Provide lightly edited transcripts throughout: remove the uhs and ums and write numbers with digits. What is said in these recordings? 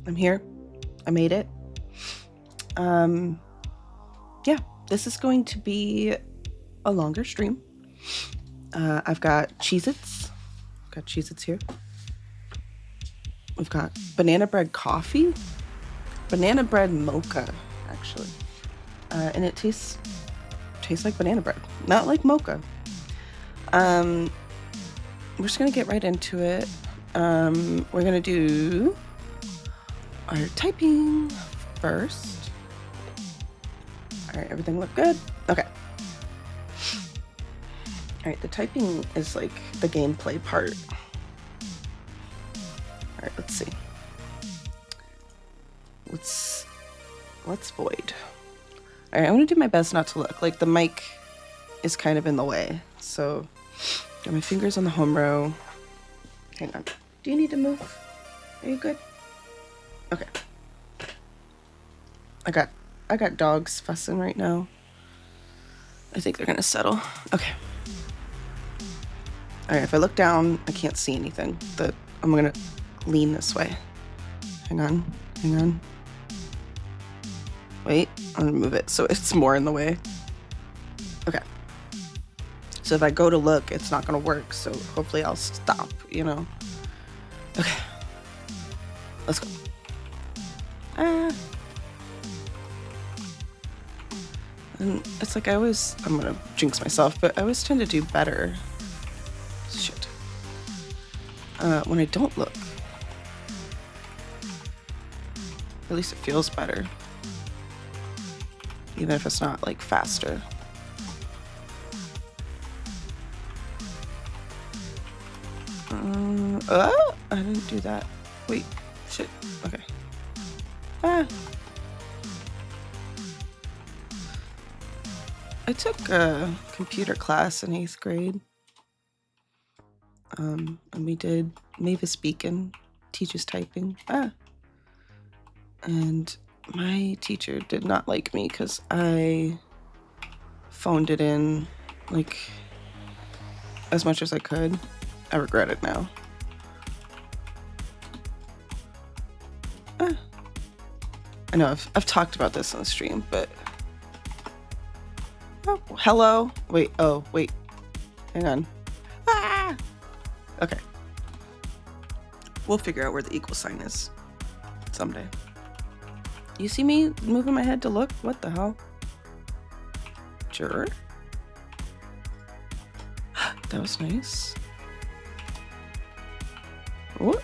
I'm here. I made it. Yeah, this is going to be a longer stream. I've got Cheez-Its. I've got Cheez-Its here. We've got banana bread coffee. Banana bread mocha, actually. And it tastes like banana bread, not like mocha. We're just gonna get right into it. We're gonna do our typing first. All right, everything look good? Okay. All right, the typing is like the gameplay part. All right, let's see. Let's void. All right, I'm gonna do my best not to look. Like the mic is kind of in the way, so got my fingers on the home row. Hang on. Do you need to move? Are you good? Okay. I got dogs fussing right now. I think they're gonna settle. Okay. All right, if I look down, I can't see anything. I'm gonna lean this way. Hang on. Wait, I'm gonna move it so it's more in the way. Okay. So if I go to look, it's not gonna work, so hopefully I'll stop, you know? Okay. Let's go. And it's like I'm gonna jinx myself, but I always tend to do better. Shit. When I don't look. At least it feels better. Even if it's not like faster. I didn't do that. Wait, shit. Okay. I took a computer class in 8th grade. And we did Mavis Beacon teaches typing. And my teacher did not like me because I phoned it in like as much as I could. I regret it now. I know I've talked about this on the stream, but hello. Wait. Hang on. Okay. We'll figure out where the equal sign is someday. You see me moving my head to look? What the hell? Sure. That was nice. What?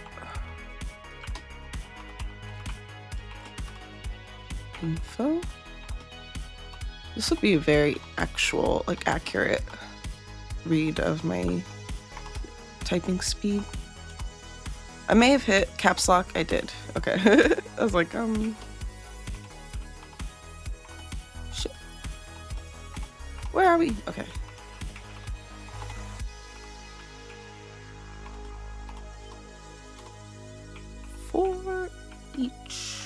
Info? This would be a very accurate read of my typing speed. I may have hit caps lock. I did. Okay. I was like, shit. Where are we? Okay. Four each.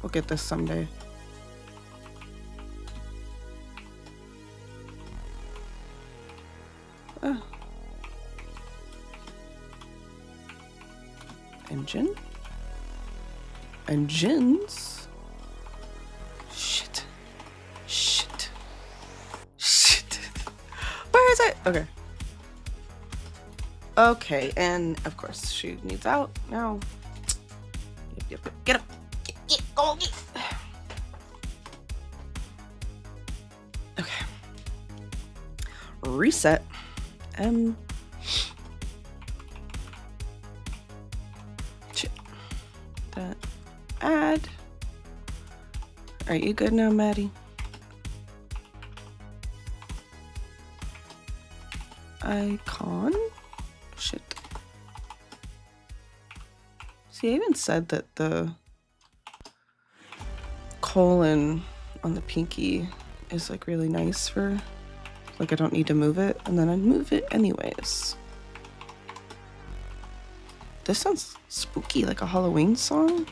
We'll get this someday. Engine? Engines? Shit. Where is it? Okay, and of course she needs out now. Yep. Get up. Go. Okay. Reset. Shit. That. Add. Are you good now, Maddie? Icon. Shit. See, I even said that the colon on the pinky is like really nice for, like, I don't need to move it, and then I'd move it anyways. This sounds spooky, like a Halloween song.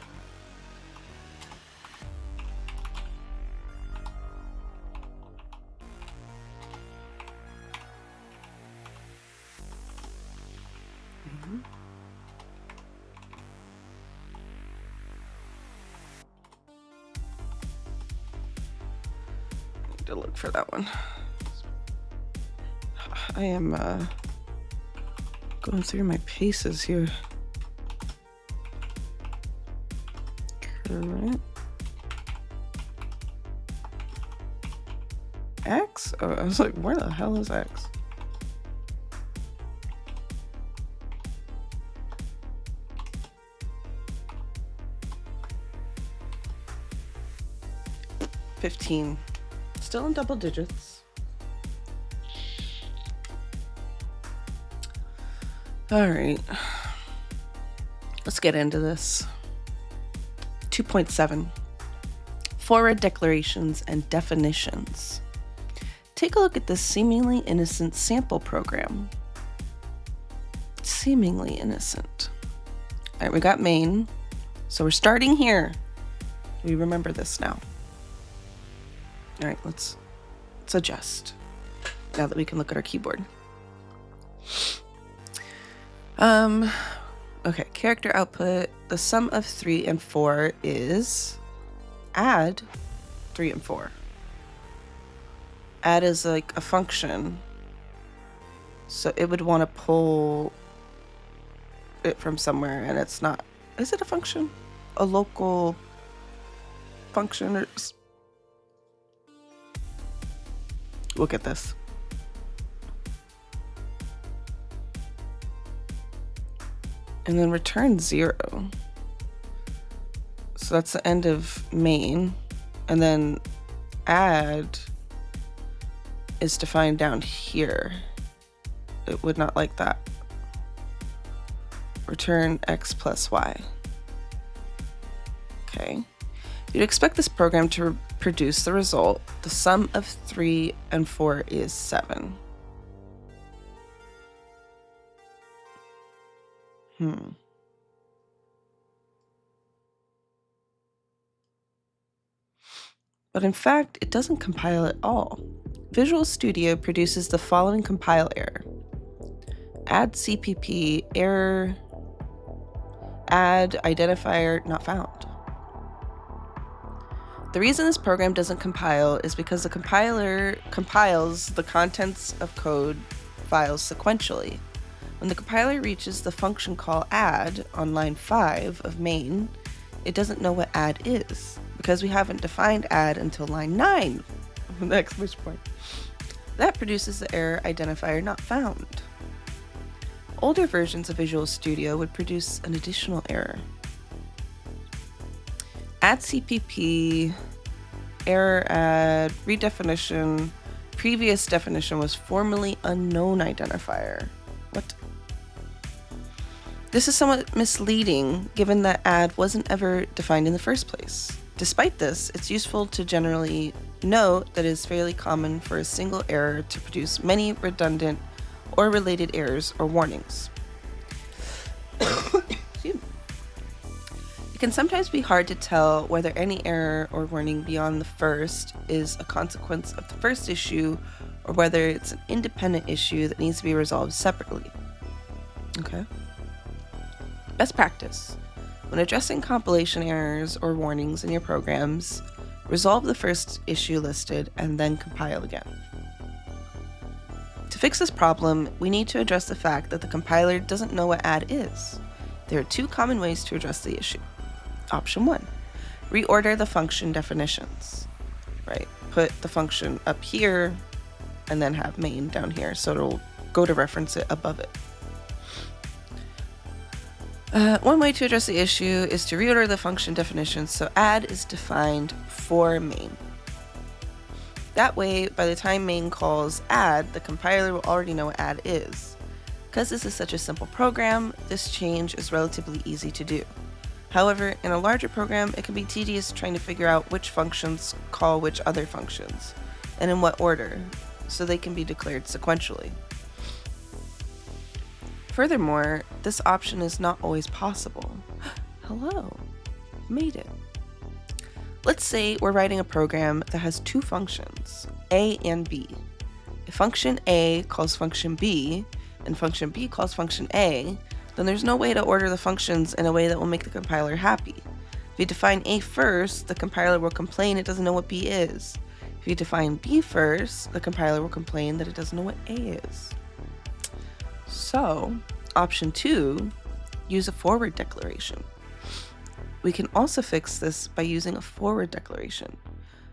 need to look for that one. I am going through my paces here. Current X? Oh, I was like, where the hell is X? $15. Still in double digits. All right. Let's get into this. 2.7. Forward declarations and definitions. Take a look at this seemingly innocent sample program. Seemingly innocent. All right, we got main. So we're starting here. We remember this now. All right, let's adjust now that we can look at our keyboard. Okay, character output. The sum of 3 and 4 is add 3 and 4. Add is like a function, so it would want to pull it from somewhere, and it's not. Is it a function? A local function? Or... Look at this. And then return 0. So that's the end of main. And then add is defined down here. It would not like that. Return x plus y. Okay. You'd expect this program to produce the result. The sum of 3 and 4 is 7. But in fact, it doesn't compile at all. Visual Studio produces the following compile error. Add CPP error, add identifier not found. The reason this program doesn't compile is because the compiler compiles the contents of code files sequentially. When the compiler reaches the function call add on line 5 of main, it doesn't know what add is, because we haven't defined add until line 9 of the exclamation point. That produces the error identifier not found. Older versions of Visual Studio would produce an additional error. Add CPP, error add, redefinition, previous definition was formerly unknown identifier. What? This is somewhat misleading given that add wasn't ever defined in the first place. Despite this, it's useful to generally note that it is fairly common for a single error to produce many redundant or related errors or warnings. It can sometimes be hard to tell whether any error or warning beyond the first is a consequence of the first issue or whether it's an independent issue that needs to be resolved separately. Okay. Best practice. When addressing compilation errors or warnings in your programs, resolve the first issue listed and then compile again. To fix this problem, we need to address the fact that the compiler doesn't know what add is. There are 2 common ways to address the issue. Option 1, reorder the function definitions. Right, put the function up here and then have main down here, so it'll go to reference it above it. One way to address the issue is to reorder the function definitions so add is defined for main. That way, by the time main calls add, the compiler will already know what add is. Because this is such a simple program, this change is relatively easy to do. However, in a larger program, it can be tedious trying to figure out which functions call which other functions, and in what order, so they can be declared sequentially. Furthermore, this option is not always possible. Hello, made it. Let's say we're writing a program that has 2 functions, A and B. If function A calls function B, and function B calls function A, then there's no way to order the functions in a way that will make the compiler happy. If you define A first, the compiler will complain it doesn't know what B is. If you define B first, the compiler will complain that it doesn't know what A is. So, option 2, use a forward declaration. We can also fix this by using a forward declaration.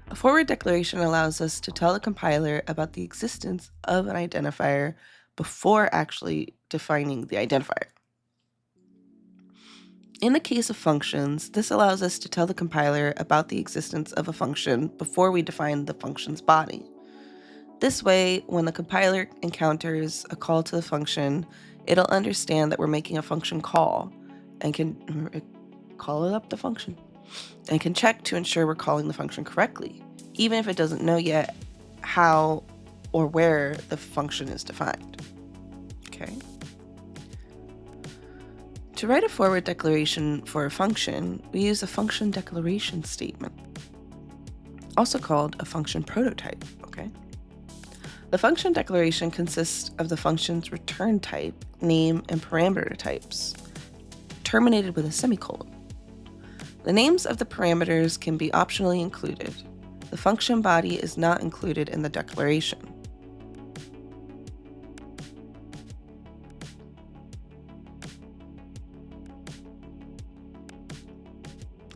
A forward declaration allows us to tell the compiler about the existence of an identifier before actually defining the identifier. In the case of functions, this allows us to tell the compiler about the existence of a function before we define the function's body. This way, when the compiler encounters a call to the function, it'll understand that we're making a function call and can call it up the function and can check to ensure we're calling the function correctly, even if it doesn't know yet how or where the function is defined. Okay. To write a forward declaration for a function, we use a function declaration statement, also called a function prototype. Okay. The function declaration consists of the function's return type, name, and parameter types, terminated with a semicolon. The names of the parameters can be optionally included. The function body is not included in the declaration.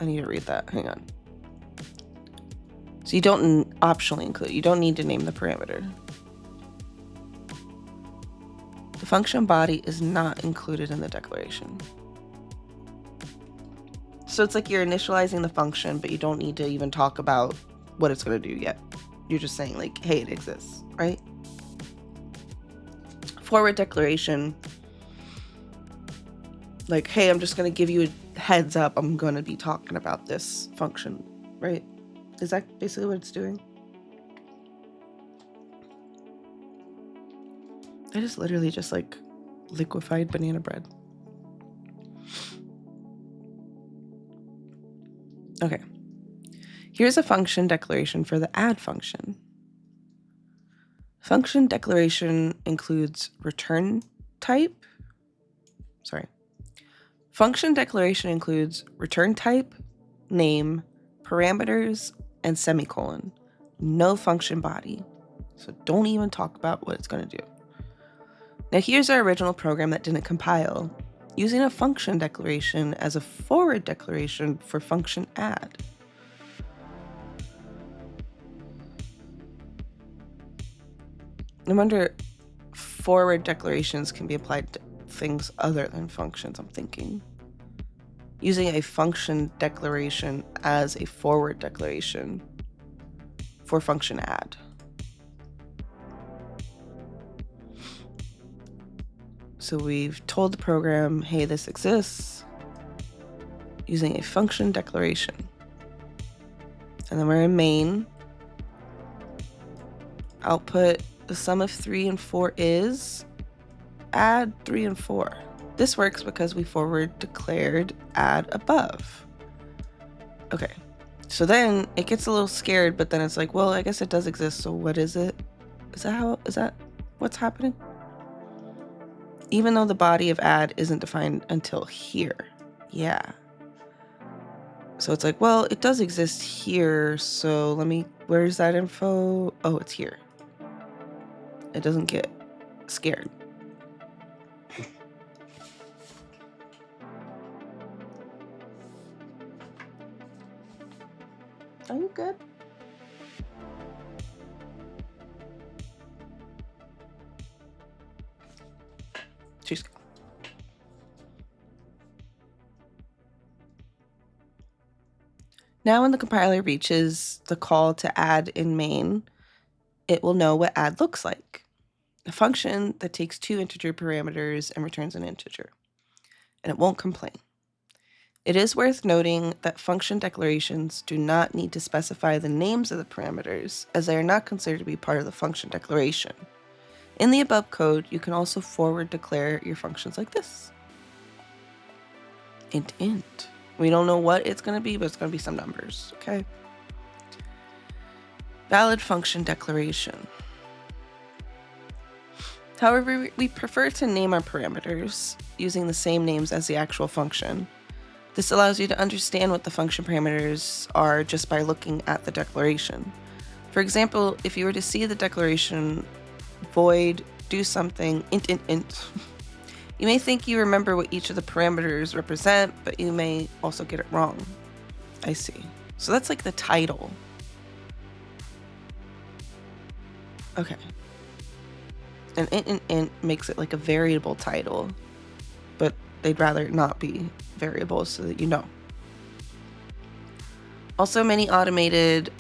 I need to read that. Hang on. So you don't optionally include. You don't need to name the parameter. The function body is not included in the declaration. So it's like you're initializing the function, but you don't need to even talk about what it's going to do yet. You're just saying like, hey, it exists, right? Forward declaration, like, hey, I'm just going to give you a heads up. I'm going to be talking about this function, right? Is that basically what it's doing? I just literally just like liquefied banana bread. Okay. Here's a function declaration for the add function. Function declaration includes return type. Function declaration includes return type, name, parameters, and semicolon. No function body. So don't even talk about what it's going to do. Now here's our original program that didn't compile, using a function declaration as a forward declaration for function add. No wonder forward declarations can be applied to things other than functions, I'm thinking. Using a function declaration as a forward declaration for function add. So we've told the program, hey, this exists, using a function declaration. And then we're in main. Output, the sum of 3 and 4 is add 3 and 4. This works because we forward declared add above. Okay, so then it gets a little scared, but then it's like, well, I guess it does exist, so what is it? Is that what's happening? Even though the body of add isn't defined until here. Yeah. So it's like, well, it does exist here, so where's that info? Oh, it's here. It doesn't get scared. Are you good? She's good. Now when the compiler reaches the call to add in main, it will know what add looks like. A function that takes 2 integer parameters and returns an integer. And it won't complain. It is worth noting that function declarations do not need to specify the names of the parameters, as they are not considered to be part of the function declaration. In the above code, you can also forward declare your functions like this. Int. We don't know what it's going to be, but it's going to be some numbers, okay? Valid function declaration. However, we prefer to name our parameters using the same names as the actual function. This allows you to understand what the function parameters are just by looking at the declaration. For example, if you were to see the declaration void do something int, you may think you remember what each of the parameters represent, but you may also get it wrong. I see. So that's like the title. Okay. And int makes it like a variable title, but they'd rather not be variables so that you know. Also, many automated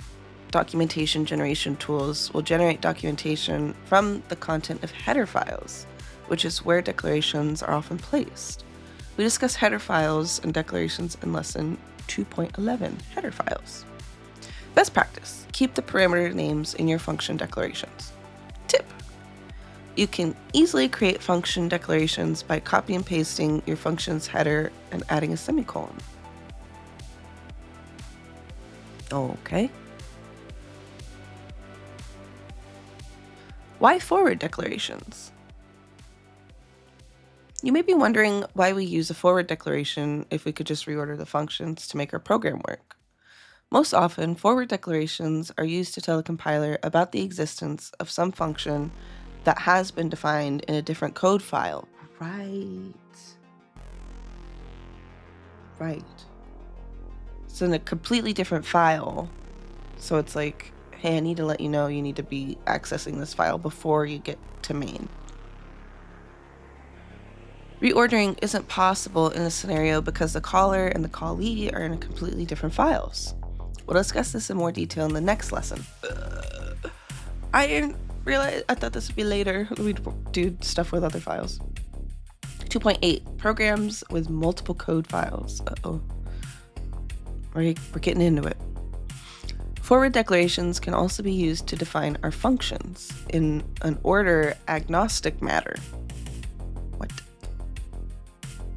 documentation generation tools will generate documentation from the content of header files, which is where declarations are often placed. We discuss header files and declarations in lesson 2.11, header files. Best practice, keep the parameter names in your function declarations. Tip, you can easily create function declarations by copy and pasting your function's header and adding a semicolon. Okay. Why forward declarations? You may be wondering why we use a forward declaration if we could just reorder the functions to make our program work. Most often, forward declarations are used to tell a compiler about the existence of some function that has been defined in a different code file. Right. It's in a completely different file. So it's like, hey, I need to let you know you need to be accessing this file before you get to main. Reordering isn't possible in this scenario because the caller and the callee are in completely different files. We'll discuss this in more detail in the next lesson. I didn't realize, I thought this would be later. We'd do stuff with other files. 2.8, programs with multiple code files. Uh-oh. We're getting into it. Forward declarations can also be used to define our functions in an order agnostic manner. What?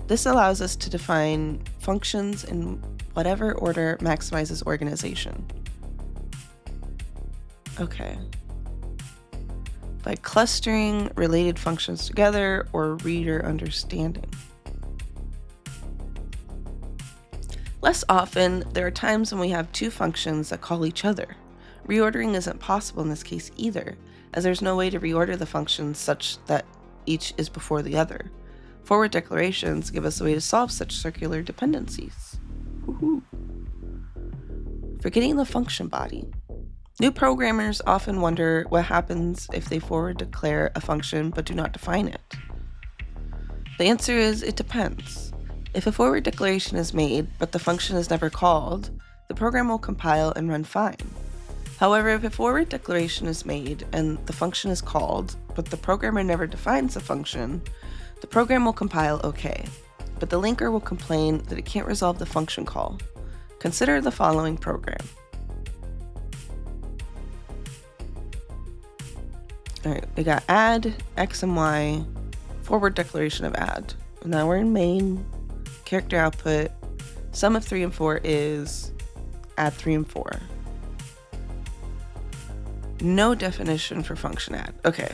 This allows us to define functions in whatever order maximizes organization. Okay. By clustering related functions together or reader understanding. Less often, there are times when we have two functions that call each other. Reordering isn't possible in this case either, as there's no way to reorder the functions such that each is before the other. Forward declarations give us a way to solve such circular dependencies. Woohoo! Forgetting the function body. New programmers often wonder what happens if they forward declare a function but do not define it. The answer is it depends. If a forward declaration is made, but the function is never called, the program will compile and run fine. However, if a forward declaration is made and the function is called, but the programmer never defines the function, the program will compile okay, but the linker will complain that it can't resolve the function call. Consider the following program. Alright, we got add, x and y, forward declaration of add. And now we're in main. Character output, sum of 3 and 4 is add 3 and 4. No definition for function add. Okay,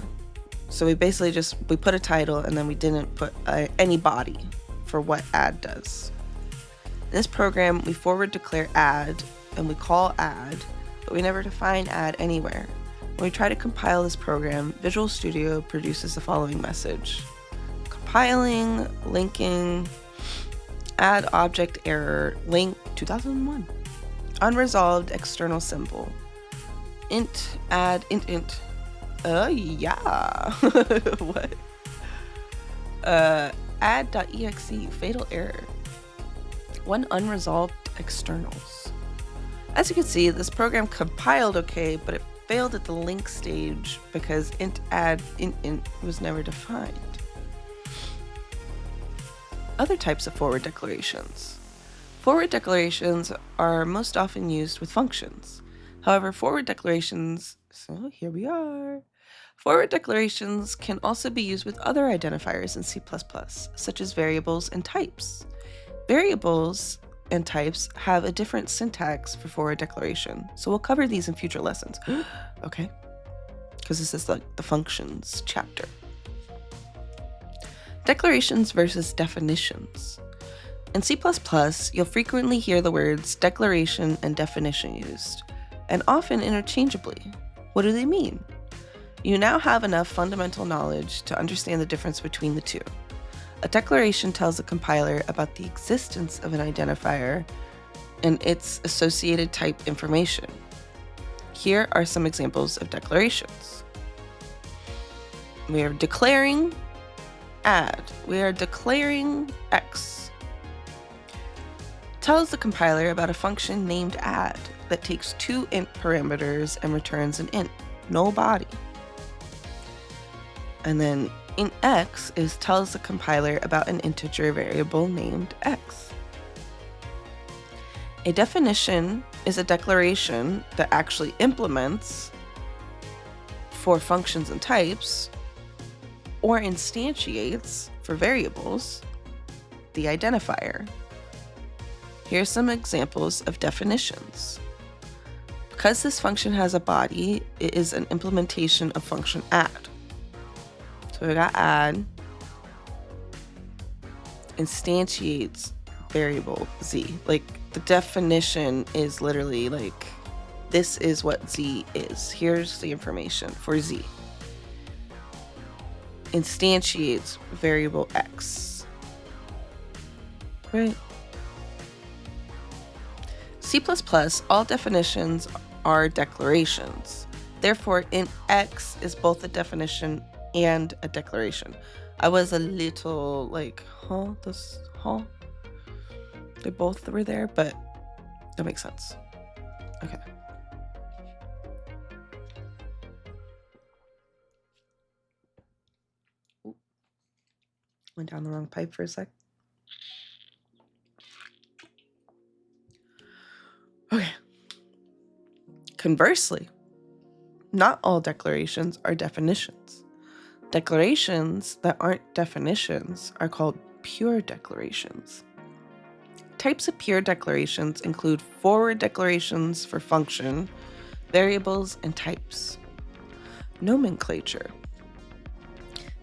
so we basically we put a title and then we didn't put any body for what add does. In this program, we forward declare add and we call add, but we never define add anywhere. When we try to compile this program, Visual Studio produces the following message. Compiling, linking, add object error, link 2001. Unresolved external symbol. Int, add, int. Yeah. What? Add.exe, fatal error. One unresolved externals. As you can see, this program compiled okay, but it failed at the link stage because int, add, int was never defined. Other types of forward declarations. Forward declarations are most often used with functions. However, forward declarations, so here we are. Forward declarations can also be used with other identifiers in C++, such as variables and types. Variables and types have a different syntax for forward declaration, so we'll cover these in future lessons. Okay, because this is like the functions chapter. Declarations versus definitions. In C++, you'll frequently hear the words declaration and definition used. and often interchangeably. What do they mean? You now have enough fundamental knowledge to understand the difference between the two. A declaration tells the compiler about the existence of an identifier and its associated type information. Here are some examples of declarations. We are declaring add. We are declaring X. Tells the compiler about a function named add that takes two int parameters and returns an int, no body. And then int X tells the compiler about an integer variable named X. A definition is a declaration that actually implements, for functions and types, or instantiates, for variables, the identifier. Here's some examples of definitions. Because this function has a body, it is an implementation of function add. So we got add, instantiates variable z. Like, the definition is literally like, this is what z is. Here's the information for z. Instantiates variable x. Right? C++, all definitions are declarations. Therefore, int x is both a definition and a declaration. I was a little like, They both were there, but that makes sense. Okay. Ooh. Went down the wrong pipe for a sec. Okay. Conversely, not all declarations are definitions. Declarations that aren't definitions are called pure declarations. Types of pure declarations include forward declarations for function, variables, and types. Nomenclature.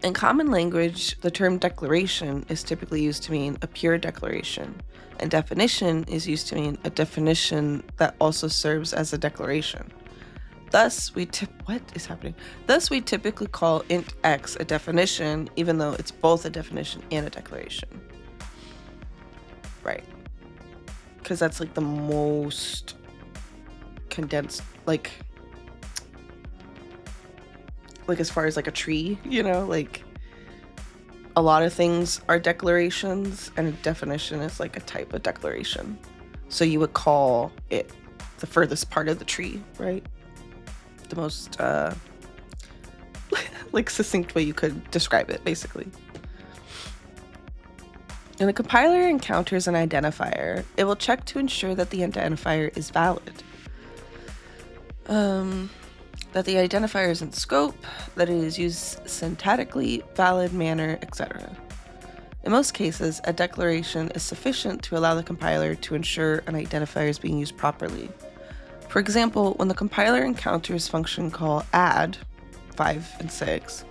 In common language, the term declaration is typically used to mean a pure declaration, and definition is used to mean a definition that also serves as a declaration. Thus, we typically call int x a definition, even though it's both a definition and a declaration. Right. Because that's like the most condensed, like as far as like a tree, like a lot of things are declarations, and a definition is like a type of declaration. So you would call it the furthest part of the tree, right? The most like succinct way you could describe it, basically. When a compiler encounters an identifier, it will check to ensure that the identifier is valid. That the identifier is in scope, that it is used syntactically, valid manner, etc. In most cases, a declaration is sufficient to allow the compiler to ensure an identifier is being used properly. For example, when the compiler encounters function call add, 5 and 6,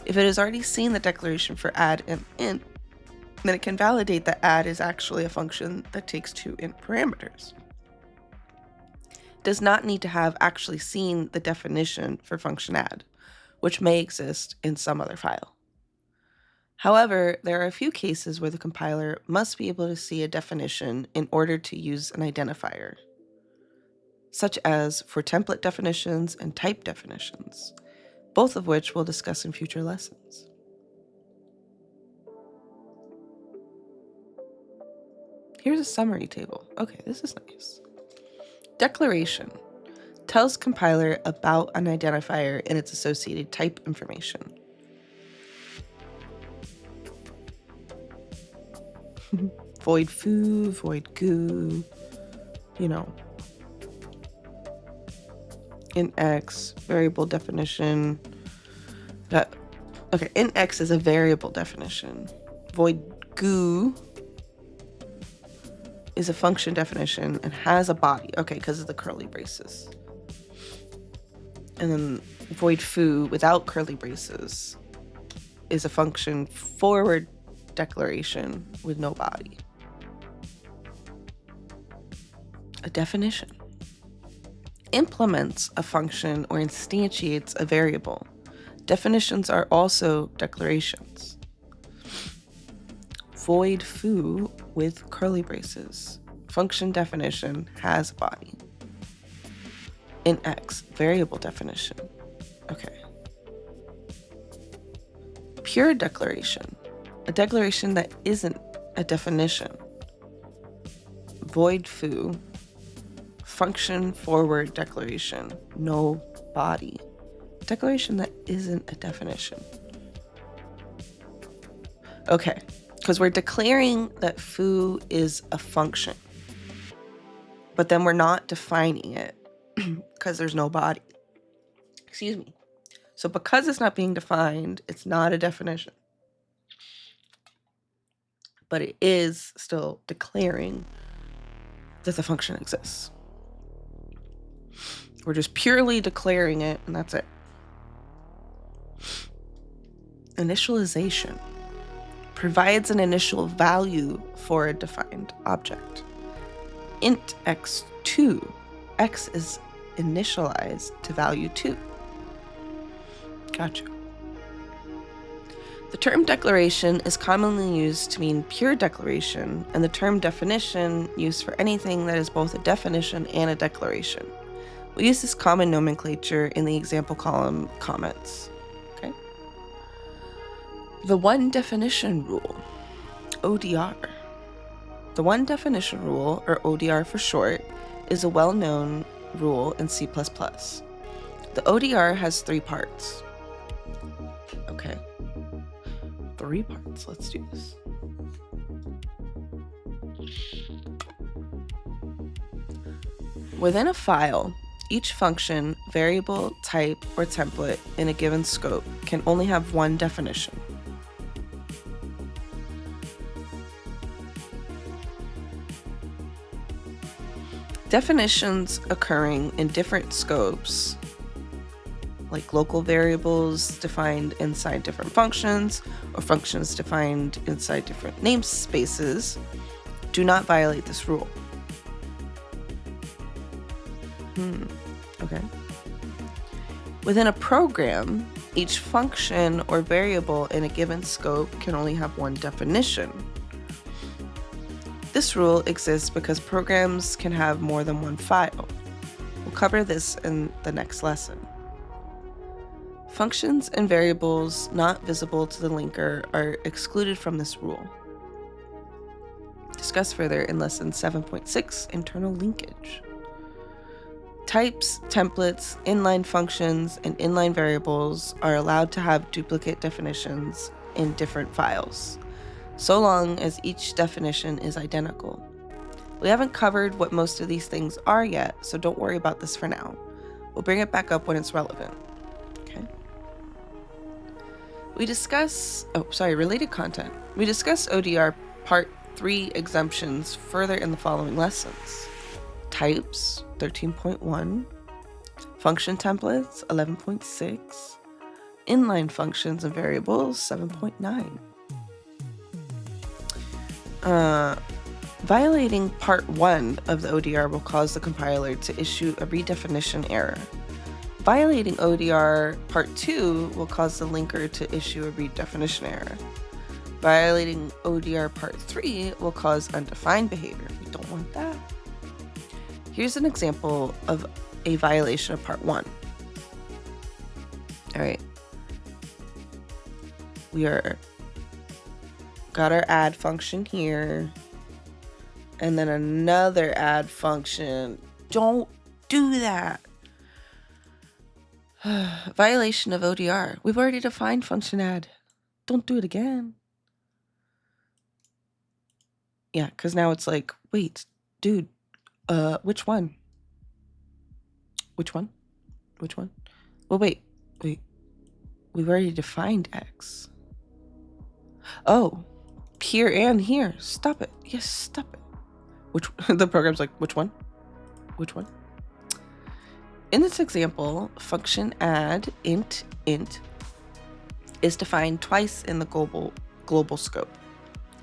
if it has already seen the declaration for add and int, then it can validate that add is actually a function that takes two int parameters. It does not need to have actually seen the definition for function add, which may exist in some other file. However, there are a few cases where the compiler must be able to see a definition in order to use an identifier, such as for template definitions and type definitions, both of which we'll discuss in future lessons. Here's a summary table. Okay, this is nice. Declaration tells compiler about an identifier and its associated type information. Void foo, void goo, int x, variable definition. Int x is a variable definition. Void goo is a function definition and has a body. Okay, because of the curly braces. And then void foo without curly braces is a function forward declaration with no body. A definition. implements a function or instantiates a variable. Definitions are also declarations. Void foo with curly braces. Function definition has a body. Int x, variable definition. Okay. Pure declaration, a declaration that isn't a definition. Void foo, function forward declaration, no body. Declaration that isn't a definition. Okay, because we're declaring that foo is a function, but then we're not defining it because there's no body. Excuse me. So because it's not being defined, it's not a definition. But it is still declaring that the function exists. We're just purely declaring it, and that's it. Initialization provides an initial value for a defined object. Int x2, x is initialized to value 2. Gotcha. The term declaration is commonly used to mean pure declaration, and the term definition used for anything that is both a definition and a declaration. We use this common nomenclature in the example column comments. Okay. The one definition rule, ODR. The one definition rule, or ODR for short, is a well-known rule in C++. The ODR has 3 parts. Okay. 3 parts. Let's do this. Within a file, each function, variable, type, or template in a given scope can only have one definition. Definitions occurring in different scopes, like local variables defined inside different functions, or functions defined inside different namespaces, do not violate this rule. Okay. Within a program, each function or variable in a given scope can only have one definition. This rule exists because programs can have more than one file. We'll cover this in the next lesson. Functions and variables not visible to the linker are excluded from this rule. Discuss further in lesson 7.6, internal linkage. Types, templates, inline functions, and inline variables are allowed to have duplicate definitions in different files, so long as each definition is identical. We haven't covered what most of these things are yet, so don't worry about this for now. We'll bring it back up when it's relevant. Okay. Related content. We discuss ODR Part 3 exemptions further in the following lessons. Types, 13.1. Function templates, 11.6. Inline functions and variables, 7.9. Violating Part 1 of the ODR will cause the compiler to issue a redefinition error. Violating ODR Part 2 will cause the linker to issue a redefinition error. Violating ODR Part 3 will cause undefined behavior. We don't want that. Here's an example of a violation of Part 1. All right. We got our add function here, and then another add function. Don't do that. Violation of ODR. We've already defined function add. Don't do it again. Yeah, because now it's like, wait, dude, which one? Which one? Which one? Well, wait. We've already defined X. Oh, here and here. Stop it. Yes, stop it. The program's like, which one? Which one? In this example, function add int is defined twice in the global scope,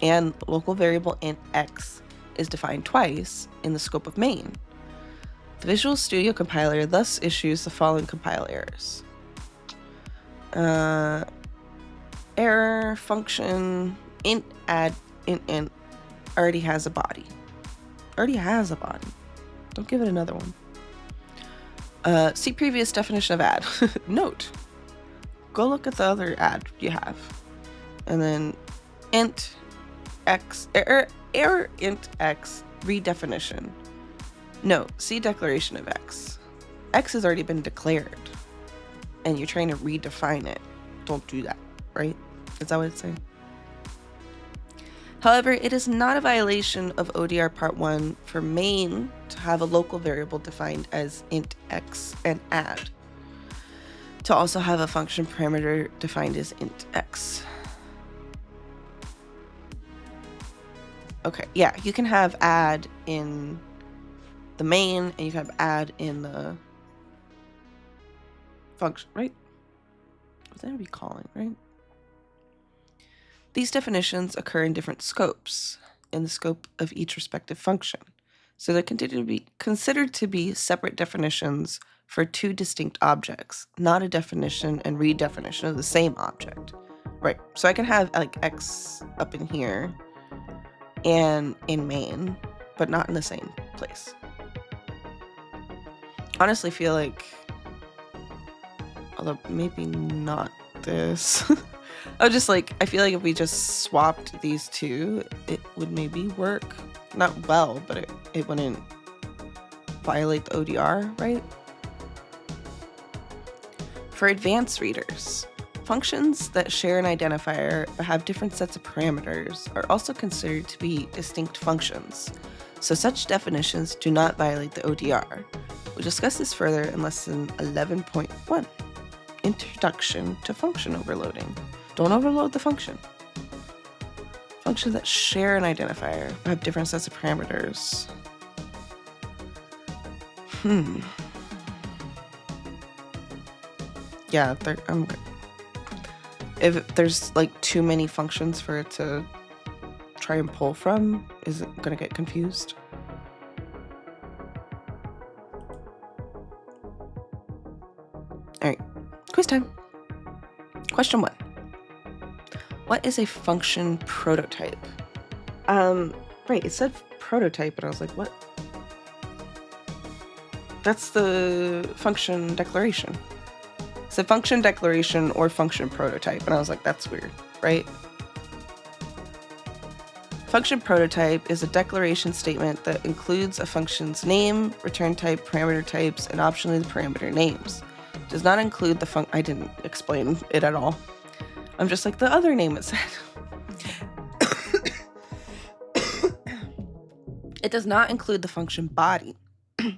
and local variable int x is defined twice in the scope of main. The Visual Studio compiler thus issues the following compile errors. Error function int add int already has a body. Don't give it another one. See previous definition of add. Note. Go look at the other add you have. And then int x error int x redefinition. No, see declaration of x. X has already been declared, and you're trying to redefine it. Don't do that, right? Is that what it's saying? However, it is not a violation of ODR Part 1 for main to have a local variable defined as int x and add to also have a function parameter defined as int x. Okay, yeah, you can have add in the main and you can have add in the function, right? What would that be calling, right? These definitions occur in different scopes in the scope of each respective function. So they're considered to be separate definitions for two distinct objects, not a definition and redefinition of the same object. Right, so I can have like x up in here and in main, but not in the same place. Honestly feel like, although maybe not this. I feel like if we just swapped these two, it would maybe work. Not well, but it wouldn't violate the ODR, right? For advanced readers, functions that share an identifier but have different sets of parameters are also considered to be distinct functions. So such definitions do not violate the ODR. We'll discuss this further in lesson 11.1. Introduction to function overloading. Don't overload the function. Functions that share an identifier but have different sets of parameters. Yeah, if there's like too many functions for it to try and pull from, is it gonna get confused? All right, quiz time. Question 1. What is a function prototype? Right, it said prototype, but I was like, what? That's the function declaration. It said function declaration or function prototype, and I was like, that's weird, right? Function prototype is a declaration statement that includes a function's name, return type, parameter types, and optionally the parameter names. It does not include the I didn't explain it at all. I'm just like the other name it said. It does not include the function body.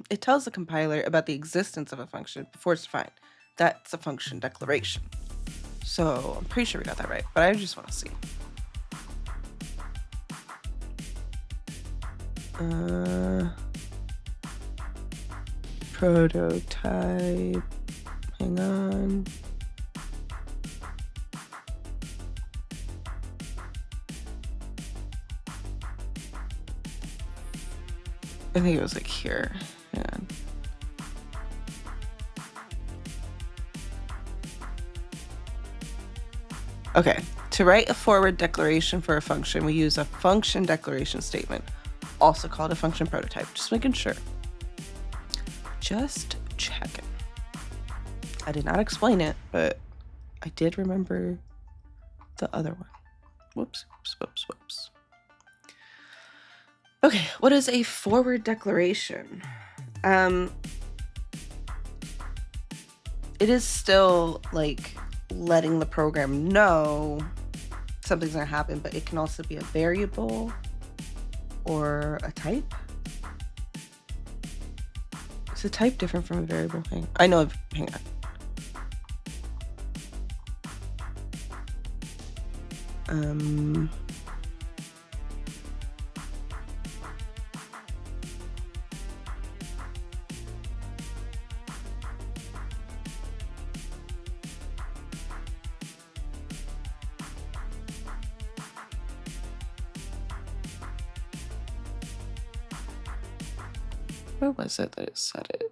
It tells the compiler about the existence of a function before it's defined. That's a function declaration. So I'm pretty sure we got that right, but I just want to see. Prototype. Hang on. I think it was like here. Yeah. Okay, to write a forward declaration for a function, we use a function declaration statement, also called a function prototype. Just making sure. Just checking. I did not explain it, but I did remember the other one. Whoops. Okay, what is a forward declaration? It is still like letting the program know something's gonna happen, but it can also be a variable or a type. Is a type different from a variable? Hang on. Where was it that it said it?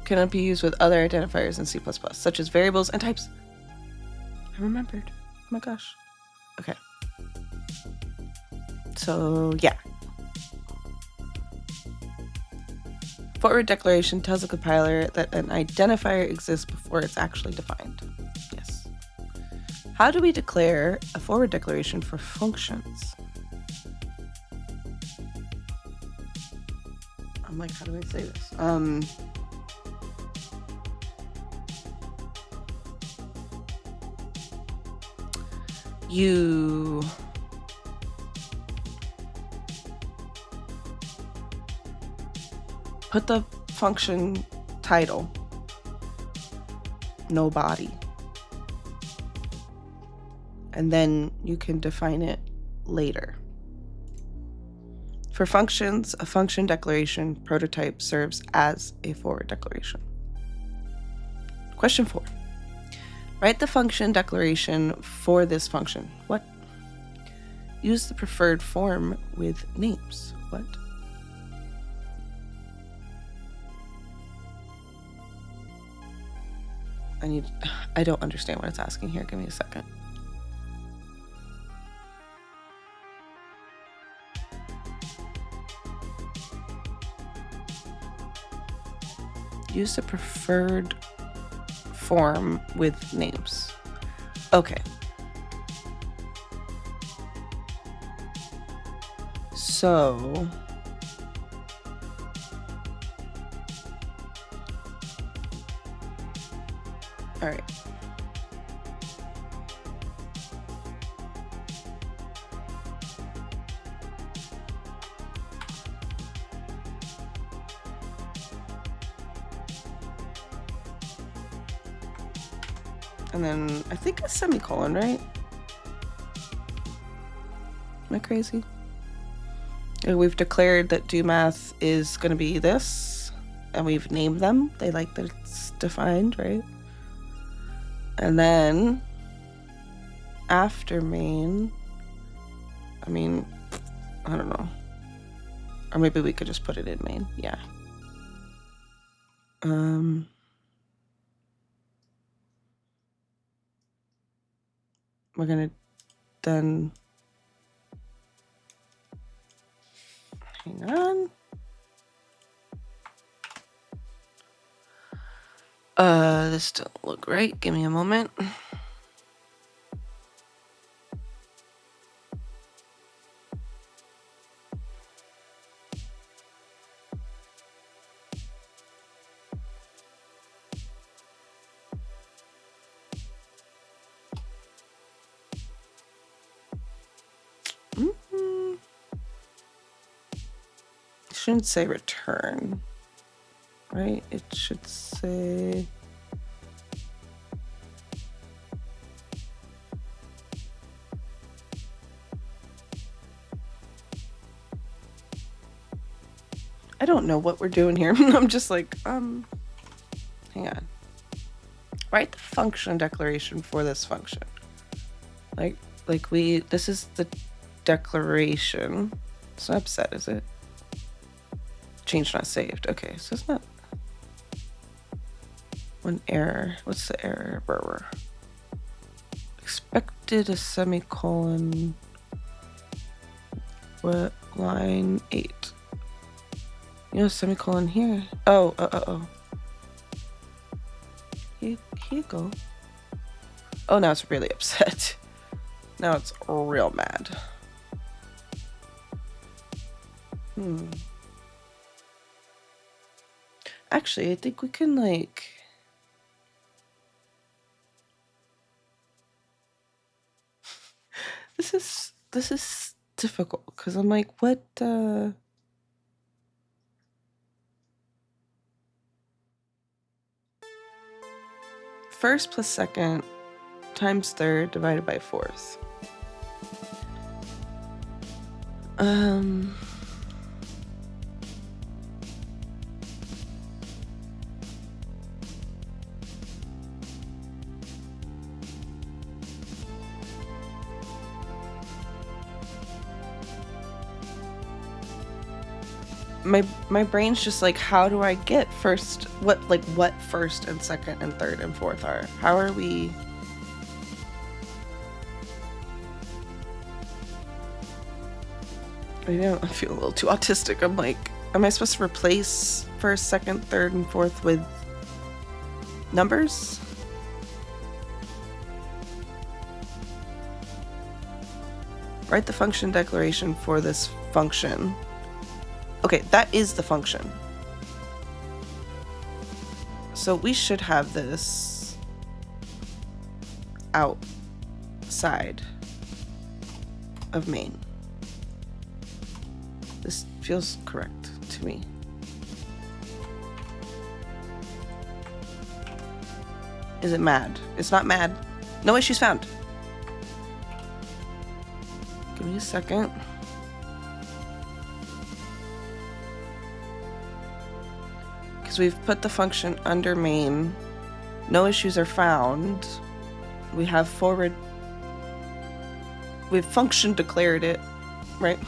Cannot be used with other identifiers in C++, such as variables and types. I remembered. Oh my gosh. Okay. So, yeah. Forward declaration tells the compiler that an identifier exists before it's actually defined. Yes. How do we declare a forward declaration for functions? I'm like, how do I say this? You put the function title, no body, and then you can define it later. For functions, a function declaration prototype serves as a forward declaration. Question 4. Write the function declaration for this function. What? Use the preferred form with names. What? I don't understand what it's asking here. Give me a second. Use the preferred form with names. Okay. So all right. And then I think a semicolon, right? Am I crazy? We've declared that domath is going to be this, and we've named them. They like that it's defined, right? And then after main, I mean, I don't know. Or maybe we could just put it in main. Yeah. We're going to then, hang on. This doesn't look right. Give me a moment. It shouldn't say return, right? It should say I don't know what we're doing here. I'm just like, hang on. Write the function declaration for this function. This is the declaration. It's not set, is it? Change not saved. Okay, so it's not one error. What's the error? Brr. Expected a semicolon. What? Line 8. You know, semicolon here. Oh. Here you go. Oh, now it's really upset. Now it's real mad. Actually, I think we can like... This is difficult because I'm like, what? First plus second times third divided by fourth. my brain's just like, how do I get first? What first and second and third and fourth are? How are we? I know I feel a little too autistic. I'm like, am I supposed to replace first, second, third, and fourth with numbers? Write the function declaration for this function. Okay, that is the function. So we should have this outside of main. This feels correct to me. Is it mad? It's not mad. No issues found. Give me a second. Because we've put the function under main. No issues are found. We have forward. We've function declared it, right?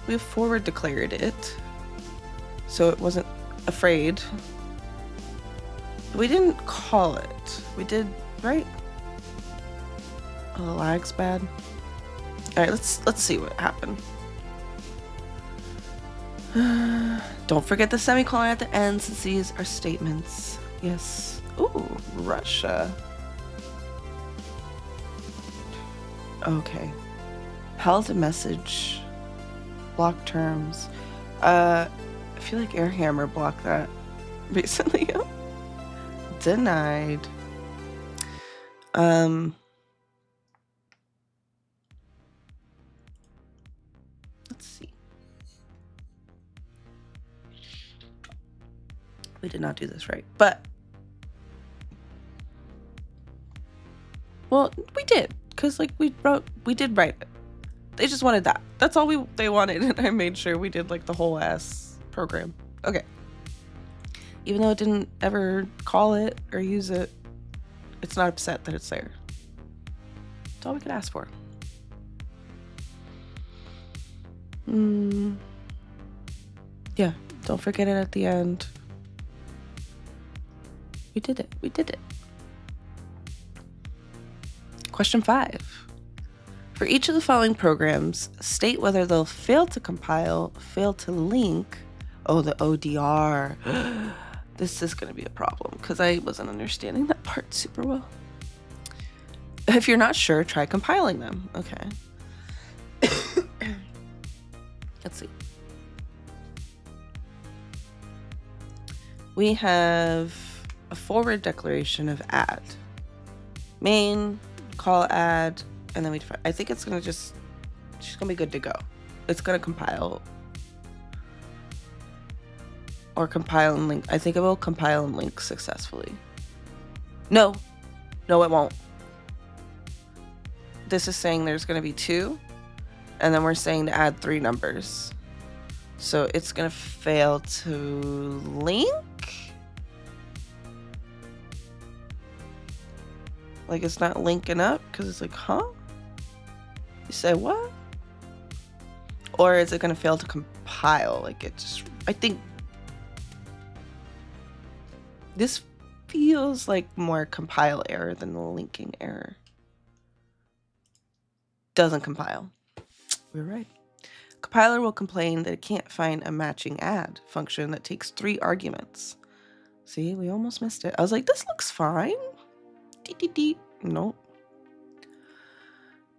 We've forward declared it. So it wasn't afraid. We didn't call it. We did, right? Oh, the lag's bad. All right, let's see what happened. Don't forget the semicolon at the end, since these are statements. Yes. Ooh, Russia. Okay. Held a message. Block terms. I feel like Airhammer blocked that recently. Denied. Let's see. We did not do this right, but well, we did, because like we did write it. They just wanted that. That's all they wanted, and I made sure we did like the whole ass program. Okay. Even though it didn't ever call it or use it, it's not upset that it's there. That's all we could ask for. Yeah, don't forget it at the end. We did it. We did it. Question 5. For each of the following programs, state whether they'll fail to compile, fail to link. Oh, the ODR. This is going to be a problem because I wasn't understanding that part super well. If you're not sure, try compiling them. Okay. Let's see. We have a forward declaration of add. Main, call add, and then we define. I think it's going to she's going to be good to go. It's going to compile. Or compile and link. I think it will compile and link successfully. No, it won't. This is saying there's going to be 2, and then we're saying to add 3 numbers. So it's going to fail to link? Like it's not linking up because it's like, huh? You say what? Or is it going to fail to compile? Like it just, I think this feels like more compile error than the linking error. Doesn't compile. We're right. Compiler will complain that it can't find a matching add function that takes 3 arguments. See, we almost missed it. I was like, this looks fine. Nope.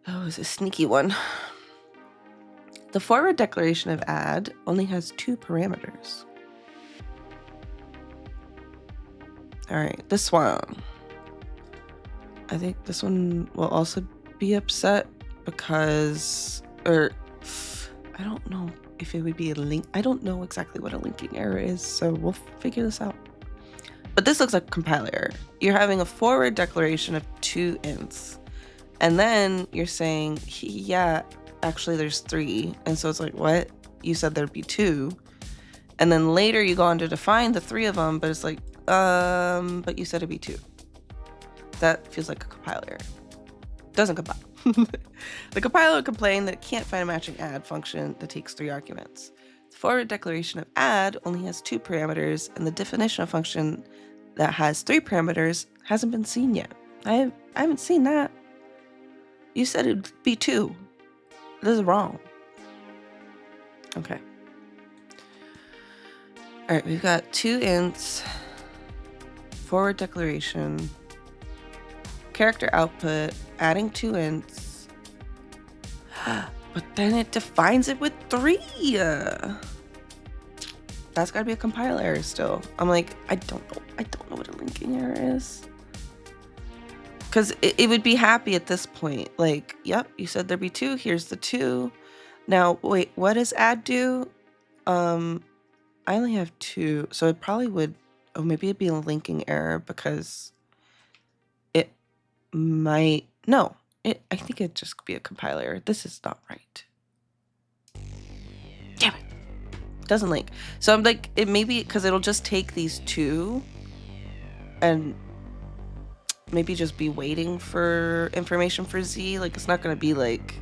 That was a sneaky one. The forward declaration of add only has 2 parameters. All right, this one. I think this one will also be upset because, I don't know if it would be a link. I don't know exactly what a linking error is, so we'll figure this out. But this looks like compile error. You're having a forward declaration of 2 ints, and then you're saying, yeah, actually there's 3. And so it's like, what? You said there'd be 2. And then later you go on to define the 3 of them, but it's like, but you said it'd be 2. That feels like a compile error. Doesn't compile. The compiler will complain that it can't find a matching add function that takes 3 arguments. The forward declaration of add only has 2 parameters, and the definition of function that has 3 parameters hasn't been seen yet. I haven't seen that. You said it'd be 2. This is wrong. Okay. All right, we've got 2 ints, forward declaration, character output, adding 2 ints, but then it defines it with 3. That's gotta be a compile error still. I'm like, I don't know what a linking error is. Because it would be happy at this point. Like, yep, you said there'd be 2. Here's the 2. Now, wait, what does add do? I only have 2, so it probably would. Oh, maybe it'd be a linking error because it might. No, I think it'd just be a compile error. This is not right. Damn it. Doesn't link. So I'm like, it maybe because it'll just take these 2 and maybe just be waiting for information for Z. Like, it's not going to be like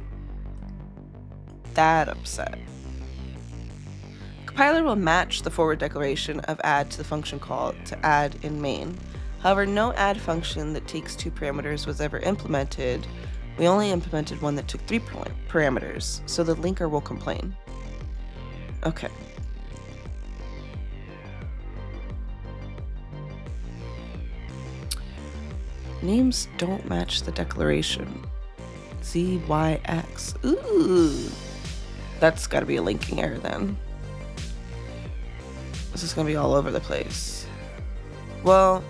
that upset. Compiler will match the forward declaration of add to the function call to add in main. However, no add function that takes 2 parameters was ever implemented. We only implemented one that took 3 parameters, so the linker will complain. Okay. Names don't match the declaration. Z, Y, X. Ooh. That's gotta be a linking error then. This is gonna be all over the place. Well,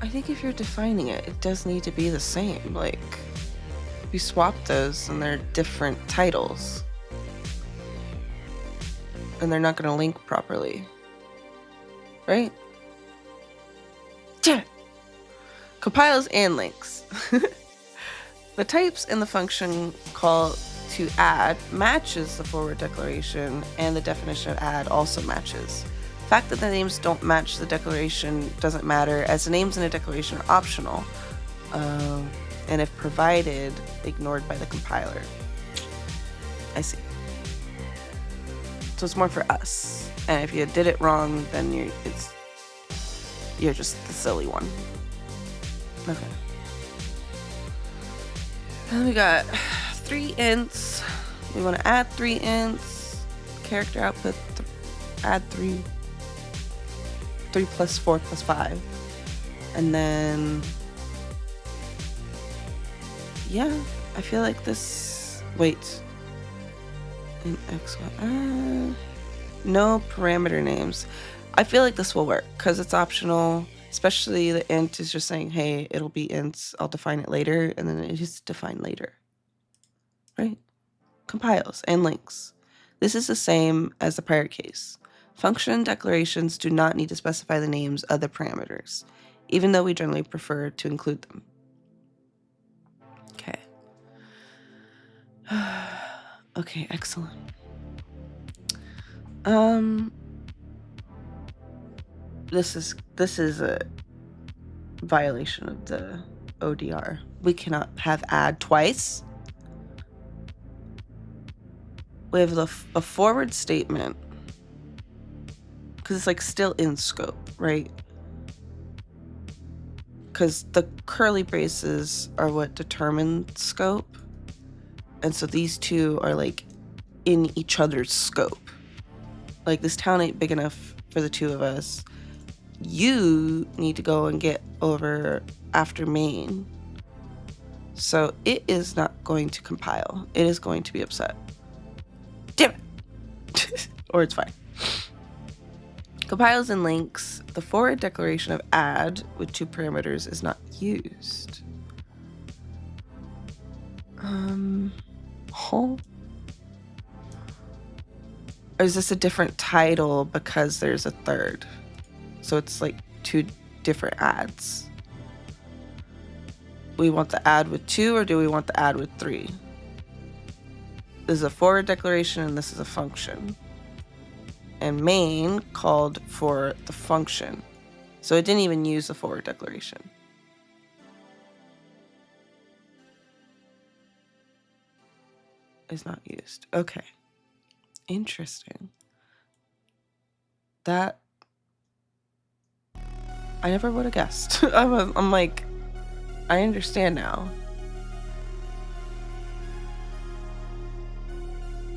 I think if you're defining it, it does need to be the same. Like, we swapped those and they're different titles. And they're not gonna link properly. Right? Damn it. Compiles and links. The types in the function call to add matches the forward declaration, and the definition of add also matches. The fact that the names don't match the declaration doesn't matter, as the names in a declaration are optional, and if provided, ignored by the compiler. I see. So it's more for us, and if you did it wrong, then you're just the silly one. Okay. And we got 3 ints. We want to add 3 ints. Character output, add 3. 3 plus 4 plus 5. And then, yeah, I feel like this, wait. In X1, no parameter names. I feel like this will work because it's optional. Especially the int is just saying, hey, it'll be ints. I'll define it later. And then it is defined later. Right? Compiles and links. This is the same as the prior case. Function declarations do not need to specify the names of the parameters, even though we generally prefer to include them. Okay. Okay, excellent. This is a violation of the ODR. We cannot have add twice. We have a forward statement because it's like still in scope, right? Because the curly braces are what determine scope, and so these 2 are like in each other's scope. Like, this town ain't big enough for the 2 of us. You need to go and get over after main. So it is not going to compile. It is going to be upset. Damn it. Or it's fine. Compiles and links. The forward declaration of add with 2 parameters is not used. Or is this a different title because there's a third? So it's like 2 different adds. We want the add with 2, or do we want the add with 3? This is a forward declaration and this is a function. And main called for the function. So it didn't even use the forward declaration. is not used. Okay. Interesting. That I never would have guessed. I'm like, I understand now.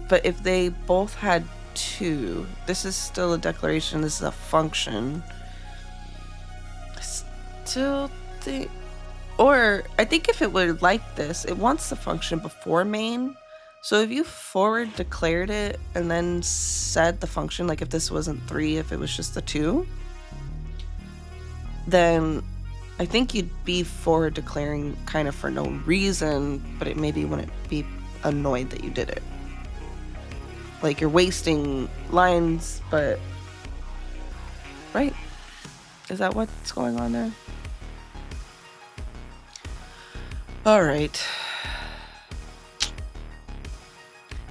But if they both had 2, this is still a declaration, this is a function. I still think, or I think if it were like this, it wants the function before main. So if you forward declared it and then said the function, like if this wasn't 3, if it was just the 2, then I think you'd be forward declaring kind of for no reason, but it maybe wouldn't be annoyed that you did it. Like you're wasting lines, but right? Is that what's going on there? All right.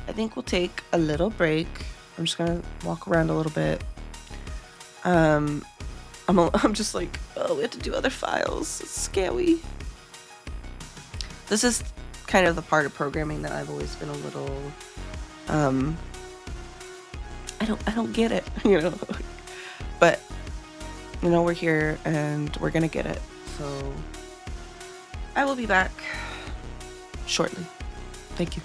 I think we'll take a little break. I'm just gonna walk around a little bit. I'm just like, oh, we have to do other files. It's scary. This is kind of the part of programming that I've always been a little, I don't get it, you know. But you know, we're here and we're gonna get it. So I will be back shortly. Thank you.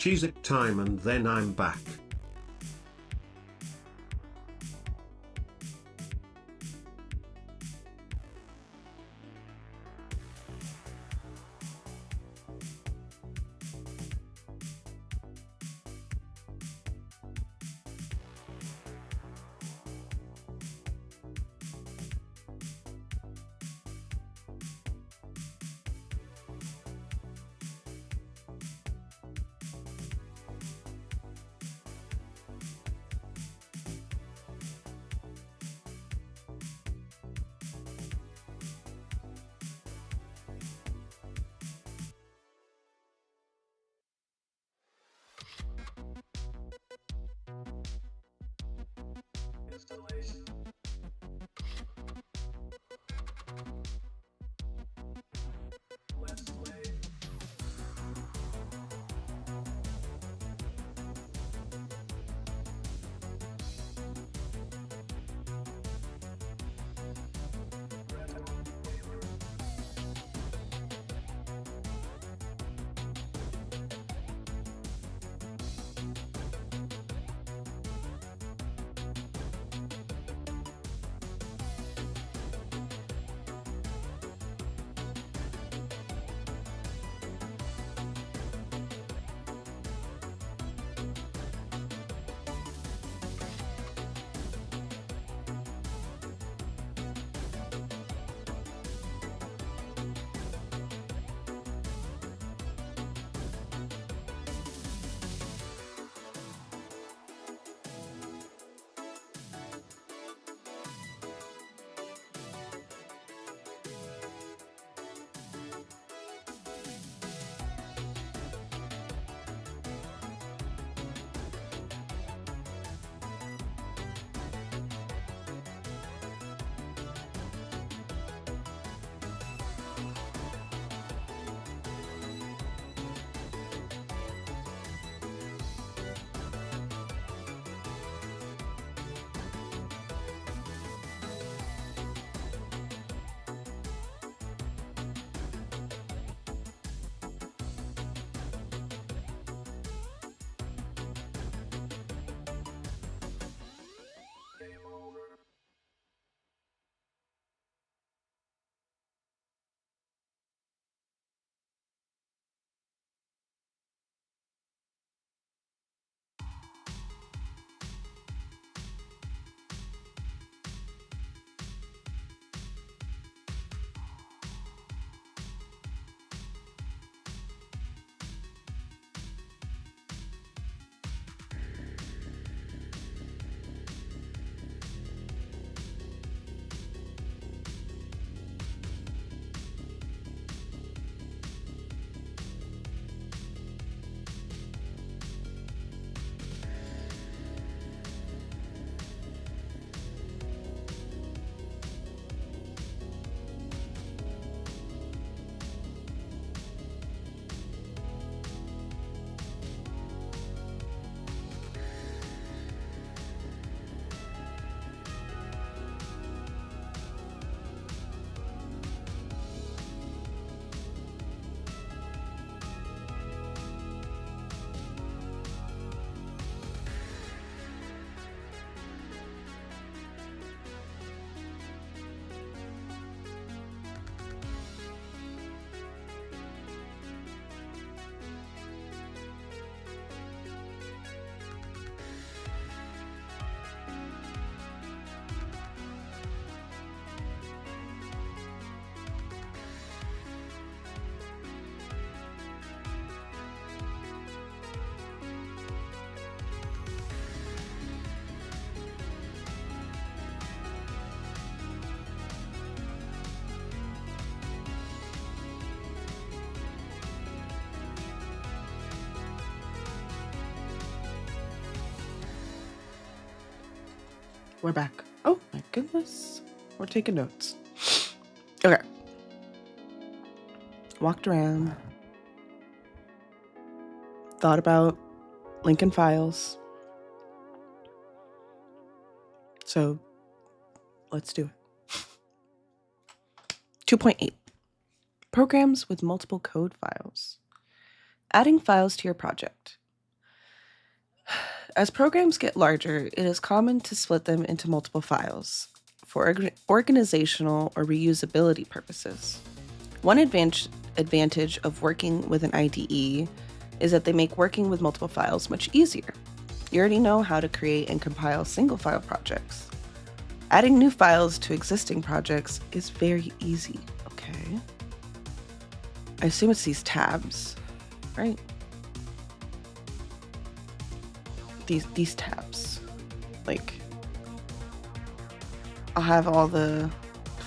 Cheese It time and then I'm back. Installation. Let's play. We're back. Oh my goodness. We're taking notes. Okay. Walked around. Thought about Lincoln Files. So let's do it. 2.8. Programs with multiple code files. Adding files to your project. As programs get larger, it is common to split them into multiple files for organizational or reusability purposes. One advantage of working with an IDE is that they make working with multiple files much easier. You already know how to create and compile single file projects. Adding new files to existing projects is very easy, okay? I assume it's these tabs, right? These tabs. Like, I'll have all the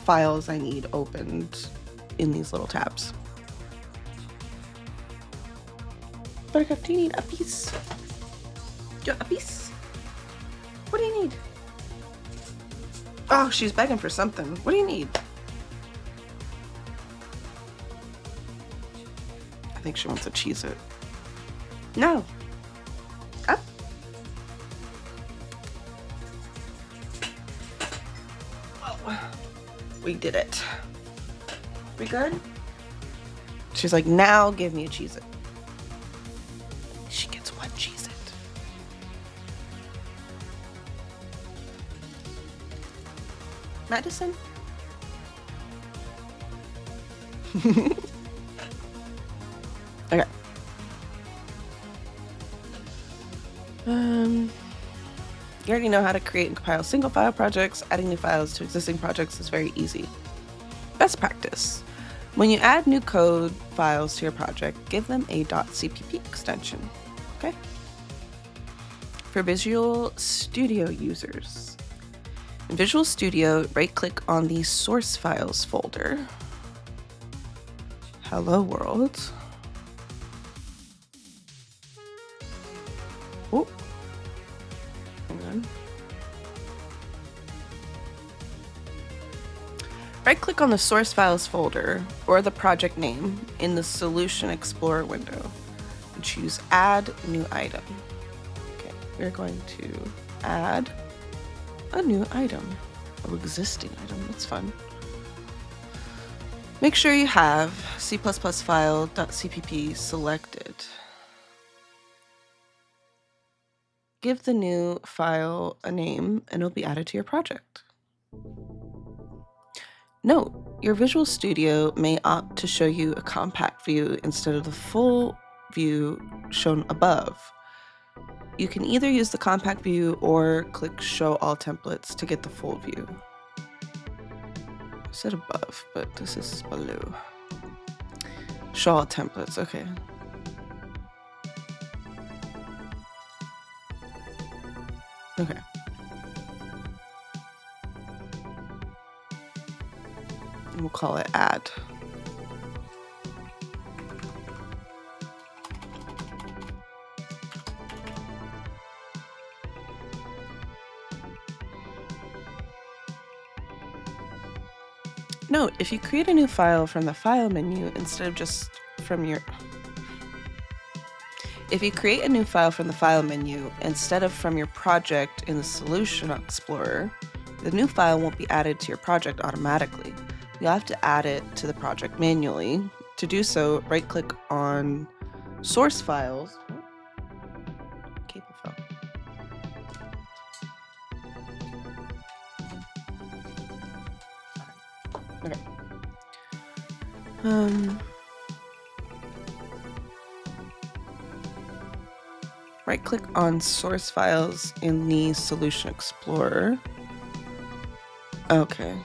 files I need opened in these little tabs. Buttercup, do you need uppies? Do you want uppies? What do you need? Oh, she's begging for something. What do you need? I think she wants to cheese it. No. Up. Oh, we did it. We good? She's like, now give me a cheese it. She gets one cheese it. Madison? Okay. You already know how to create and compile single file projects. Adding new files to existing projects is very easy. Best practice. When you add new code files to your project, give them a .cpp extension, okay? For Visual Studio users, in Visual Studio, right-click on the Source Files folder. Hello World. Oh, hang on. Right-click on the Source Files folder or the project name in the Solution Explorer window and choose Add New Item. Okay, we're going to add a new item, an existing item. That's fun. Make sure you have C++ file.cpp selected. Give the new file a name and it'll be added to your project. Note, your Visual Studio may opt to show you a compact view instead of the full view shown above. You can either use the compact view or click Show All Templates to get the full view. I said above, but this is below. Show All Templates, okay. Okay. And we'll call it Add. Note, if you create a new file from the File menu instead of just from your... If you create a new file from the File menu instead of from your project in the Solution Explorer, the new file won't be added to your project automatically. You'll have to add it to the project manually. To do so, right-click on Source Files. Cable fell. Okay. Right-click on Source Files in the Solution Explorer. Okay.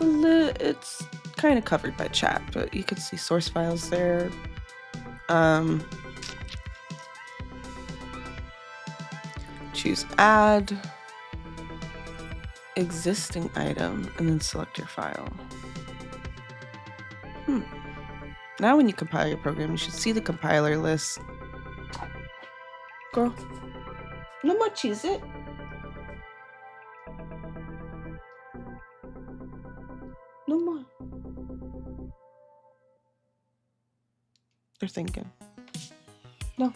It's kind of covered by chat, but you can see source files there. Choose Add, Existing Item, and then select your file. Now when you compile your program, you should see the compiler list. Girl, no more cheese it. No more. They're thinking. No.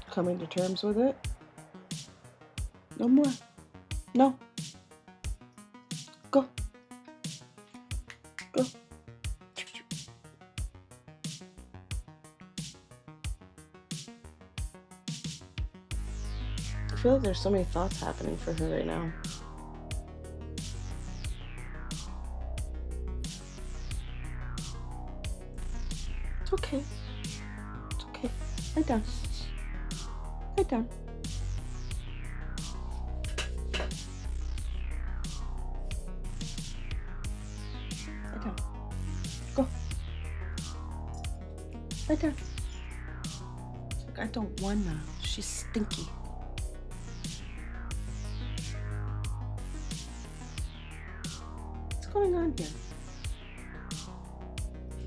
Coming to terms with it. No more. No. Go. Go. feel like there's so many thoughts happening for her right now. It's okay. It's okay. Lie down. Lie down. Lie down. Go. Lie down. It's like, I don't wanna. She's stinky. What's going on here?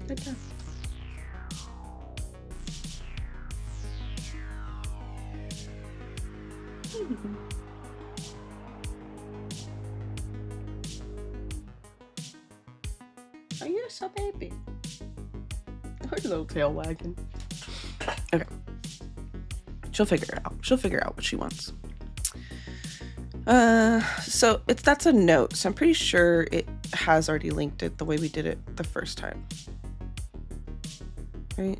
Lie down. Are you so baby? Her little tail wagging. Okay. She'll figure it out. She'll figure out what she wants. So that's a note. So I'm pretty sure it has already linked it the way we did it the first time. Right?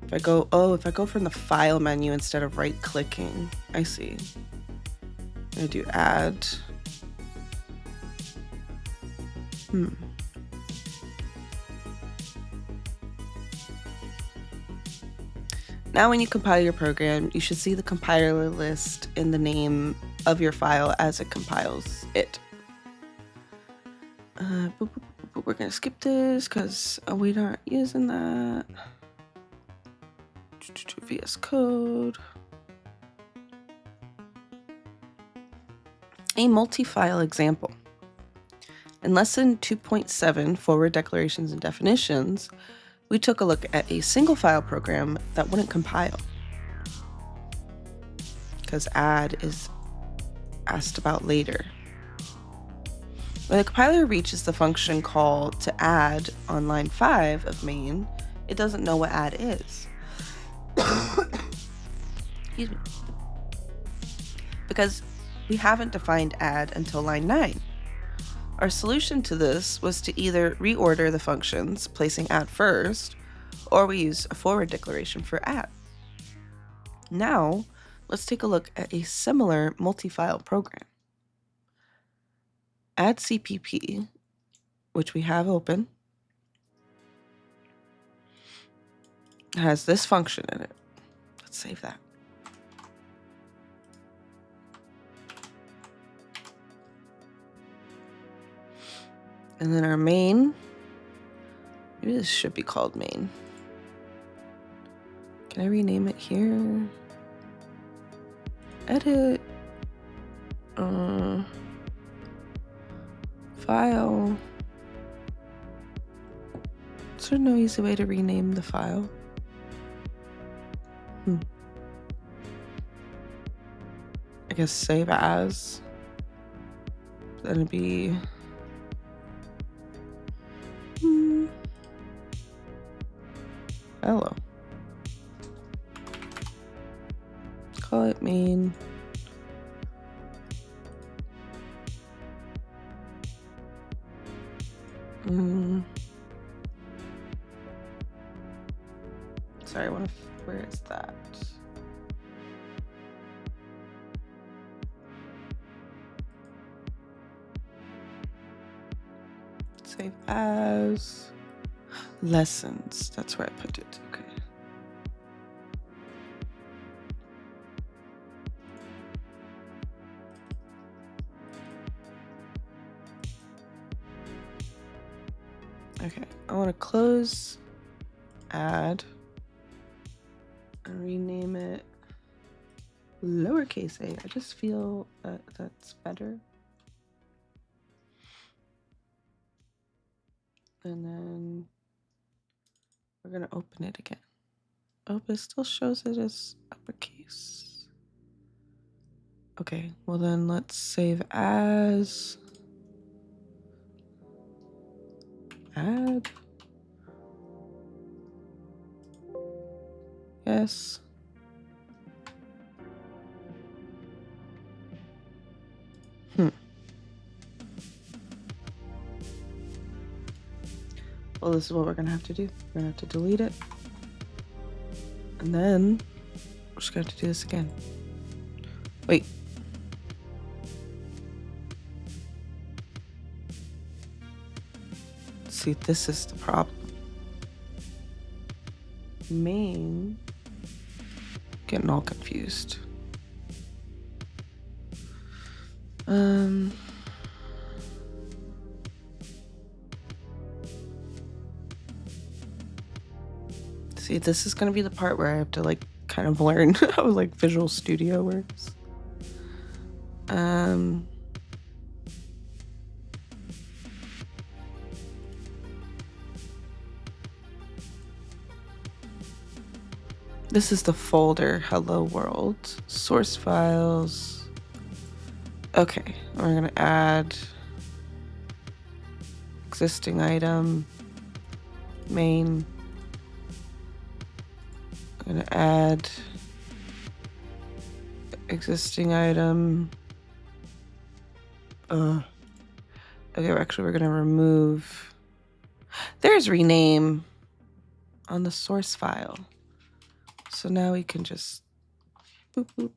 If I go from the file menu instead of right clicking, I see. I'm gonna do add. Now when you compile your program, you should see the compiler list in the name of your file as it compiles it. We're gonna skip this because we aren't using that. VS Code. A multi-file example. In lesson 2.7, forward declarations and definitions, we took a look at a single file program that wouldn't compile, because add is asked about later. When the compiler reaches the function call to add on line 5 of main, it doesn't know what add is. Excuse me. Because we haven't defined add until line 9. Our solution to this was to either reorder the functions, placing add first, or we use a forward declaration for add. Now, let's take a look at a similar multi-file program. Add CPP, which we have open, has this function in it. Let's save that. And then our main, maybe this should be called main. Can I rename it here? Edit. File. Is there no easy way to rename the file? I guess save as. Then it'd be. Hello. Call it main. Sorry, where is that? Save as lessons. That's where I put it. Okay. Okay, I want to close add and rename it lowercase a. I just feel that that's better. And then we're going to open it again. Oh, but it still shows it as uppercase. Okay, well then let's save as. Add. Yes. Well, this is what we're gonna have to do. We're gonna have to delete it. And then just gonna have to do this again. Wait. See, this is the problem. Main. Getting all confused. See, this is gonna be the part where I have to like kind of learn how like Visual Studio works. This is the folder, Hello World, source files. Okay, we're gonna add existing item, main. I'm gonna add existing item. Okay, actually we're gonna remove. There's rename on the source file. So now we can just boop, boop.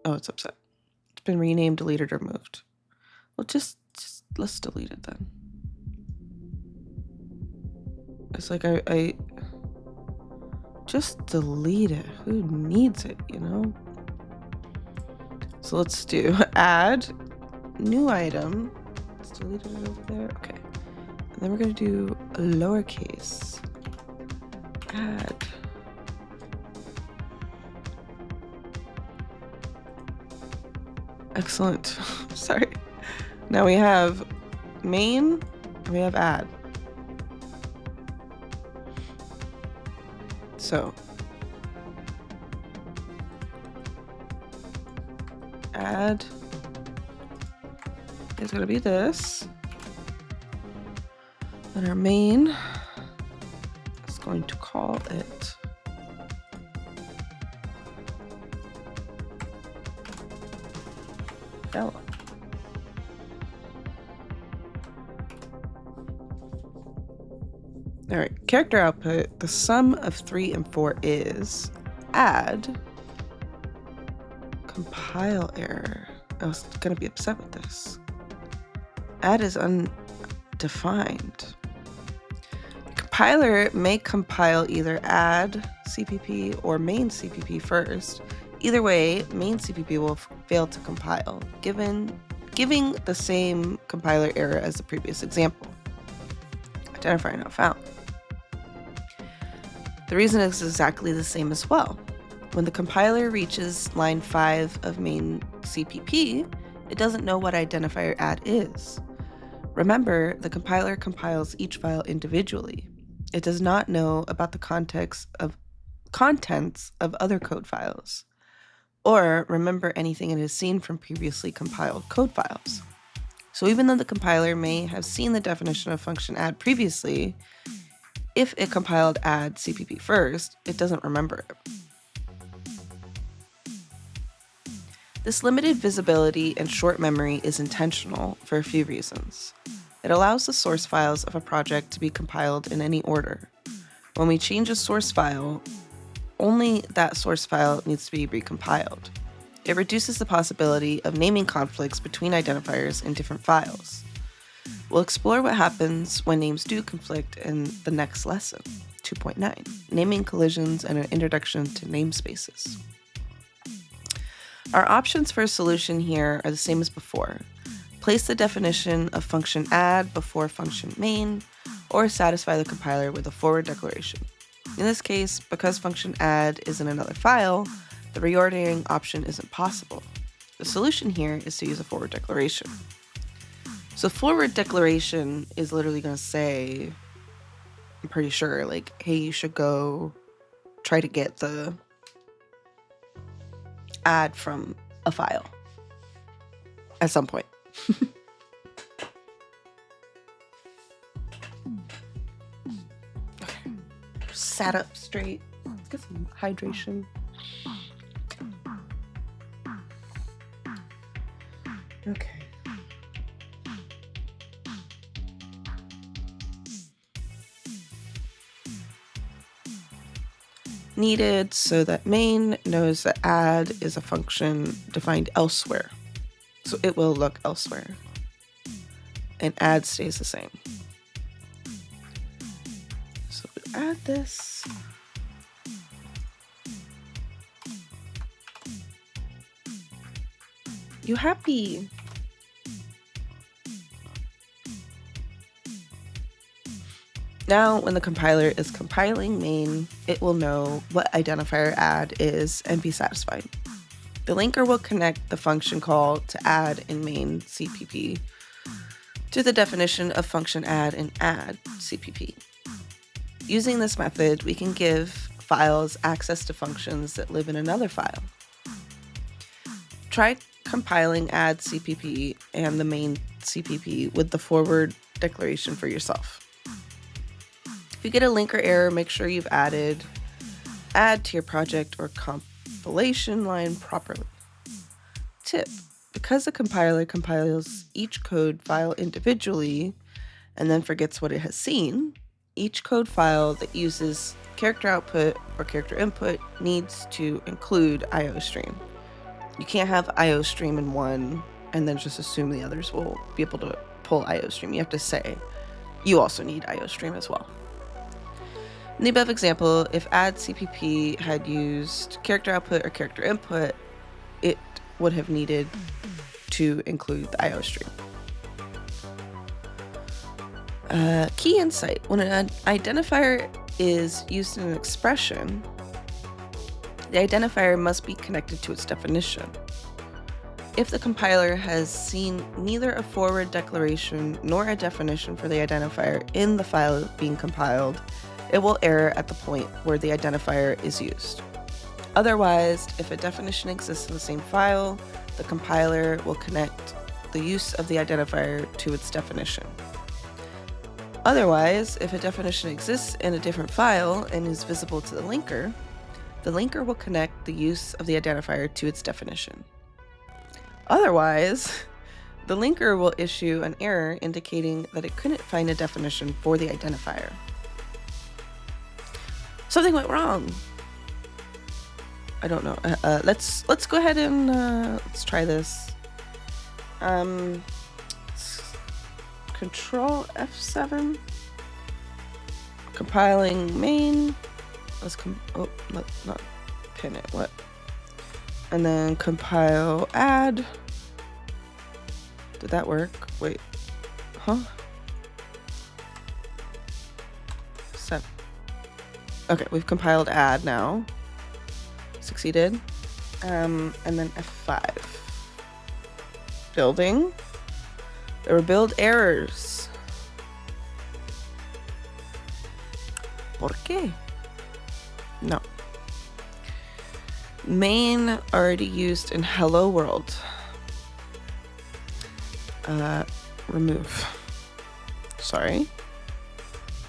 Oh, it's upset. It's been renamed, deleted, or moved. Well, just let's delete it then. It's like I just delete it. Who needs it, you know? So let's do add new item. Let's delete it over there. Okay. And then we're gonna do a lowercase. Add. Excellent. Sorry. Now we have main and we have add. So add is going to be this. And our main is going to call it Bella. All right, character output, the sum of 3 and 4 is add compile error. I was gonna be upset with this. Add is undefined. The compiler may compile either add CPP or main CPP first. Either way, main CPP will fail to compile, giving the same compiler error as the previous example. Identifier not found. The reason is exactly the same as well. When the compiler reaches line 5 of main CPP, it doesn't know what identifier add is. Remember, the compiler compiles each file individually. It does not know about the contents of other code files, or remember anything it has seen from previously compiled code files. So even though the compiler may have seen the definition of function add previously, if it compiled add CPP first, it doesn't remember it. This limited visibility and short memory is intentional for a few reasons. It allows the source files of a project to be compiled in any order. When we change a source file, only that source file needs to be recompiled. It reduces the possibility of naming conflicts between identifiers in different files. We'll explore what happens when names do conflict in the next lesson, 2.9, naming collisions and an introduction to namespaces. Our options for a solution here are the same as before. Place the definition of function add before function main, or satisfy the compiler with a forward declaration. In this case, because function add is in another file, the reordering option isn't possible. The solution here is to use a forward declaration. So forward declaration is literally going to say, I'm pretty sure, like, hey, you should go try to get the add from a file at some point. Okay. Sat up straight. Let's get some hydration. Okay. needed so that main knows that add is a function defined elsewhere. So it will look elsewhere. And add stays the same. So we add this. You happy? Now, when the compiler is compiling main, it will know what identifier add is and be satisfied. The linker will connect the function call to add in main CPP to the definition of function add in add CPP. Using this method, we can give files access to functions that live in another file. Try compiling add CPP and the main CPP with the forward declaration for yourself. If you get a linker error, make sure you've added add to your project or compilation line properly. Tip: because the compiler compiles each code file individually and then forgets what it has seen, each code file that uses character output or character input needs to include IOStream. You can't have IOStream in one and then just assume the others will be able to pull IOStream. You have to say you also need IOStream as well. In the above example, if add CPP had used character output or character input, it would have needed to include the IOStream. Key insight: when an identifier is used in an expression, the identifier must be connected to its definition. If the compiler has seen neither a forward declaration nor a definition for the identifier in the file being compiled, it will error at the point where the identifier is used. Otherwise, if a definition exists in the same file, the compiler will connect the use of the identifier to its definition. Otherwise, if a definition exists in a different file and is visible to the linker will connect the use of the identifier to its definition. Otherwise, the linker will issue an error indicating that it couldn't find a definition for the identifier. Something went wrong. I don't know. Let's go ahead and let's try this. Control F7. Compiling main. Let's not pin it. What? And then compile add. Did that work? Wait. Huh? 7. Okay, we've compiled add now. Succeeded. And then F5. Building. There were build errors. ¿Por qué? No. Main already used in hello world. Remove. Sorry.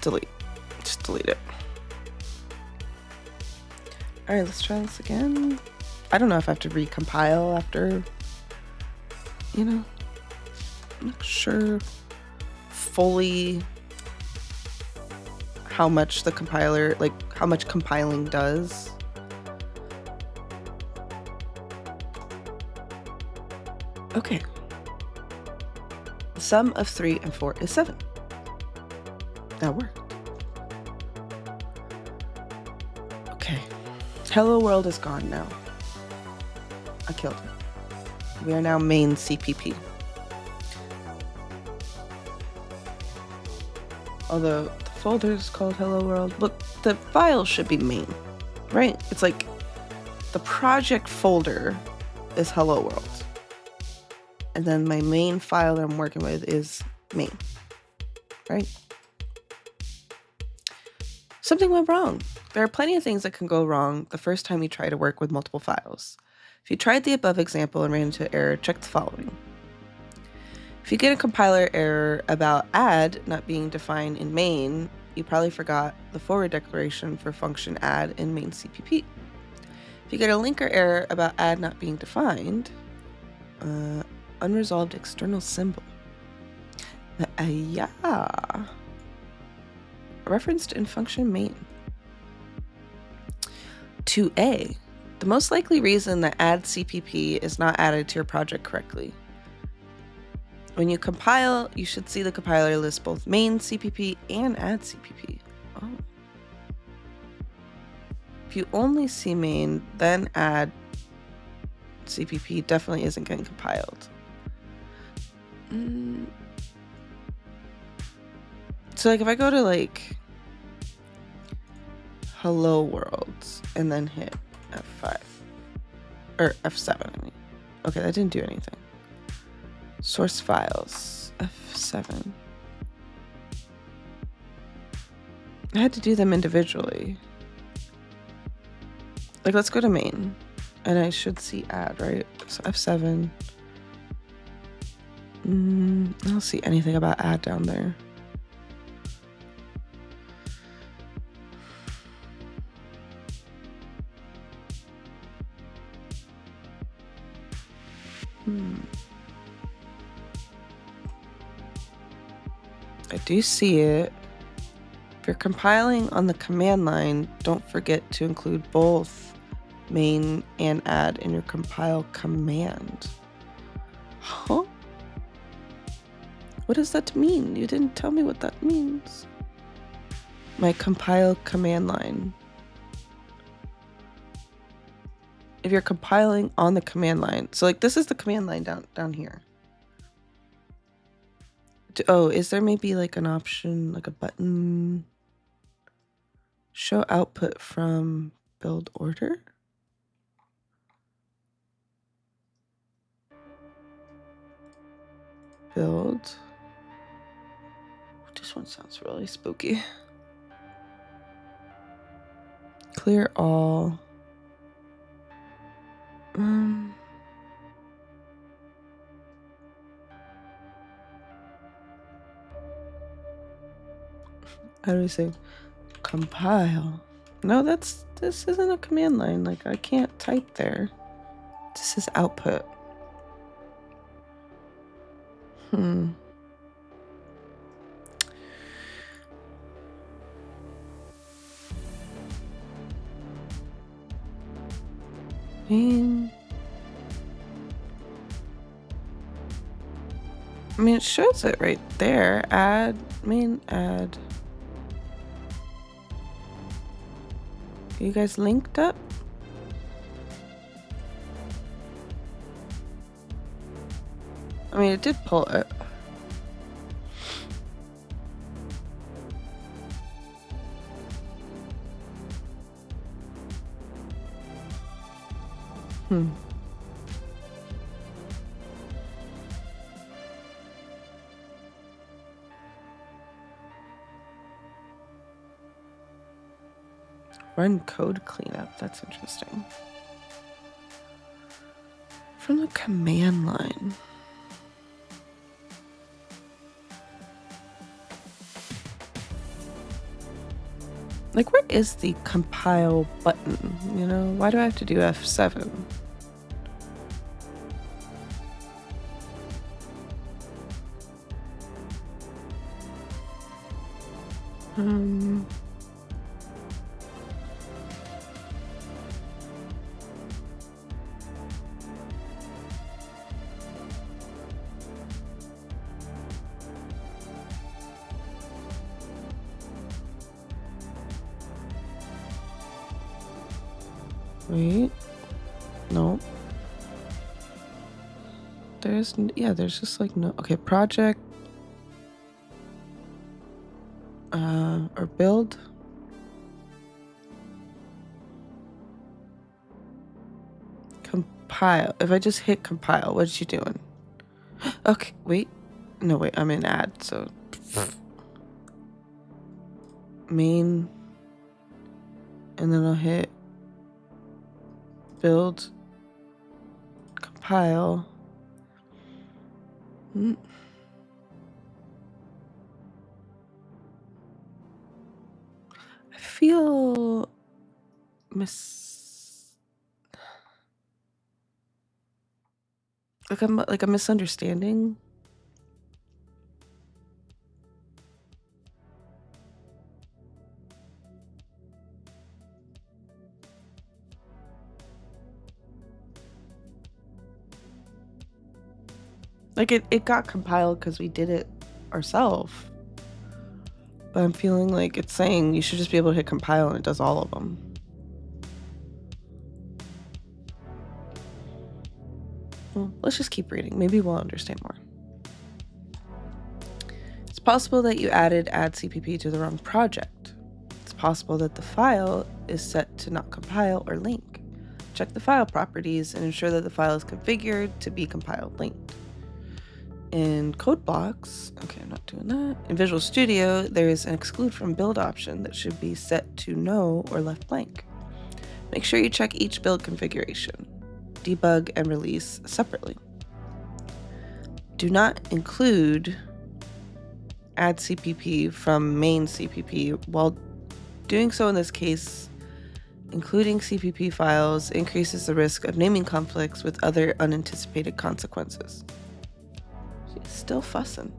Delete. Just delete it. All right, let's try this again. I don't know if I have to recompile after, I'm not sure fully how much the compiler, how much compiling does. Okay. The sum of 3 and 4 is 7. That worked. Okay. Hello world is gone now. I killed it. We are now main CPP. Although the folder is called hello world, look, the file should be main, right? It's like the project folder is hello world. And then my main file that I'm working with is main, right? Something went wrong. There are plenty of things that can go wrong the first time you try to work with multiple files. If you tried the above example and ran into an error, check the following. If you get a compiler error about add not being defined in main, you probably forgot the forward declaration for function add in main CPP. If you get a linker error about add not being defined, unresolved external symbol. Yeah. Referenced in function main. 2A. The most likely reason that add CPP is not added to your project correctly. When you compile, you should see the compiler list both main CPP and add CPP. Oh. If you only see main, then add CPP, definitely isn't getting compiled. So like if I go to like hello worlds and then hit F5 or F7, I mean. Okay, that didn't do anything. Source files, F7. I had to do them individually. Like let's go to main and I should see add, right? So F7. I don't see anything about add down there. I do see it. If you're compiling on the command line, don't forget to include both main and add in your compile command. Huh? What does that mean? You didn't tell me what that means. My compile command line. If you're compiling on the command line, so like this is the command line down here. Oh, is there maybe like an option, like a button? Show output from build order? Build. This one sounds really spooky. Clear all. How do we say compile? No, this isn't a command line. Like I can't type there. This is output. I mean, it shows it right there. Add, add. Are you guys linked up? I mean, it did pull it. Run code cleanup. That's interesting. From the command line. Like, where is the compile button? You know, why do I have to do F7? Wait, no. There's just like no, okay, project, or build. Compile, if I just hit compile, what's she doing? Okay, wait, no, wait, I'm in add, so. Main, and then I'll hit build, compile. I feel like a misunderstanding. Like it got compiled because we did it ourselves. But I'm feeling like it's saying you should just be able to hit compile and it does all of them. Well, let's just keep reading. Maybe we'll understand more. It's possible that you added add CPP to the wrong project. It's possible that the file is set to not compile or link. Check the file properties and ensure that the file is configured to be compiled linked. In CodeBlocks, okay, I'm not doing that. In Visual Studio, there is an exclude from build option that should be set to no or left blank. Make sure you check each build configuration. Debug and release separately. Do not include add CPP from main CPP. While doing so in this case, including CPP files increases the risk of naming conflicts with other unanticipated consequences. She's still fussing.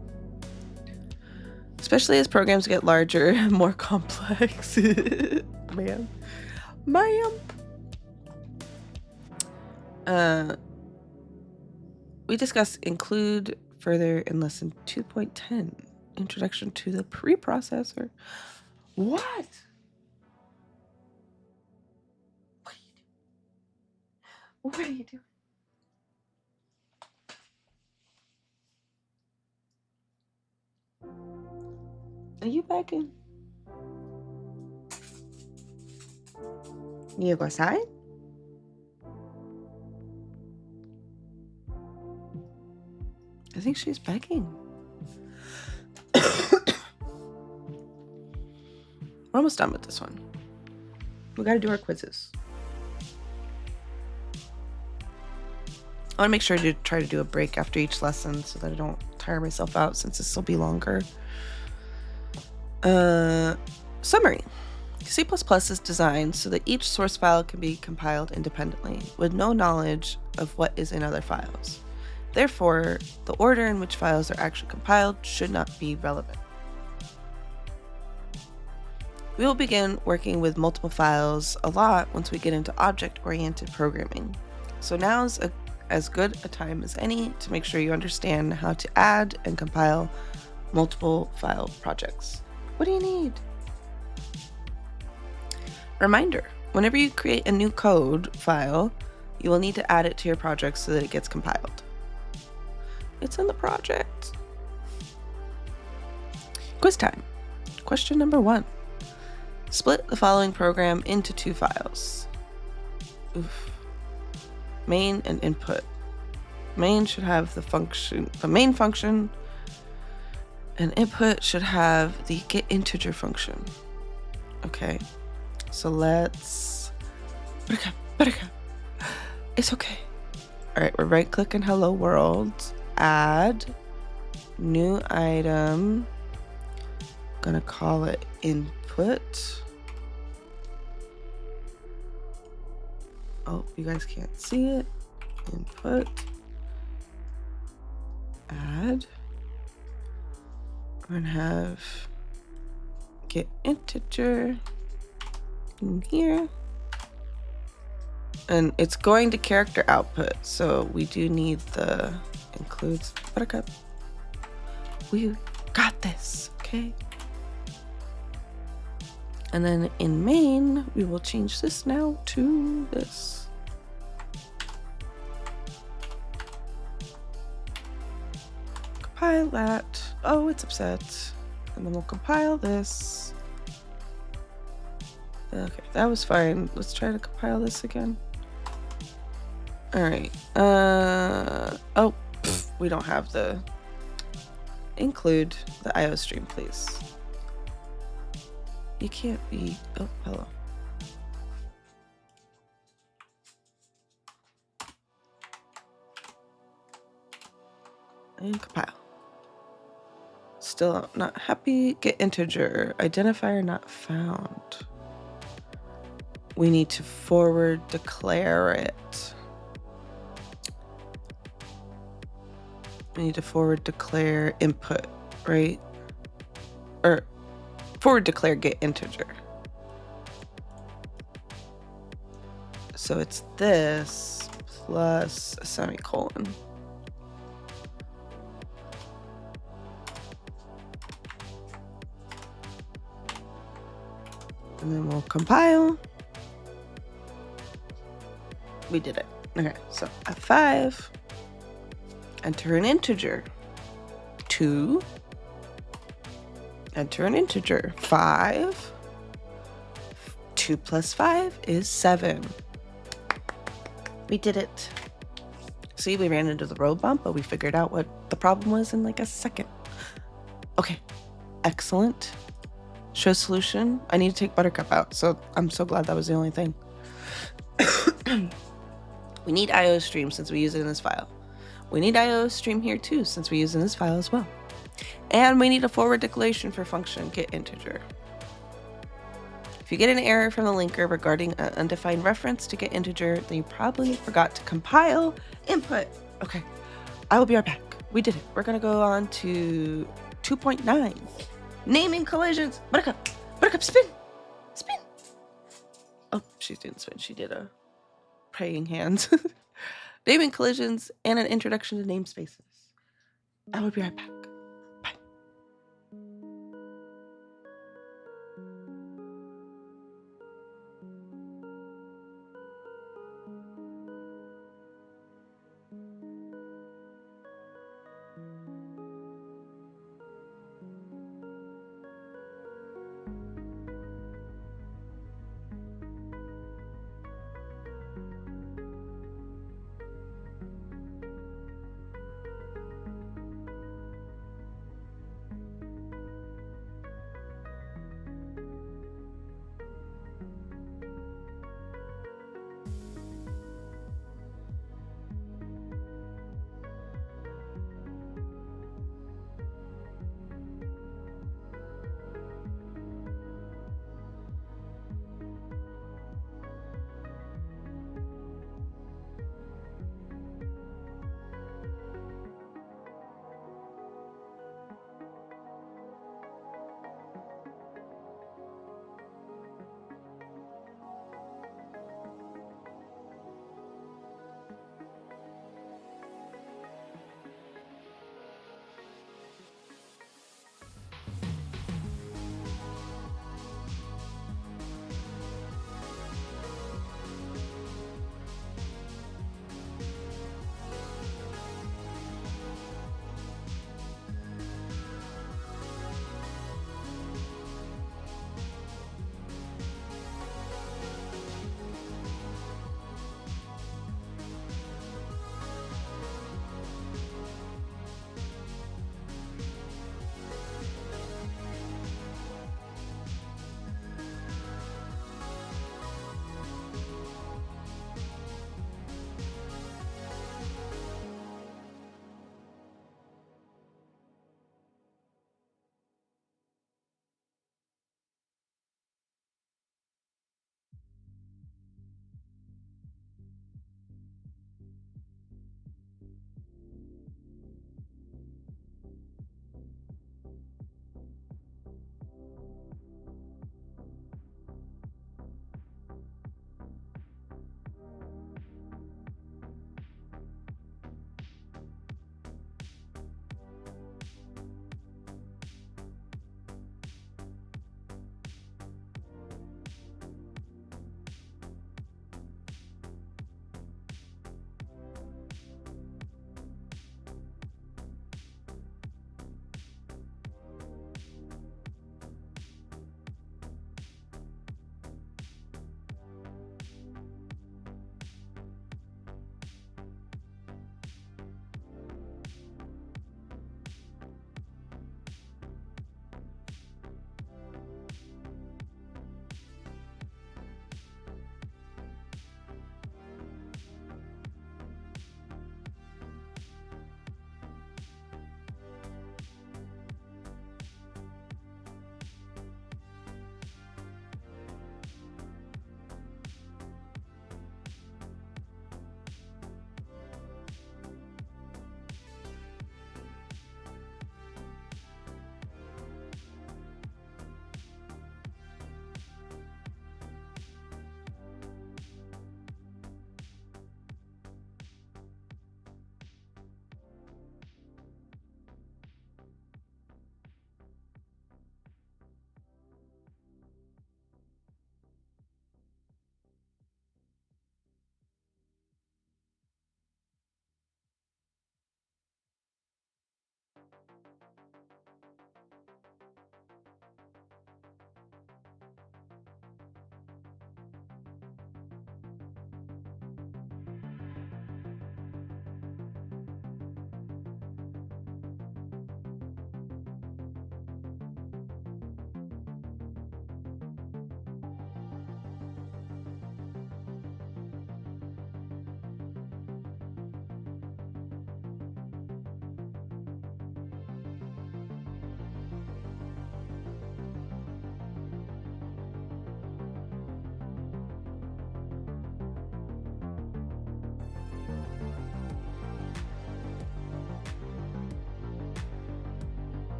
Especially as programs get larger and more complex. Ma'am. We discuss include further in lesson 2.10, introduction to the preprocessor. What? What are you doing? Are you back in? You go outside? I think she's begging. We're almost done with this one. We gotta do our quizzes. I want to make sure to try to do a break after each lesson so that I don't tire myself out since this will be longer. Summary. C++ is designed so that each source file can be compiled independently with no knowledge of what is in other files. Therefore, the order in which files are actually compiled should not be relevant. We will begin working with multiple files a lot once we get into object-oriented programming. So now's as good a time as any to make sure you understand how to add and compile multiple file projects. What do you need? Reminder, whenever you create a new code file, you will need to add it to your project so that it gets compiled. It's in the project. Quiz time. Question number 1. Split the following program into 2 files. Oof. Main and input. Main should have the main function, and input should have the getInteger function. Okay, so let's. It's okay. All right, we're right-clicking Hello World. Add new item. Gonna call it input. Oh, you guys can't see it. Input. Add. We're gonna have getInteger in here. And it's going to character output, so we do need the includes. Buttercup. We got this, okay? And then in main, we will change this now to this. Compile that. Oh, it's upset. And then we'll compile this. Okay, that was fine. Let's try to compile this again. All right. Oh, we don't have the include the IO stream, please. You can't be. Oh, hello. And compile. Still not happy. getInteger. Identifier not found. We need to forward declare it. We need to forward declare input, right? Or forward declare getInteger. So it's this plus a semicolon. And then we'll compile. We did it. Okay, so F5, enter an integer. 2, enter an integer. 5, 2 plus 5 is 7. We did it. See, we ran into the road bump, but we figured out what the problem was in like a second. Okay, excellent. Show solution. I need to take Buttercup out, so I'm so glad that was the only thing. We need IO stream since we use it in this file. We need IO stream here too since we use it in this file as well. And we need a forward declaration for function get integer. If you get an error from the linker regarding an undefined reference to get integer, then you probably forgot to compile input. Okay, I will be right back. We did it. We're gonna go on to 2.9. Naming collisions. Buttercup. Buttercup, spin. Spin. Oh, she didn't spin. She did a praying hands. Naming collisions and an introduction to namespaces. I will be right back. Bye.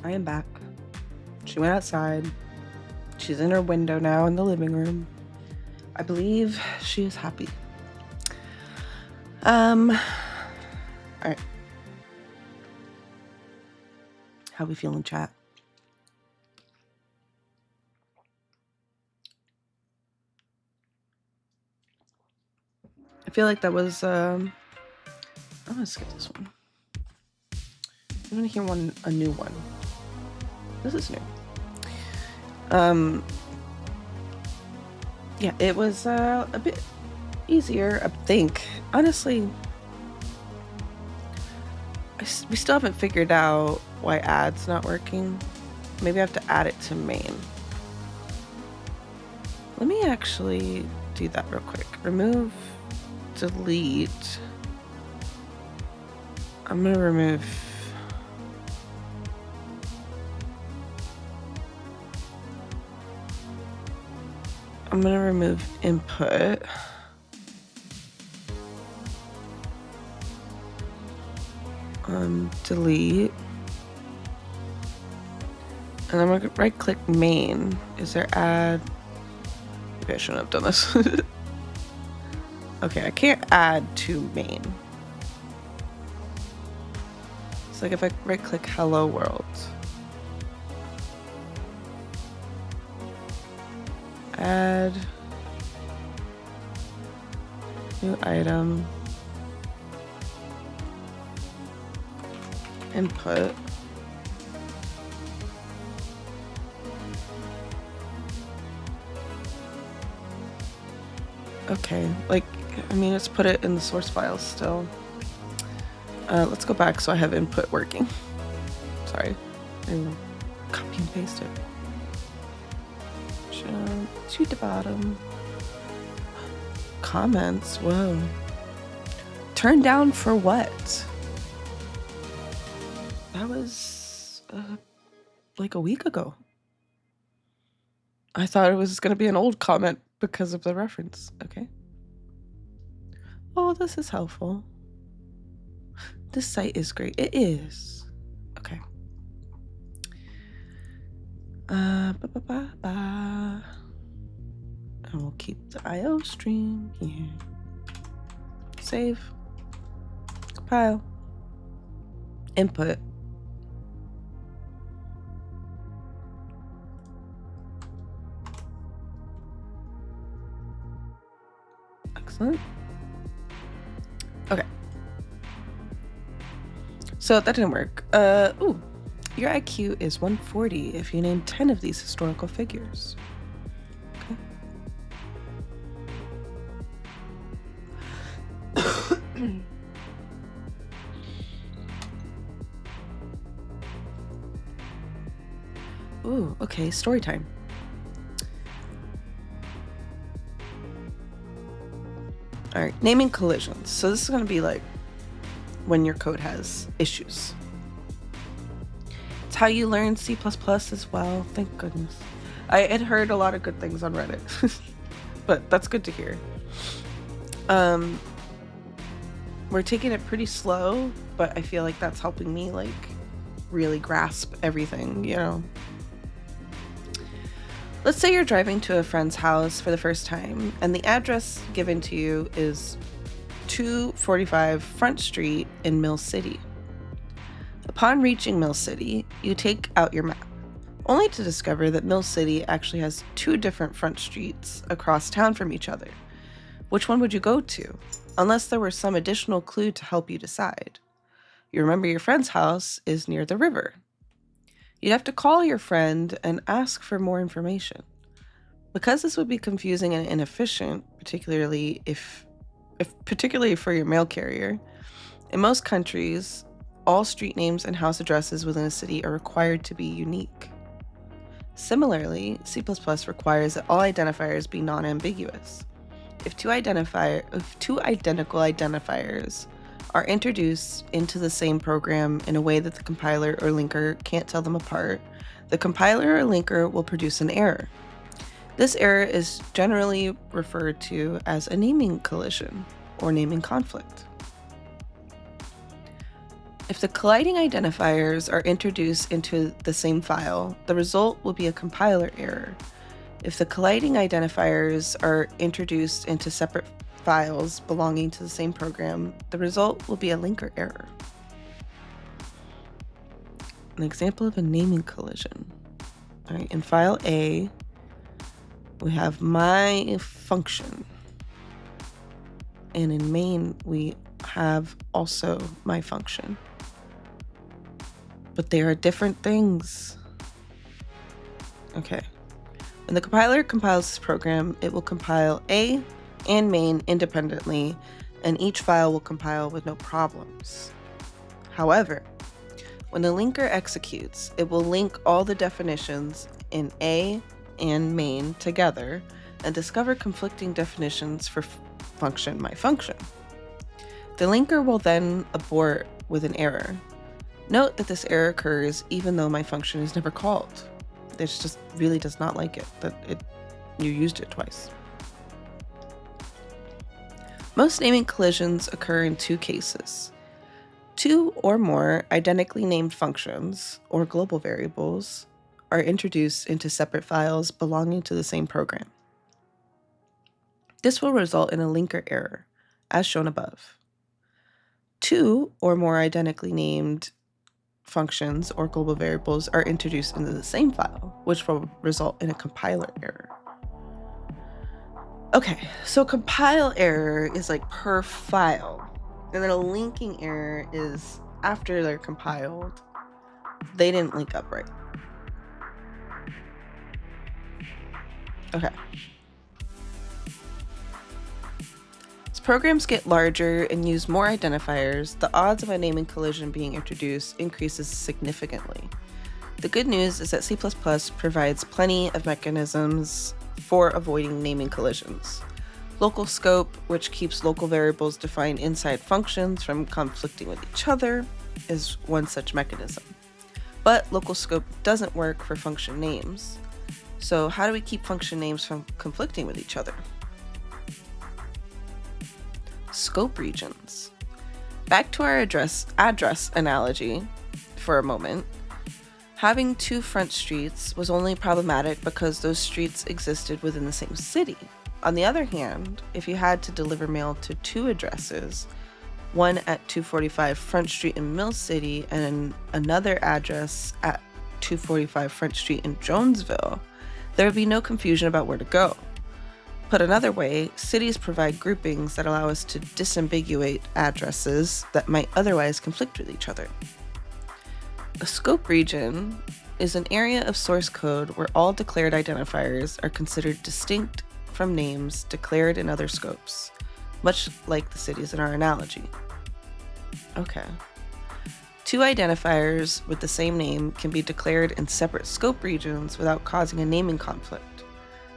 I am back. She went outside. She's in her window now in the living room. I believe she is happy. All right. How we feeling, chat? I feel like that was, I'm gonna skip this one. I'm gonna hear a new one. This is new. Yeah, it was a bit easier, I think. Honestly, we still haven't figured out why ads not working. Maybe I have to add it to main. Let me actually do that real quick. Remove, delete. I'm gonna remove. I'm gonna remove input. Delete. And I'm gonna right click main. Is there add? Maybe I shouldn't have done this. Okay, I can't add to main. It's like if I right click hello world. Add new item. Input. Okay, like, I mean, let's put it in the source file still. Let's go back so I have input working. Sorry, I will copy and paste it. Jump to the bottom. Comments, whoa. Turned down for what? That was like a week ago. I thought it was going to be an old comment because of the reference. Okay. Oh, this is helpful. This site is great. It is. Okay. And we'll keep the IO stream here. Save. Compile. Input. Excellent. Okay. So that didn't work. Ooh. Your IQ is 140 if you name 10 of these historical figures. Okay. Ooh, okay, story time. All right, naming collisions. So this is going to be like when your code has issues. It's how you learn C++ as well. Thank goodness. I had heard a lot of good things on Reddit, but that's good to hear. We're taking it pretty slow, but I feel like that's helping me like really grasp everything, you know. Let's say you're driving to a friend's house for the first time, and the address given to you is 245 Front Street in Mill City. Upon reaching Mill City, you take out your map, only to discover that Mill City actually has two different front streets across town from each other. Which one would you go to? Unless there were some additional clue to help you decide. You remember your friend's house is near the river. You'd have to call your friend and ask for more information. Because this would be confusing and inefficient, particularly particularly for your mail carrier, in most countries, all street names and house addresses within a city are required to be unique. Similarly, C++ requires that all identifiers be non-ambiguous. If two identical identifiers are introduced into the same program in a way that the compiler or linker can't tell them apart, the compiler or linker will produce an error. This error is generally referred to as a naming collision or naming conflict. If the colliding identifiers are introduced into the same file, the result will be a compiler error. If the colliding identifiers are introduced into separate files belonging to the same program, the result will be a linker error. An example of a naming collision. All right, in file A, we have my function. And in main, we have also my function. But they are different things. Okay. When the compiler compiles this program, it will compile A and main independently, and each file will compile with no problems. However, when the linker executes, it will link all the definitions in A and main together and discover conflicting definitions for function my function. The linker will then abort with an error. Note that this error occurs even though my function is never called. This just really does not like it that you used it twice. Most naming collisions occur in two cases. Two or more identically named functions, or global variables, are introduced into separate files belonging to the same program. This will result in a linker error, as shown above. Two or more identically named functions or global variables are introduced into the same file, which will result in a compiler error. Okay, so compile error is like per file, and then a linking error is after they're compiled, they didn't link up right. Okay. As programs get larger and use more identifiers, the odds of a naming collision being introduced increases significantly. The good news is that C++ provides plenty of mechanisms for avoiding naming collisions. Local scope, which keeps local variables defined inside functions from conflicting with each other, is one such mechanism. But local scope doesn't work for function names. So how do we keep function names from conflicting with each other? Scope regions. Back to our address analogy for a moment. Having two front streets was only problematic because those streets existed within the same city. On the other hand, if you had to deliver mail to two addresses, one at 245 Front Street in Mill City and another address at 245 Front Street in Jonesville, there would be no confusion about where to go. Put another way, cities provide groupings that allow us to disambiguate addresses that might otherwise conflict with each other. A scope region is an area of source code where all declared identifiers are considered distinct from names declared in other scopes, much like the cities in our analogy. Okay. Two identifiers with the same name can be declared in separate scope regions without causing a naming conflict.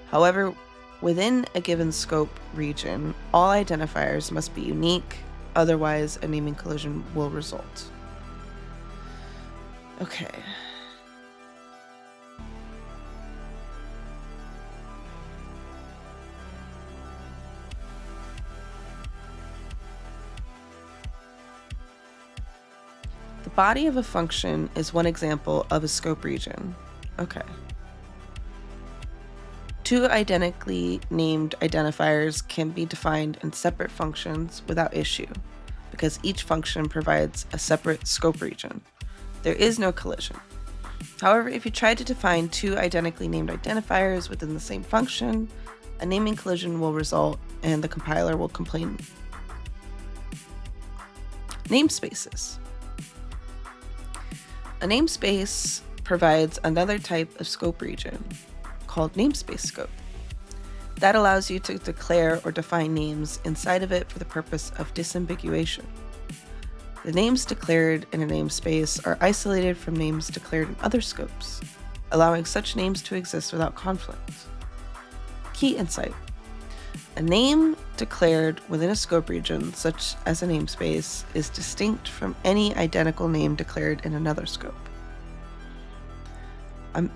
However, within a given scope region, all identifiers must be unique, otherwise a naming collision will result. Okay. The body of a function is one example of a scope region. Okay. Two identically named identifiers can be defined in separate functions without issue, because each function provides a separate scope region. There is no collision. However, if you try to define two identically named identifiers within the same function, a naming collision will result and the compiler will complain. Namespaces. A namespace provides another type of scope region called namespace scope. That allows you to declare or define names inside of it for the purpose of disambiguation. The names declared in a namespace are isolated from names declared in other scopes, allowing such names to exist without conflict. Key insight. A name declared within a scope region, such as a namespace, is distinct from any identical name declared in another scope.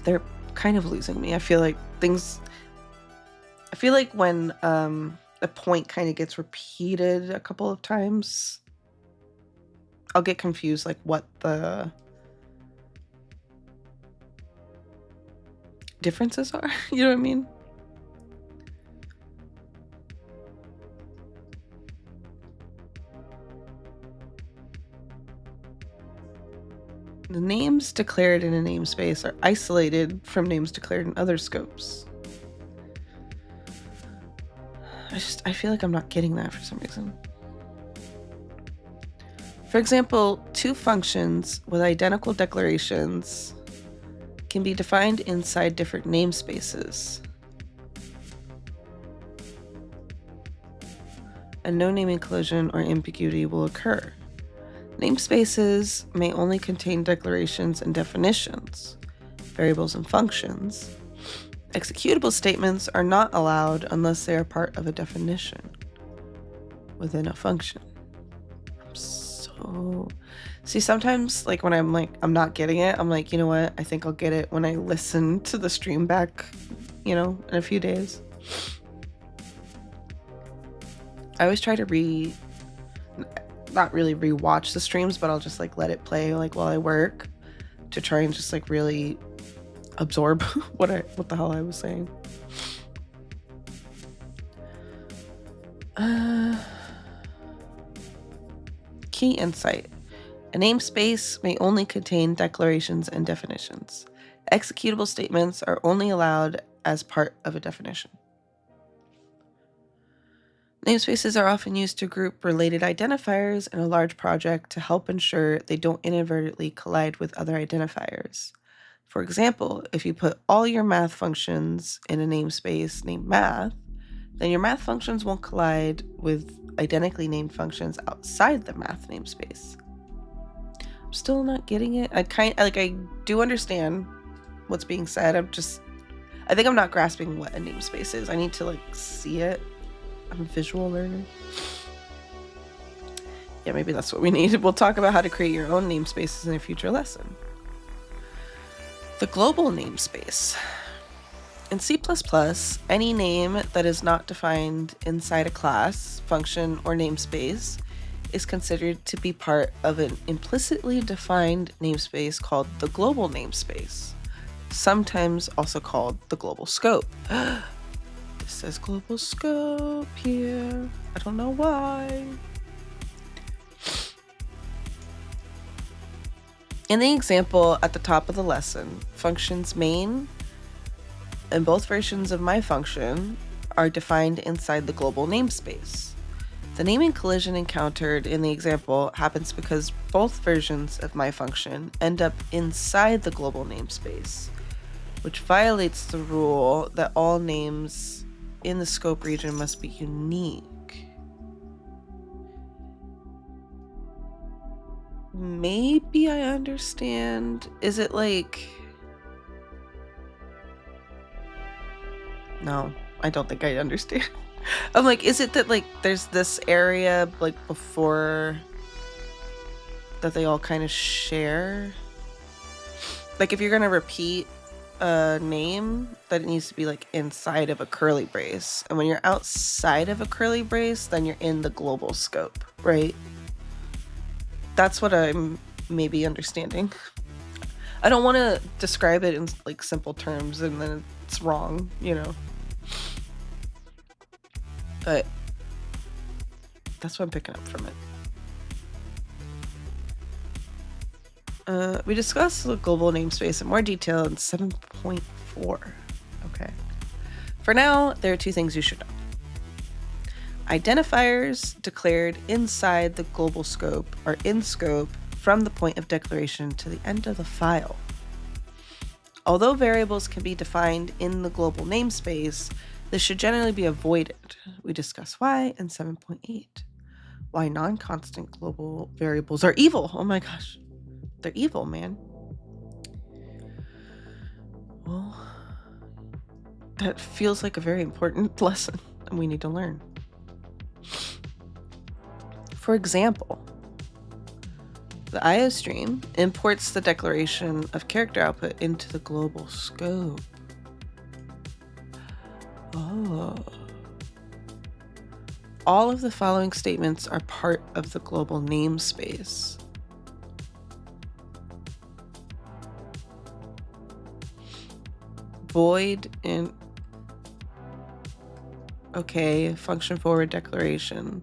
They're kind of losing me. I feel like when a point kind of gets repeated a couple of times, I'll get confused like what the differences are. You know what I mean? The names declared in a namespace are isolated from names declared in other scopes. I feel like I'm not getting that for some reason. For example, two functions with identical declarations can be defined inside different namespaces. And no naming collision or ambiguity will occur. Namespaces may only contain declarations and definitions, variables and functions. Executable statements are not allowed unless they are part of a definition within a function. So, see, sometimes like when I'm like, I'm not getting it, I'm like, you know what? I think I'll get it when I listen to the stream back, you know, in a few days. I always try to not really rewatch the streams, but I'll just like let it play like while I work to try and just like really absorb what the hell I was saying. Key insight. A namespace may only contain declarations and definitions. Executable statements are only allowed as part of a definition. Namespaces are often used to group related identifiers in a large project to help ensure they don't inadvertently collide with other identifiers. For example, if you put all your math functions in a namespace named math, then your math functions won't collide with identically named functions outside the math namespace. I'm still not getting it. I do understand what's being said. I think I'm not grasping what a namespace is. I need to like see it. I'm a visual learner. Yeah, maybe that's what we need. We'll talk about how to create your own namespaces in a future lesson. The global namespace. In C++, any name that is not defined inside a class, function, or namespace is considered to be part of an implicitly defined namespace called the global namespace, sometimes also called the global scope. It says global scope here. I don't know why. In the example at the top of the lesson, functions main and both versions of my function are defined inside the global namespace. The naming collision encountered in the example happens because both versions of my function end up inside the global namespace, which violates the rule that all names in the scope region must be unique. Maybe I understand. Is it like... No, I don't think I understand. I'm like, is it that like there's this area like before that they all kind of share? Like if you're gonna repeat a name, that it needs to be like inside of a curly brace, and when you're outside of a curly brace, then you're in the global scope, right? That's what I'm maybe understanding. I don't want to describe it in like simple terms and then it's wrong, you know. But that's what I'm picking up from it. We discussed the global namespace in more detail in 7.4. Okay. For now, there are two things you should know. Identifiers declared inside the global scope are in scope from the point of declaration to the end of the file. Although variables can be defined in the global namespace, this should generally be avoided. We discuss why in 7.8. Why non-constant global variables are evil. Oh my gosh. They're evil, man. Well, that feels like a very important lesson and we need to learn. For example, the IOStream imports the declaration of character output into the global scope. Oh. All of the following statements are part of the global namespace. void in okay, function forward declaration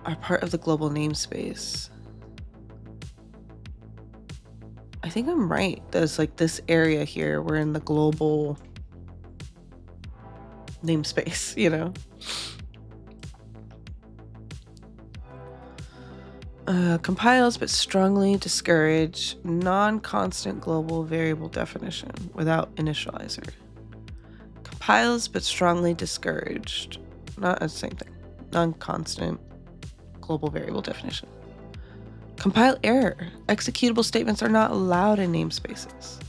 are part of the global namespace. I think I'm right. There's like this area here. We're in the global namespace, you know? Compiles but strongly discourage non-constant global variable definition without initializer. Compiles but strongly discouraged. Not the same thing. Non-constant global variable definition. Compile error. Executable statements are not allowed in namespaces.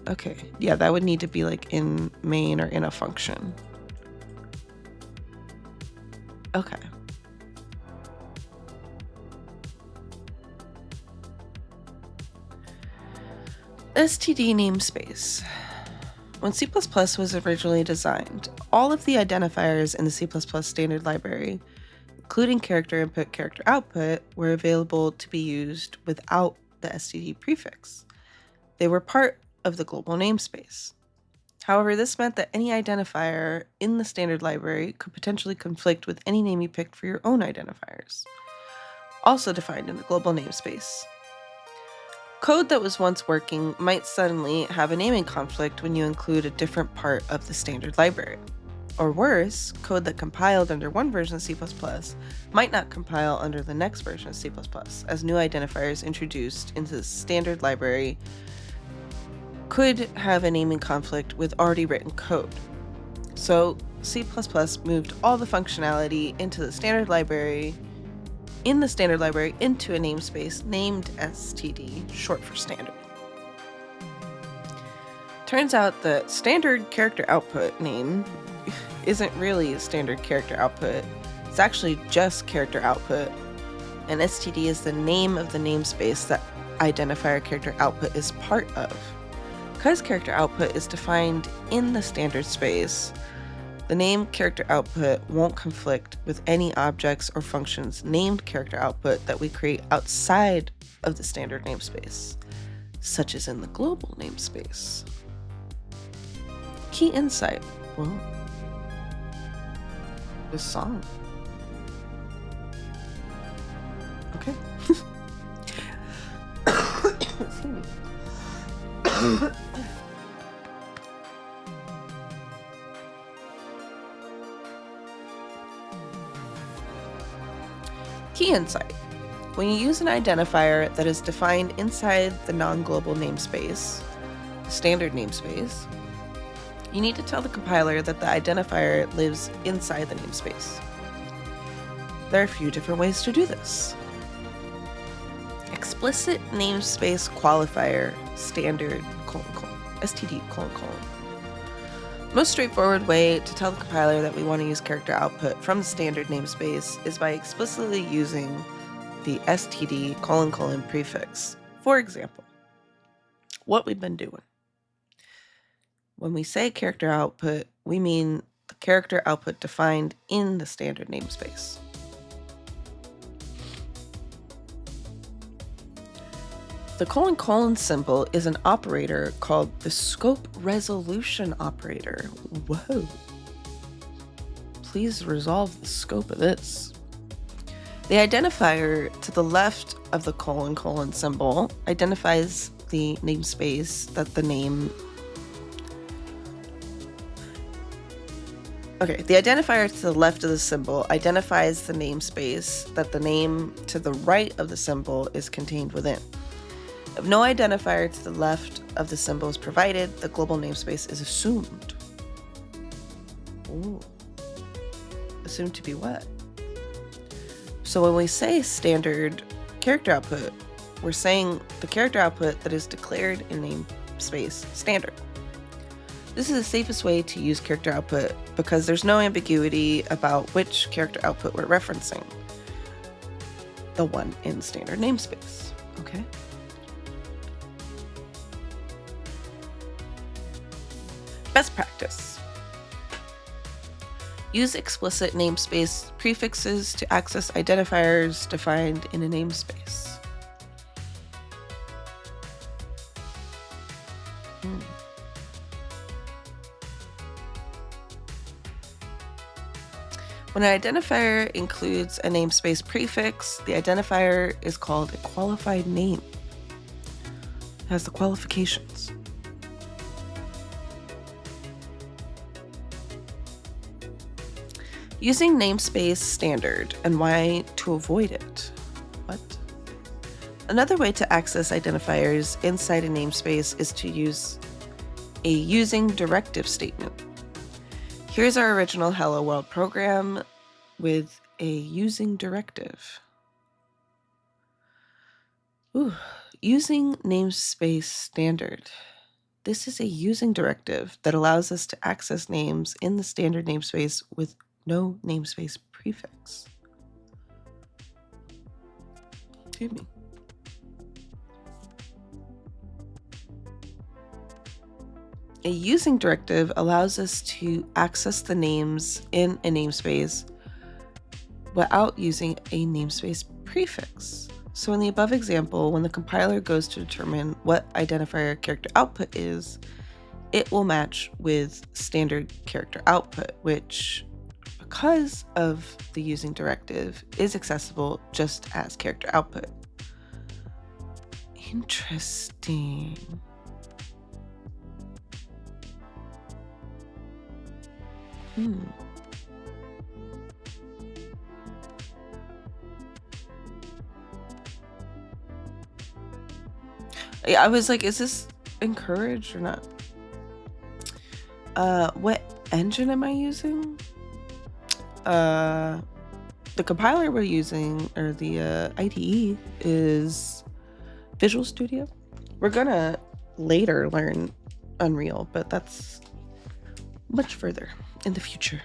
Okay, yeah, that would need to be like in main or in a function. Okay. STD namespace. When C++ was originally designed, all of the identifiers in the C++ standard library, including character input, character output, were available to be used without the STD prefix. They were part of the global namespace. However, this meant that any identifier in the standard library could potentially conflict with any name you picked for your own identifiers, also defined in the global namespace. Code that was once working might suddenly have a naming conflict when you include a different part of the standard library. Or worse, code that compiled under one version of C++ might not compile under the next version of C++, as new identifiers introduced into the standard library could have a naming conflict with already written code. So C++ moved all the functionality into the standard library into a namespace named STD, short for standard. Turns out the standard character output name isn't really standard character output. It's actually just character output, and STD is the name of the namespace that identifier character output is part of. Because character output is defined in the standard space, the name character output won't conflict with any objects or functions named character output that we create outside of the standard namespace, such as in the global namespace. Key insight. Whoa. This song. Okay. Excuse me. Key insight. When you use an identifier that is defined inside the non-global namespace, the standard namespace, you need to tell the compiler that the identifier lives inside the namespace. There are a few different ways to do this. Explicit namespace qualifier standard : STD : Most straightforward way to tell the compiler that we want to use character output from the standard namespace is by explicitly using the STD : prefix. For example, what we've been doing. When we say character output, we mean the character output defined in the standard namespace. The : symbol is an operator called the scope resolution operator. Whoa. Please resolve the scope of this. The identifier to the left of the : symbol identifies the namespace that the name... Okay, the identifier to the left of the symbol identifies the namespace that the name to the right of the symbol is contained within. If no identifier to the left of the symbol is provided, the global namespace is assumed. Ooh. Assumed to be what? So when we say standard character output, we're saying the character output that is declared in namespace standard. This is the safest way to use character output because there's no ambiguity about which character output we're referencing. The one in standard namespace, okay? Best practice. Use explicit namespace prefixes to access identifiers defined in a namespace. Hmm. When an identifier includes a namespace prefix, the identifier is called a qualified name. It has the qualifications. Using namespace standard and why to avoid it. What? Another way to access identifiers inside a namespace is to use a using directive statement. Here's our original Hello World program with a using directive. Ooh, using namespace standard. This is a using directive that allows us to access names in the standard namespace with no namespace prefix. Excuse me. A using directive allows us to access the names in a namespace without using a namespace prefix. So in the above example, when the compiler goes to determine what identifier character output is, it will match with standard character output, which, because of the using directive, is accessible just as character output. Interesting. Yeah, I was like, is this encouraged or not? What engine am I using? The compiler we're using, or the IDE, is Visual Studio. We're gonna later learn Unreal, but that's much further in the future.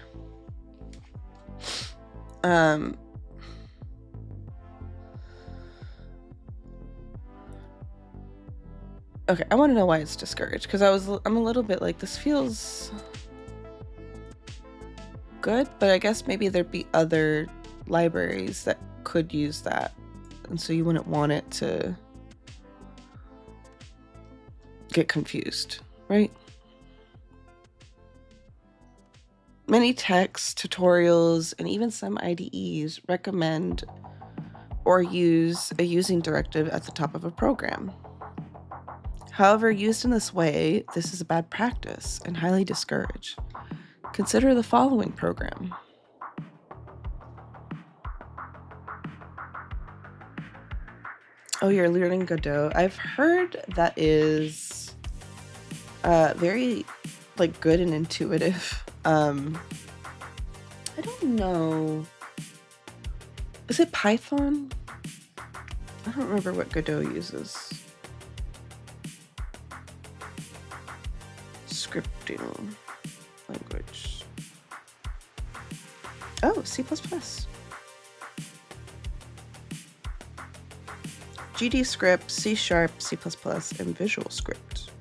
Okay, I want to know why it's discouraged, because I'm a little bit like, this feels good, but I guess maybe there'd be other libraries that could use that, and so you wouldn't want it to get confused, right? Many texts, tutorials, and even some IDEs recommend or use a using directive at the top of a program. However, used in this way, this is a bad practice and highly discouraged. Consider the following program. Oh, you're learning Godot. I've heard that is very good and intuitive. I don't know. Is it Python? I don't remember what Godot uses. Scripting language. Oh, C++. GDScript, C#, C++, and Visual Script.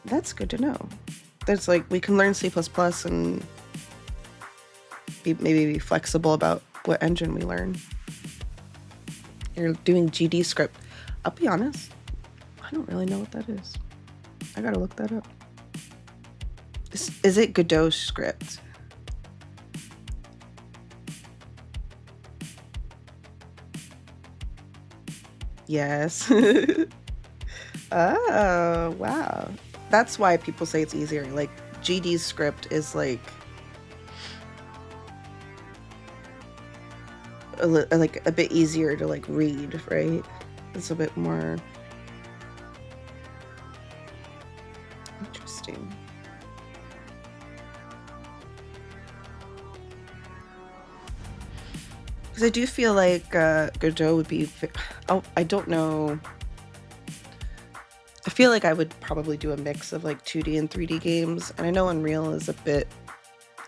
That's good to know. There's we can learn C++ and maybe be flexible about what engine we learn. You're doing GDScript. I'll be honest, I don't really know what that is. I gotta look that up. Is it Godot script? Yes. Oh, wow. That's why people say it's easier. GDScript is a bit easier to read, right? It's a bit more interesting. Because I do feel like Godot would be... Oh, I don't know. I feel like I would probably do a mix of 2D and 3D games. And I know Unreal is a bit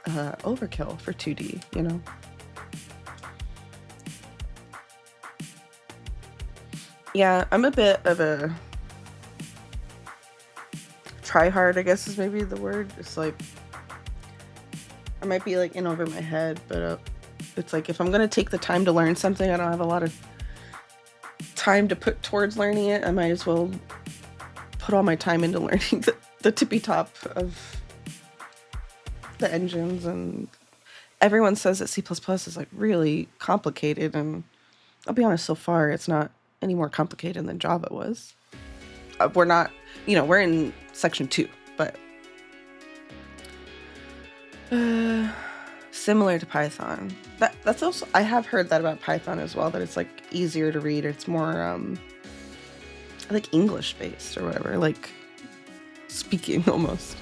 overkill for 2D, you know? Yeah, I'm a bit of a try-hard, I guess is maybe the word. It's I might be in over my head, but it's if I'm going to take the time to learn something, I don't have a lot of time to put towards learning it, I might as well put all my time into learning the tippy top of the engines. And everyone says that C++ is like really complicated, and I'll be honest, so far it's not any more complicated than Java was. We're not, we're in section 2, but similar to Python. That's also, I have heard that about Python as well, that it's like easier to read. It's more like English based or whatever, like speaking almost.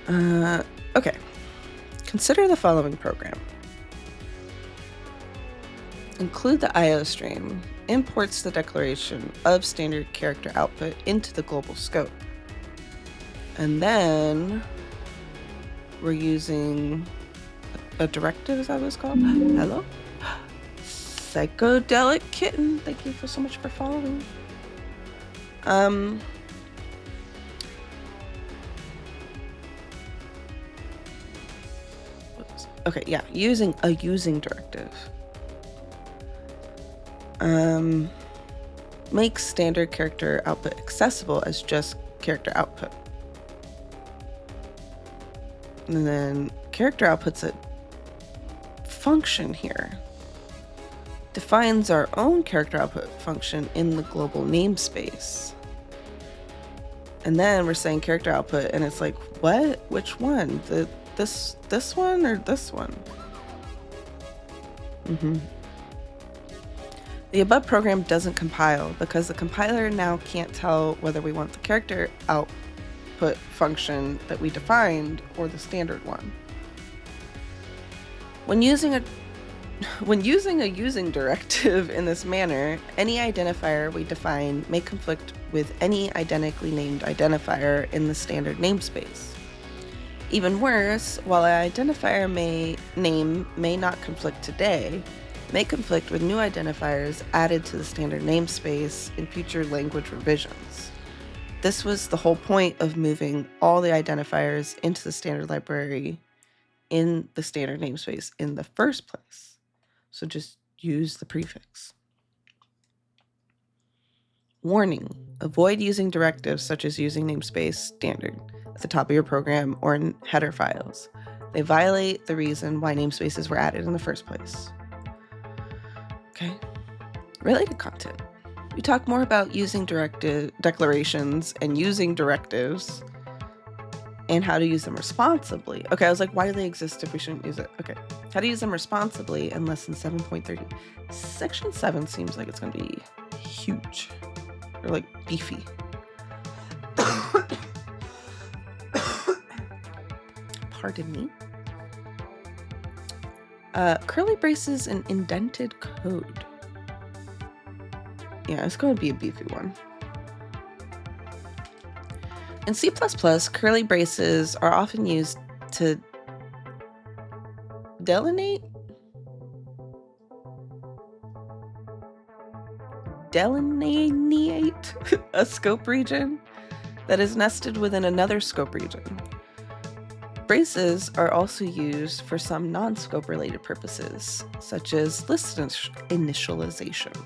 Okay. Consider the following program. Include the IO stream, imports the declaration of standard character output into the global scope. And then we're using a directive, is that what it's called? Hello? Psychedelic Kitten, thank you so much for following. Okay, yeah, using a using directive. Makes standard character output accessible as just character output. And then character output's a function here. Defines our own character output function in the global namespace. And then we're saying character output, and it's like, what? Which one? This one or this one? The above program doesn't compile because the compiler now can't tell whether we want the character output function that we defined or the standard one. When using a using directive in this manner, any identifier we define may conflict with any identically named identifier in the standard namespace. Even worse, while an identifier name may not conflict today, it may conflict with new identifiers added to the standard namespace in future language revisions. This was the whole point of moving all the identifiers into the standard library in the standard namespace in the first place. So just use the prefix. Warning: avoid using directives such as using namespace standard at the top of your program or in header files. They violate the reason why namespaces were added in the first place. Okay. Related content. We talk more about using declarations and using directives and how to use them responsibly. Okay, I was like, why do they exist if we shouldn't use it? Okay. How to use them responsibly in lesson 7.30. Section 7 seems like it's going to be huge. Or like beefy. Pardon me. Curly braces and indented code. Yeah, it's going to be a beefy one. In C++, curly braces are often used to delineate a scope region that is nested within another scope region. Braces are also used for some non-scope related purposes, such as list initialization.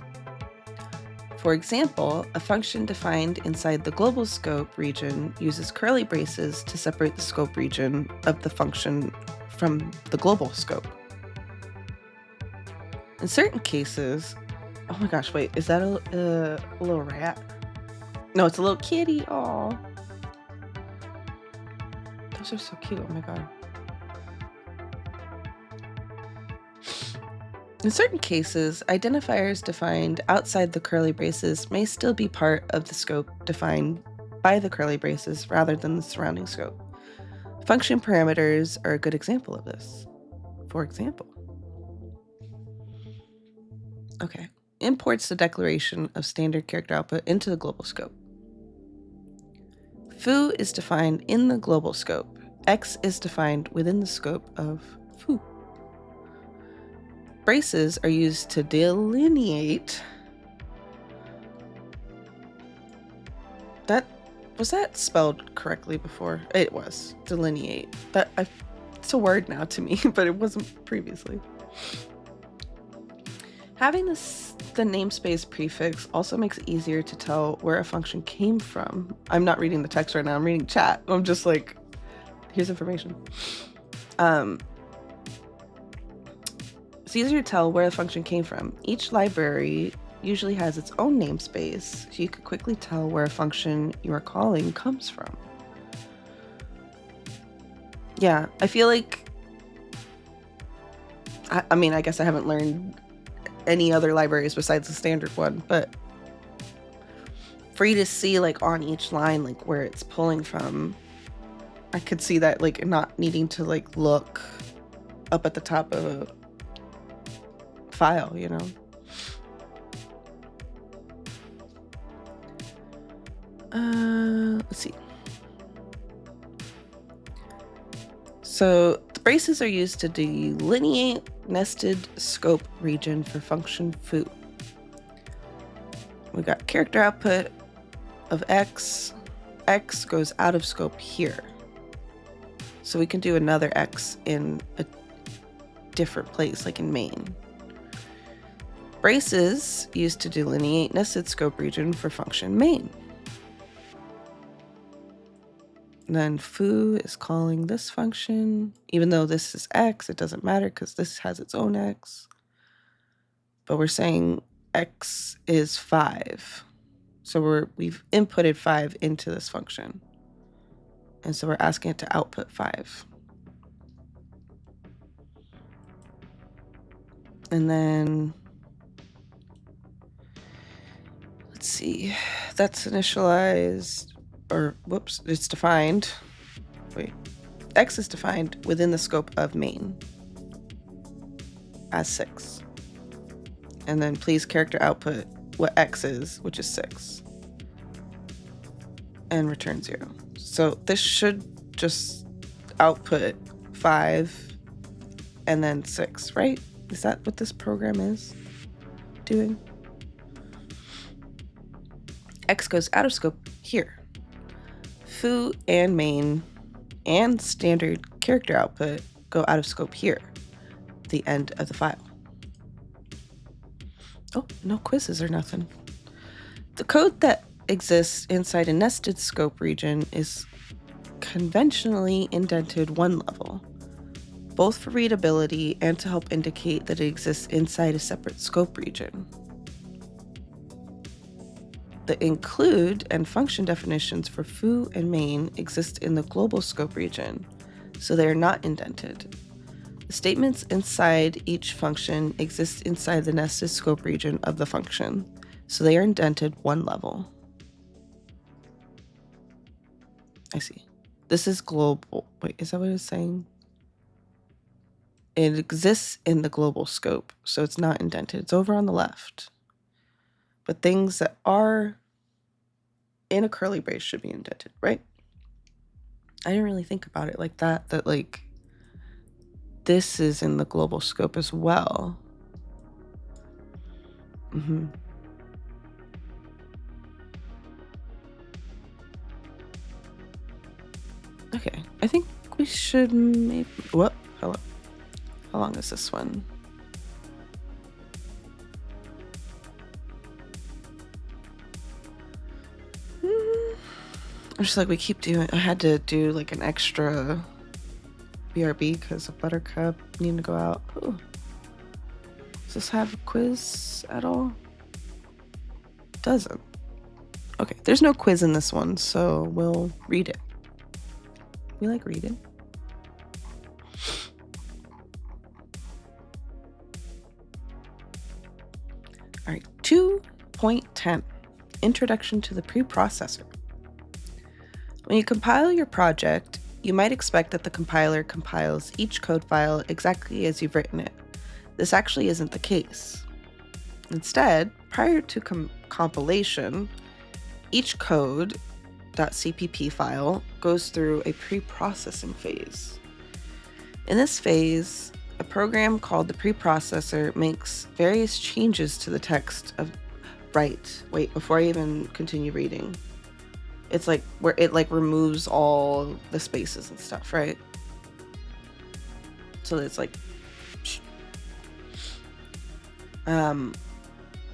For example, a function defined inside the global scope region uses curly braces to separate the scope region of the function from the global scope. In certain cases, oh my gosh, wait, is that a little rat? No, it's a little kitty. Aw. Those are so cute. Oh my god. In certain cases, identifiers defined outside the curly braces may still be part of the scope defined by the curly braces rather than the surrounding scope. Function parameters are a good example of this. For example, okay, imports the declaration of standard character output into the global scope. Foo is defined in the global scope. X is defined within the scope of foo. Braces are used to delineate. Was that spelled correctly before? It was. Delineate. It's a word now to me, but it wasn't previously. Having the namespace prefix also makes it easier to tell where a function came from. I'm not reading the text right now, I'm reading chat. I'm just like, here's information. It's easier to tell where the function came from. Each library usually has its own namespace, so you could quickly tell where a function you are calling comes from. Yeah, I feel like, I mean, I guess I haven't learned any other libraries besides the standard one, but for you to see like on each line like where it's pulling from, I could see that like not needing to like look up at the top of a file, you know. Let's see. So the braces are used to delineate nested scope region for function foo. We got character output of X. X goes out of scope here. So we can do another X in a different place, like in main. Braces used to delineate nested scope region for function main. And then foo is calling this function. Even though this is X, it doesn't matter because this has its own X. But we're saying X is 5. So we've inputted 5 into this function. And so we're asking it to output 5. And then, let's see, that's initialized, or whoops, it's defined. Wait, X is defined within the scope of main as 6. And then please character output what X is, which is 6. And return 0. So this should just output 5 and then 6, right? Is that what this program is doing? X goes out of scope here. Foo and main and standard character output go out of scope here, the end of the file. Oh, no quizzes or nothing. The code that exists inside a nested scope region is conventionally indented 1 level, both for readability and to help indicate that it exists inside a separate scope region. The include and function definitions for foo and main exist in the global scope region, so they are not indented. The statements inside each function exist inside the nested scope region of the function, so they are indented 1 level. I see. This is global. Wait, is that what it's saying? It exists in the global scope, so it's not indented. It's over on the left. But things that are in a curly brace should be indented, right? I didn't really think about it like that, that like this is in the global scope as well. Okay, I think we should maybe, what? Hello. How long is this one? I'm just like, we keep doing, I had to do like an extra BRB because of Buttercup needing to go out. Ooh. Does this have a quiz at all? Doesn't. Okay, there's no quiz in this one, so we'll read it. We like reading. All right, 2.10, Introduction to the Preprocessor. When you compile your project, you might expect that the compiler compiles each code file exactly as you've written it. This actually isn't the case. Instead, prior to compilation, each code.cpp file goes through a preprocessing phase. In this phase, a program called the preprocessor makes various changes to the text of wait, before I even continue reading. It's like where it like removes all the spaces and stuff, right? So it's like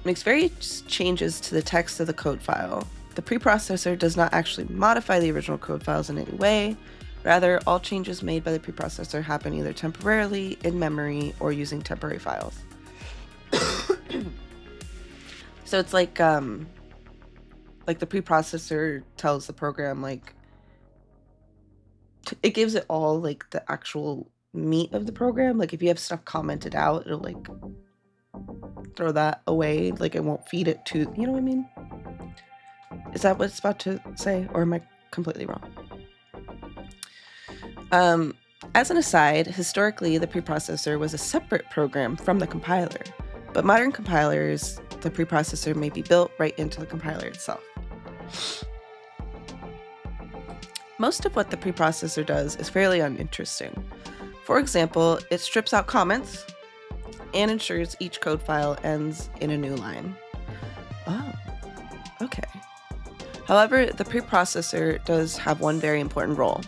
makes various changes to the text of the code file. The preprocessor does not actually modify the original code files in any way. Rather, all changes made by the preprocessor happen either temporarily, in memory, or using temporary files. So it's like the preprocessor tells the program, like, it gives it all, like, the actual meat of the program. Like, if you have stuff commented out, it'll, like, throw that away. Like, it won't feed it to, you know what I mean? Is that what it's about to say, or am I completely wrong? As an aside, historically, the preprocessor was a separate program from the compiler, but modern compilers, the preprocessor may be built right into the compiler itself. Most of what the preprocessor does is fairly uninteresting. For example, it strips out comments and ensures each code file ends in a new line. Oh, okay. However, the preprocessor does have one very important role.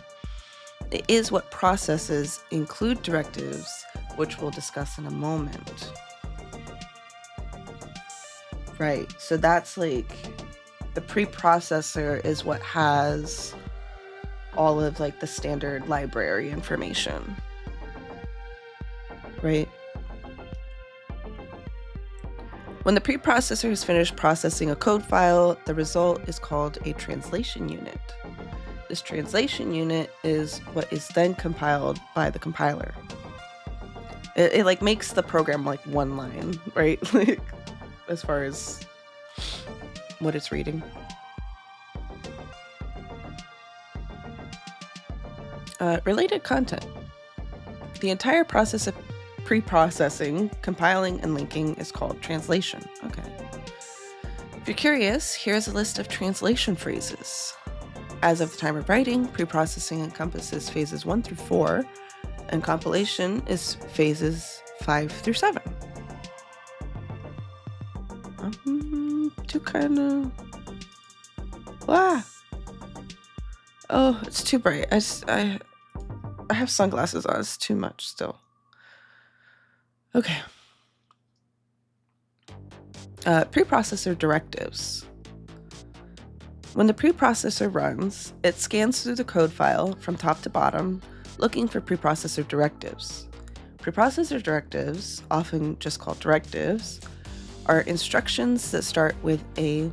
It is what processes include directives, which we'll discuss in a moment. Right, so that's like, the preprocessor is what has all of like the standard library information, right? When the preprocessor is finished processing a code file, the result is called a translation unit. This translation unit is what is then compiled by the compiler. It like makes the program like one line, right? Like, as far as what it's reading. Related content. The entire process of pre-processing, compiling, and linking is called translation. Okay. If you're curious, here's a list of translation phrases. As of the time of writing, pre-processing encompasses phases 1 through 4, and compilation is phases 5 through 7. To kind of... Oh, it's too bright. I have sunglasses on. It's too much still. Okay. Preprocessor directives. When the preprocessor runs, it scans through the code file from top to bottom, looking for preprocessor directives. Preprocessor directives, often just called directives, are instructions that start with a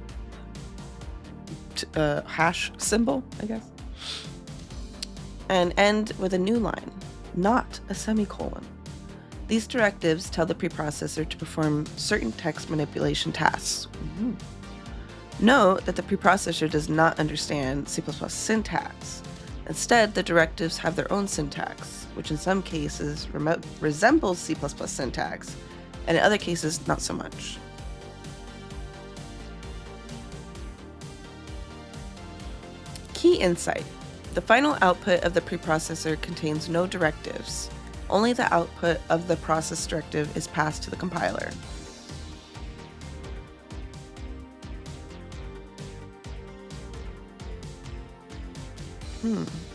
hash symbol, I guess, and end with a new line, not a semicolon. These directives tell the preprocessor to perform certain text manipulation tasks. Note that the preprocessor does not understand C++ syntax. Instead, the directives have their own syntax, which in some cases resembles C++ syntax, and in other cases, not so much. Key insight. The final output of the preprocessor contains no directives. Only the output of the process directive is passed to the compiler.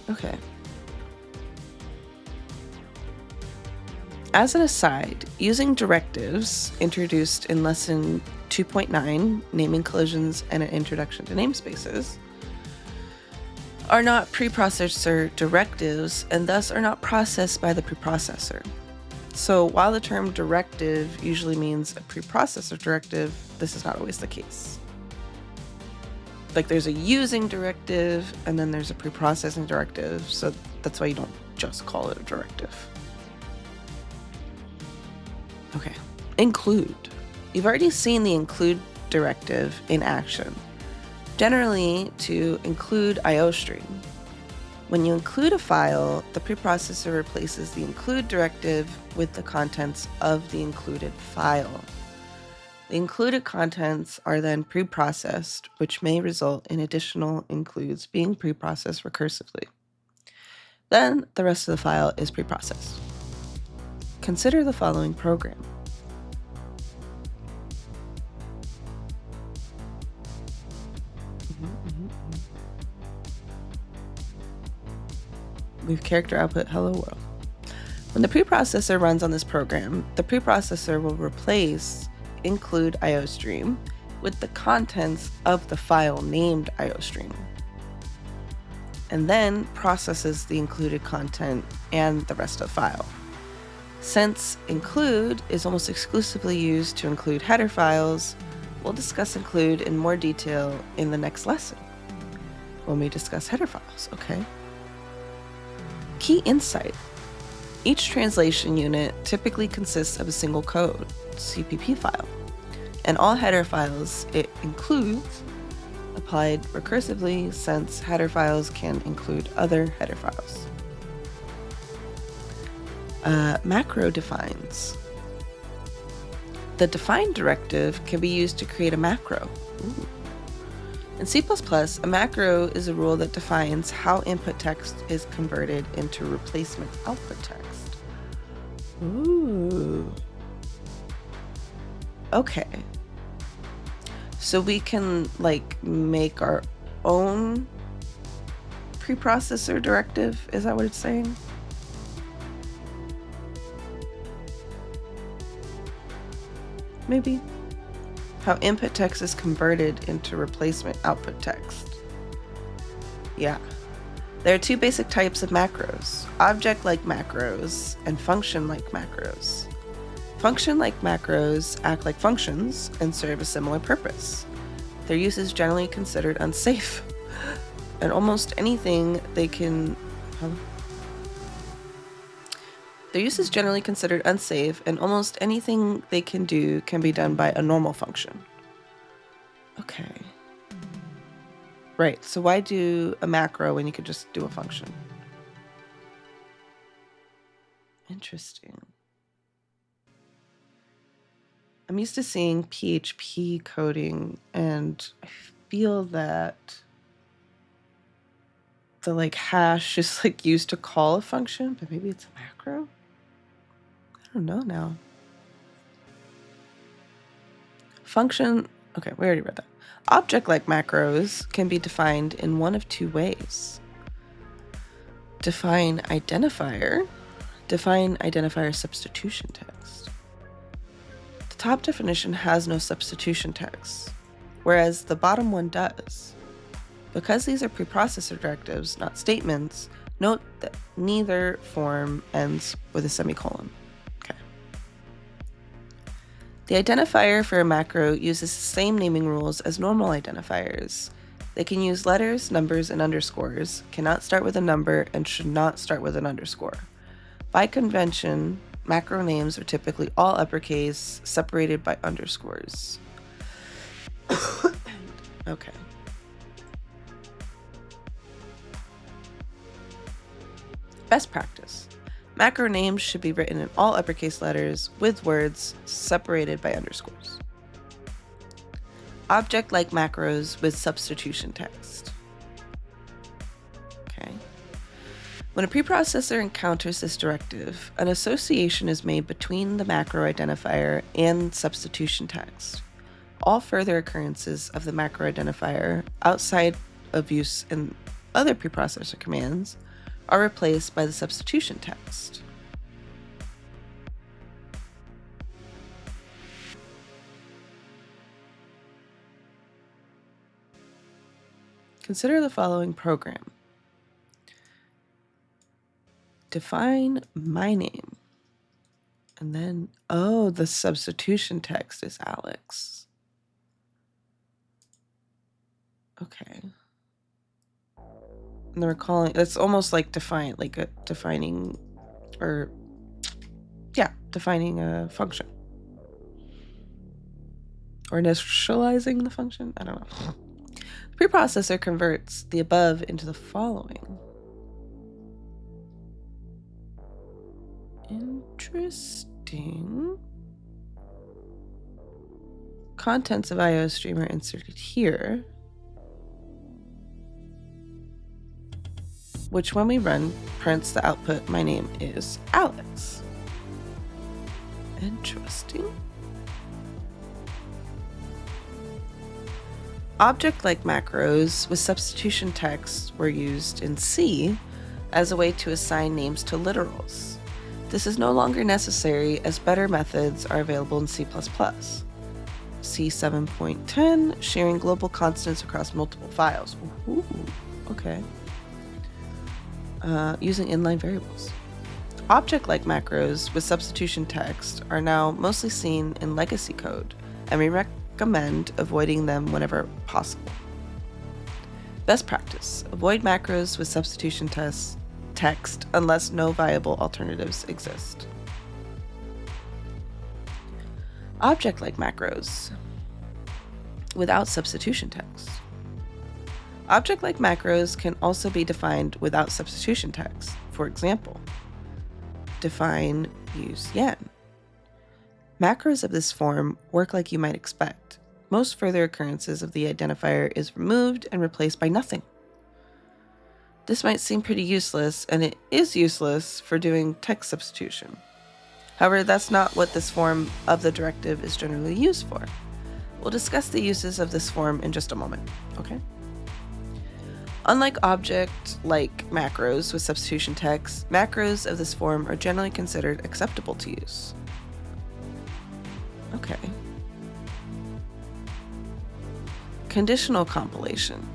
Okay. As an aside, using directives introduced in lesson 2.9, naming collisions and an introduction to namespaces, are not preprocessor directives and thus are not processed by the preprocessor. So while the term directive usually means a preprocessor directive, this is not always the case. Like, there's a using directive and then there's a preprocessing directive, so that's why you don't just call it a directive. Okay, include. You've already seen the include directive in action. Generally, to include IOStream. When you include a file, the preprocessor replaces the include directive with the contents of the included file. The included contents are then preprocessed, which may result in additional includes being preprocessed recursively. Then the rest of the file is preprocessed. Consider the following program. With character output hello world. When the preprocessor runs on this program, the preprocessor will replace include IOStream with the contents of the file named IOStream, and then processes the included content and the rest of the file. Since include is almost exclusively used to include header files, we'll discuss include in more detail in the next lesson when we discuss header files, okay? Key insight. Each translation unit typically consists of a single code, CPP file, and all header files it includes applied recursively, since header files can include other header files. Macro defines. The define directive can be used to create a macro. Ooh. In C++, a macro is a rule that defines how input text is converted into replacement output text. Ooh. Okay. So we can make our own preprocessor directive? Is that what it's saying? Maybe. How input text is converted into replacement output text. Yeah. There are two basic types of macros: object-like macros and function-like macros. Function-like macros act like functions and serve a similar purpose. Their use is generally considered unsafe, and almost anything they can... Their use is generally considered unsafe, and almost anything they can do can be done by a normal function. Okay. Right, so why do a macro when you could just do a function? Interesting. I'm used to seeing PHP coding, and I feel that the hash is used to call a function, but maybe it's a macro? I don't know now. Function, okay, we already read that. Object-like macros can be defined in one of two ways. Define identifier substitution text. The top definition has no substitution text, whereas the bottom one does. Because these are preprocessor directives, not statements, note that neither form ends with a semicolon. Okay. The identifier for a macro uses the same naming rules as normal identifiers. They can use letters, numbers, and underscores, cannot start with a number, and should not start with an underscore. By convention, macro names are typically all uppercase, separated by underscores. Okay. Best practice. Macro names should be written in all uppercase letters with words separated by underscores. Object-like macros with substitution text. Okay. When a preprocessor encounters this directive, an association is made between the macro identifier and substitution text. All further occurrences of the macro identifier outside of use in other preprocessor commands are replaced by the substitution text. Consider the following program. Define my name. And then, the substitution text is Alex. Okay. And they're calling, it's almost like defining a function. Or initializing the function? I don't know. The preprocessor converts the above into the following. Interesting. Contents of IOStream are inserted here, which when we run prints the output, my name is Alex. Interesting. Object-like macros with substitution text were used in C as a way to assign names to literals. This is no longer necessary as better methods are available in C++. See 7.10, sharing global constants across multiple files. Ooh, okay. Using inline variables. Object-like macros with substitution text are now mostly seen in legacy code, and we recommend avoiding them whenever possible. Best practice: avoid macros with substitution text unless no viable alternatives exist. Object-like macros without substitution text. Object-like macros can also be defined without substitution text. For example, define use yen. Macros of this form work like you might expect. Most further occurrences of the identifier is removed and replaced by nothing. This might seem pretty useless, and it is useless for doing text substitution. However, that's not what this form of the directive is generally used for. We'll discuss the uses of this form in just a moment, okay? Unlike object-like macros with substitution text, macros of this form are generally considered acceptable to use. Okay. Conditional compilation.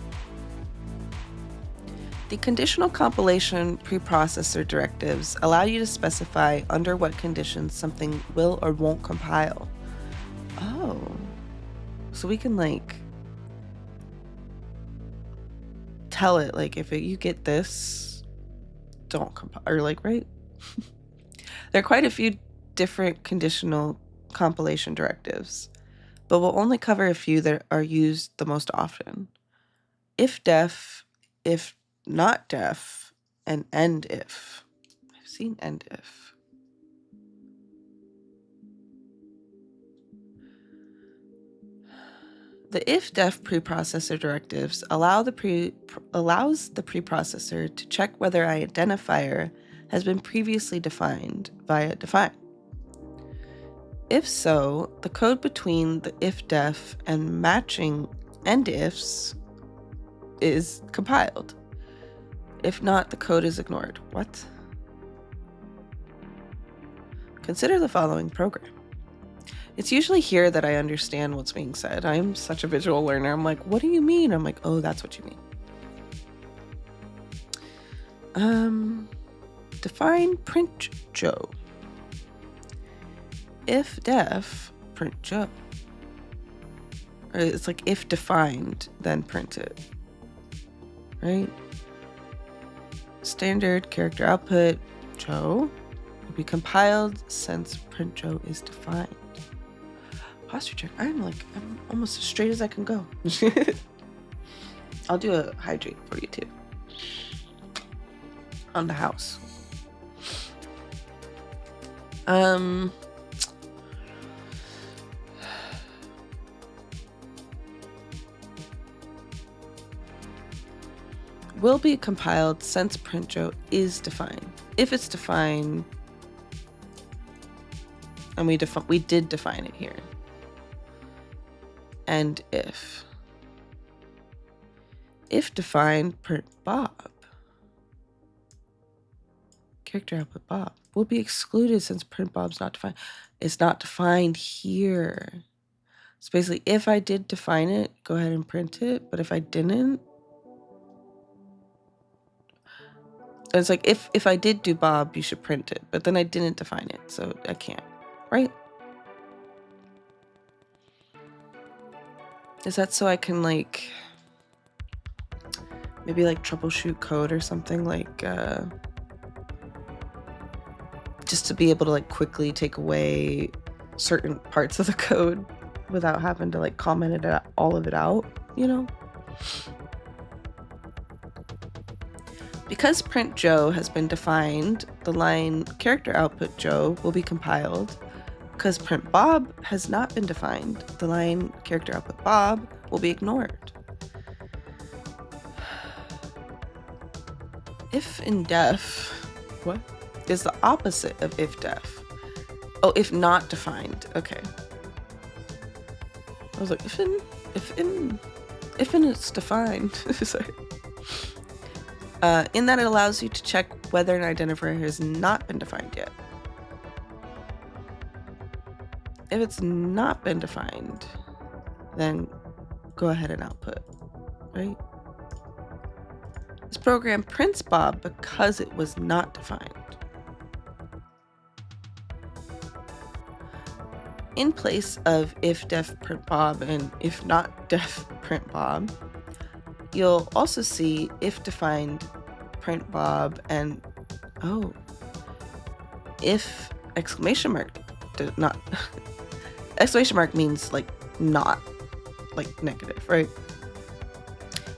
The conditional compilation preprocessor directives allow you to specify under what conditions something will or won't compile. Oh. So we can tell it if you get this, don't compile, or right? There are quite a few different conditional compilation directives, but we'll only cover a few that are used the most often. If def, if not def, and end if. I've seen end if. The if-def preprocessor directives allows the preprocessor to check whether an identifier has been previously defined via define. If so, the code between the if-def and matching end-ifs is compiled. If not, the code is ignored. What? Consider the following program. It's usually here that I understand what's being said. I'm such a visual learner. I'm like, what do you mean? I'm like, oh, that's what you mean. Define print Joe. If def, print Joe. Or it's if defined, then print it. Right? Standard character output, Joe, will be compiled since print Joe is defined. Posture check. I'm almost as straight as I can go. I'll do a hydrate for you too. On the house. Will be compiled since print Joe is defined. If it's defined, and we did define it here. And if defined, print Bob. Character output Bob will be excluded since print Bob's not defined. It's not defined here. So basically, if I did define it, go ahead and print it. But if I didn't, it's if I did do Bob, you should print it. But then I didn't define it, so I can't, right? Is that so I can maybe troubleshoot code or something, just to be able to quickly take away certain parts of the code without having to comment all of it out, Because print Joe has been defined, the line character output Joe will be compiled. Because print Bob has not been defined, the line character output Bob will be ignored. If in def, what? Is the opposite of if def. Oh, if not defined. Okay. I was like, if in it's defined. Sorry. In that it allows you to check whether an identifier has not been defined yet. If it's not been defined, then go ahead and output, right? This program prints Bob because it was not defined. In place of if def print Bob and if not def print Bob, you'll also see if defined print Bob and if exclamation mark did not exclamation mark means like not like negative, right?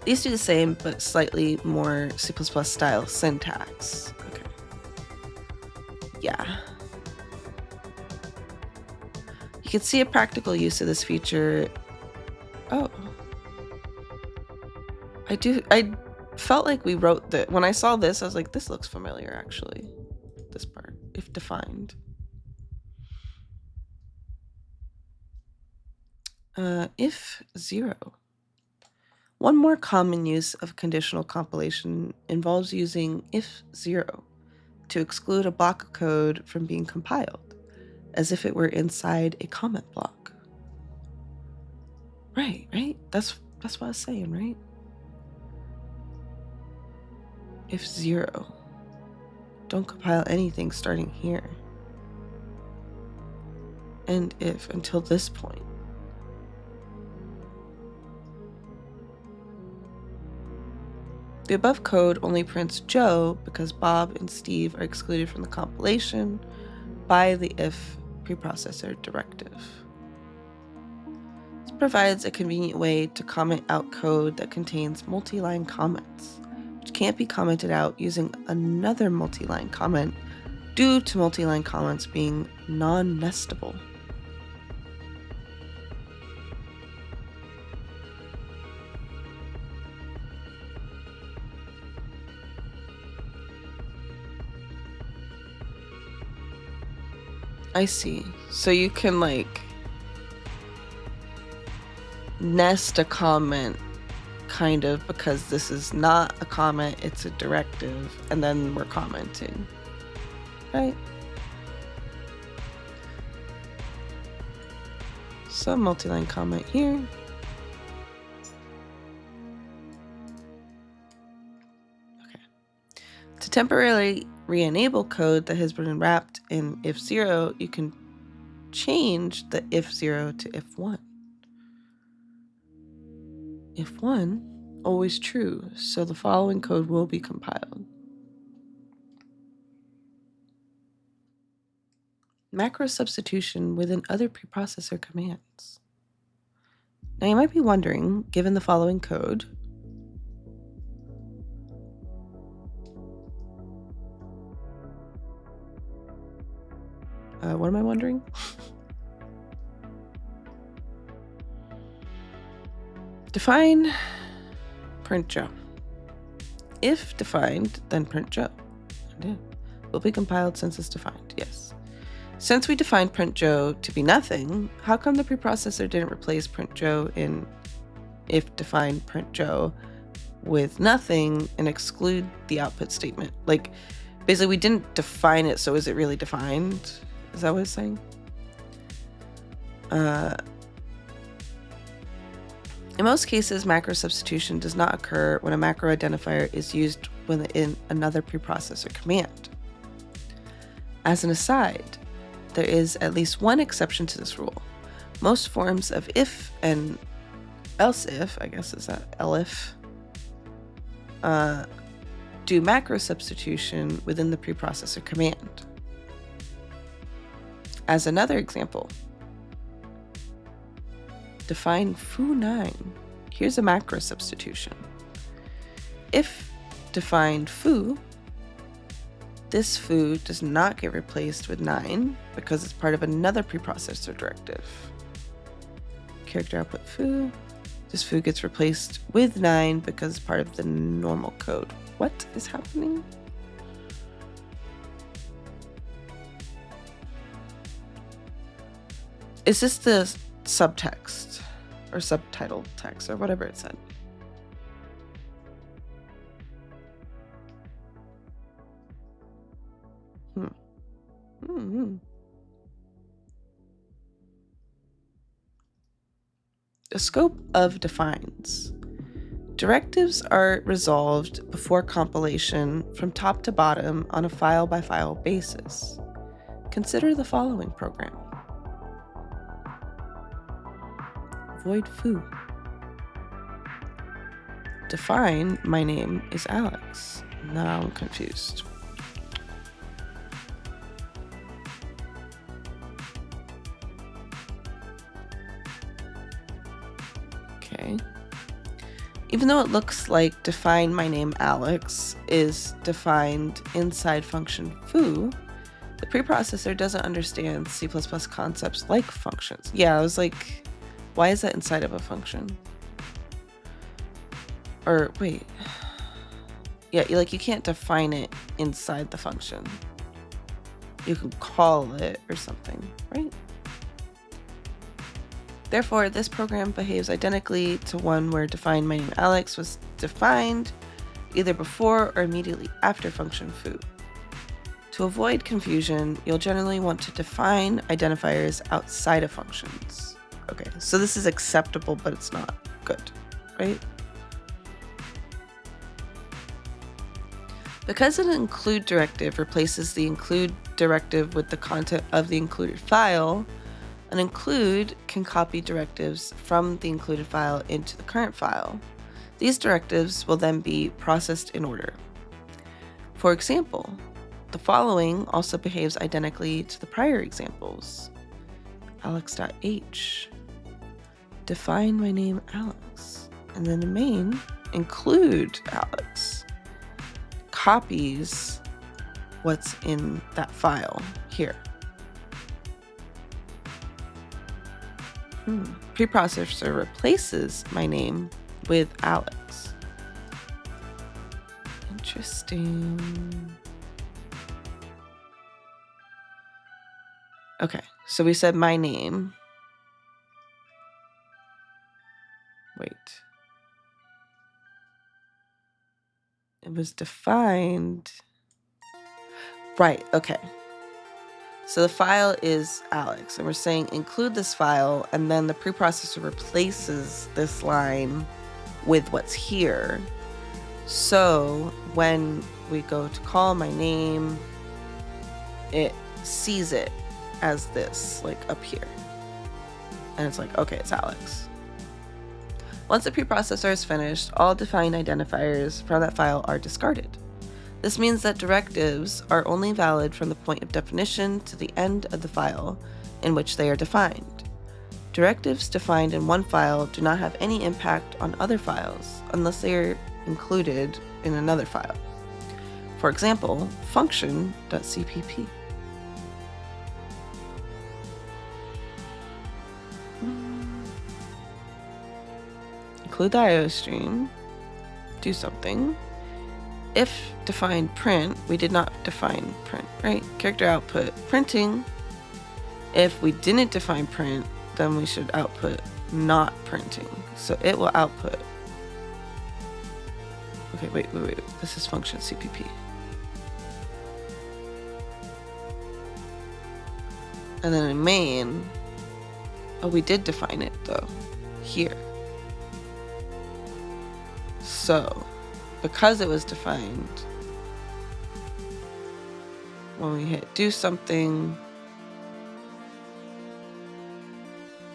These do the same but slightly more C++ style syntax. Okay. Yeah. You can see a practical use of this feature. Oh. I felt like we wrote that. When I saw this, I was like, this looks familiar, actually. This part, if defined. If 0. One more common use of conditional compilation involves using if 0 to exclude a block of code from being compiled, as if it were inside a comment block. Right? That's what I was saying, right? If 0. Don't compile anything starting here. And if until this point. The above code only prints Joe because Bob and Steve are excluded from the compilation by the if preprocessor directive. This provides a convenient way to comment out code that contains multi-line comments, which can't be commented out using another multi-line comment due to multi-line comments being non-nestable. I see. So you can like nest a comment kind of because this is not a comment, it's a directive, and then we're commenting, right? Some multi-line comment here. Okay. To temporarily re-enable code that has been wrapped in if 0, you can change the if 0 to if 1. If 1, always true, so the following code will be compiled. Macro substitution within other preprocessor commands. Now you might be wondering, given the following code, what am I wondering? Define print Joe. If defined, then print Joe. And it will be compiled since it's defined, yes. Since we defined print Joe to be nothing, how come the preprocessor didn't replace print Joe in if defined print Joe with nothing and exclude the output statement? Like, basically we didn't define it, so is it really defined? Is that what it's saying? In most cases, macro substitution does not occur when a macro identifier is used within another preprocessor command. As an aside, there is at least one exception to this rule. Most forms of if and else if, I guess is that elif, do macro substitution within the preprocessor command. As another example, define foo9. Here's a macro substitution. If defined foo, this foo does not get replaced with 9 because it's part of another preprocessor directive. Character output foo. This foo gets replaced with 9 because it's part of the normal code. What is happening? Is this the subtext or subtitled text or whatever it said? The scope of defines. Directives are resolved before compilation from top to bottom on a file-by-file basis. Consider the following program. Void foo. Define my name is Alex. Now I'm confused. Okay. Even though it looks like define my name Alex is defined inside function foo, the preprocessor doesn't understand C++ concepts like functions. Yeah, I was like, why is that inside of a function? Or wait. Yeah, you can't define it inside the function. You can call it or something, right? Therefore, this program behaves identically to one where define my name Alex was defined either before or immediately after function foo. To avoid confusion, you'll generally want to define identifiers outside of functions. Okay, so this is acceptable, but it's not good, right? Because an include directive replaces the include directive with the content of the included file, an include can copy directives from the included file into the current file. These directives will then be processed in order. For example, the following also behaves identically to the prior examples. Alex.h. Define my name Alex. And then in main, include Alex. Copies what's in that file here. Preprocessor replaces my name with Alex. Interesting. Okay, so we said my name. Wait. It was defined. Right, okay. So the file is Alex, and we're saying include this file, and then the preprocessor replaces this line with what's here. So when we go to call my name, it sees it as this, like up here. And it's like, okay, it's Alex. Once the preprocessor is finished, all defined identifiers from that file are discarded. This means that directives are only valid from the point of definition to the end of the file in which they are defined. Directives defined in one file do not have any impact on other files unless they are included in another file. For example, function.cpp. Include the IO stream, do something. If define print, we did not define print, right? Character output printing. If we didn't define print, then we should output not printing. So it will output. Okay, wait. This is function CPP. And then in main, oh, we did define it though, here. So, because it was defined, when we hit do something,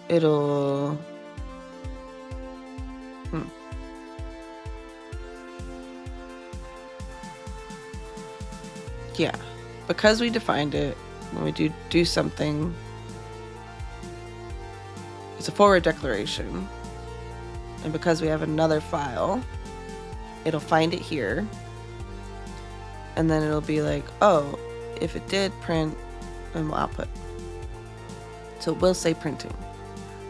it'll yeah, because we defined it, when we do something, it's a forward declaration, and because we have another file, it'll find it here, and then it'll be like, oh, if it did print, then we'll output. So it will say printing.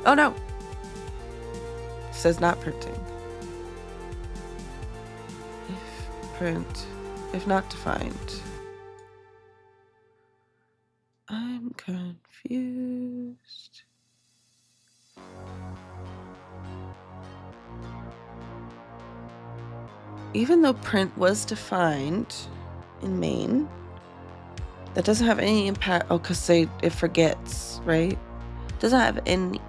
Oh no! It says not printing. If print, if not defined. I'm confused. Even though print was defined in main, that doesn't have any impact. Oh, because it forgets, right? Doesn't have any.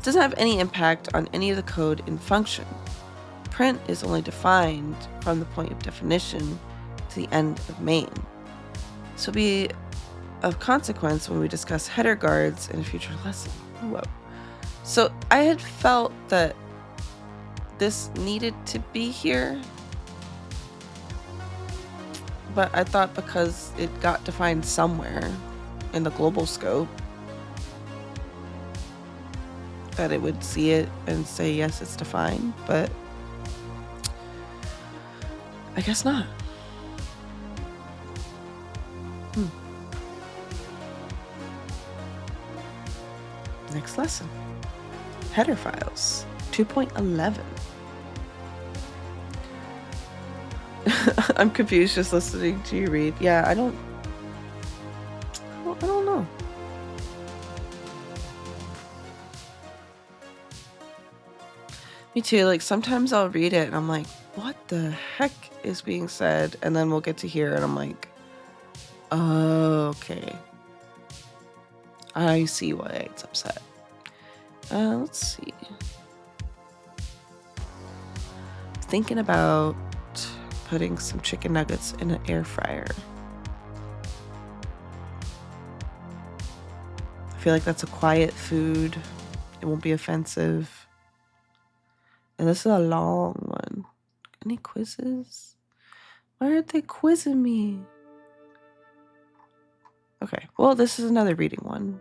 doesn't have any impact on any of the code in function. Print is only defined from the point of definition to the end of main. This will be of consequence when we discuss header guards in a future lesson. Whoa. So I had felt that this needed to be here, but I thought because it got defined somewhere in the global scope that it would see it and say, yes, it's defined, but I guess not. Next lesson. Header files, 2.11. I'm confused just listening to you read. Yeah, I don't know. Me too. Like sometimes I'll read it and I'm like, what the heck is being said? And then we'll get to here and I'm like, oh, okay. I see why it's upset. Let's see. Thinking about putting some chicken nuggets in an air fryer. I feel like that's a quiet food. It won't be offensive. And this is a long one. Any quizzes? Why aren't they quizzing me? Okay, well, this is another reading one.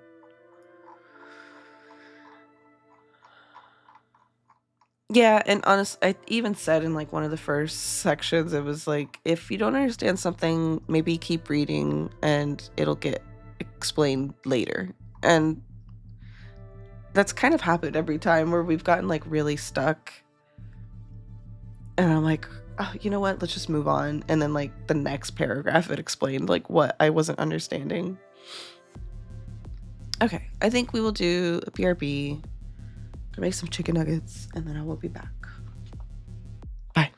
Yeah, and honestly, I even said in like one of the first sections, it was like, if you don't understand something, maybe keep reading and it'll get explained later. And that's kind of happened every time where we've gotten like really stuck. And I'm like, oh, you know what? Let's just move on. And then like the next paragraph, it explained like what I wasn't understanding. Okay, I think we will do a BRB. Gonna make some chicken nuggets and then I will be back. Bye.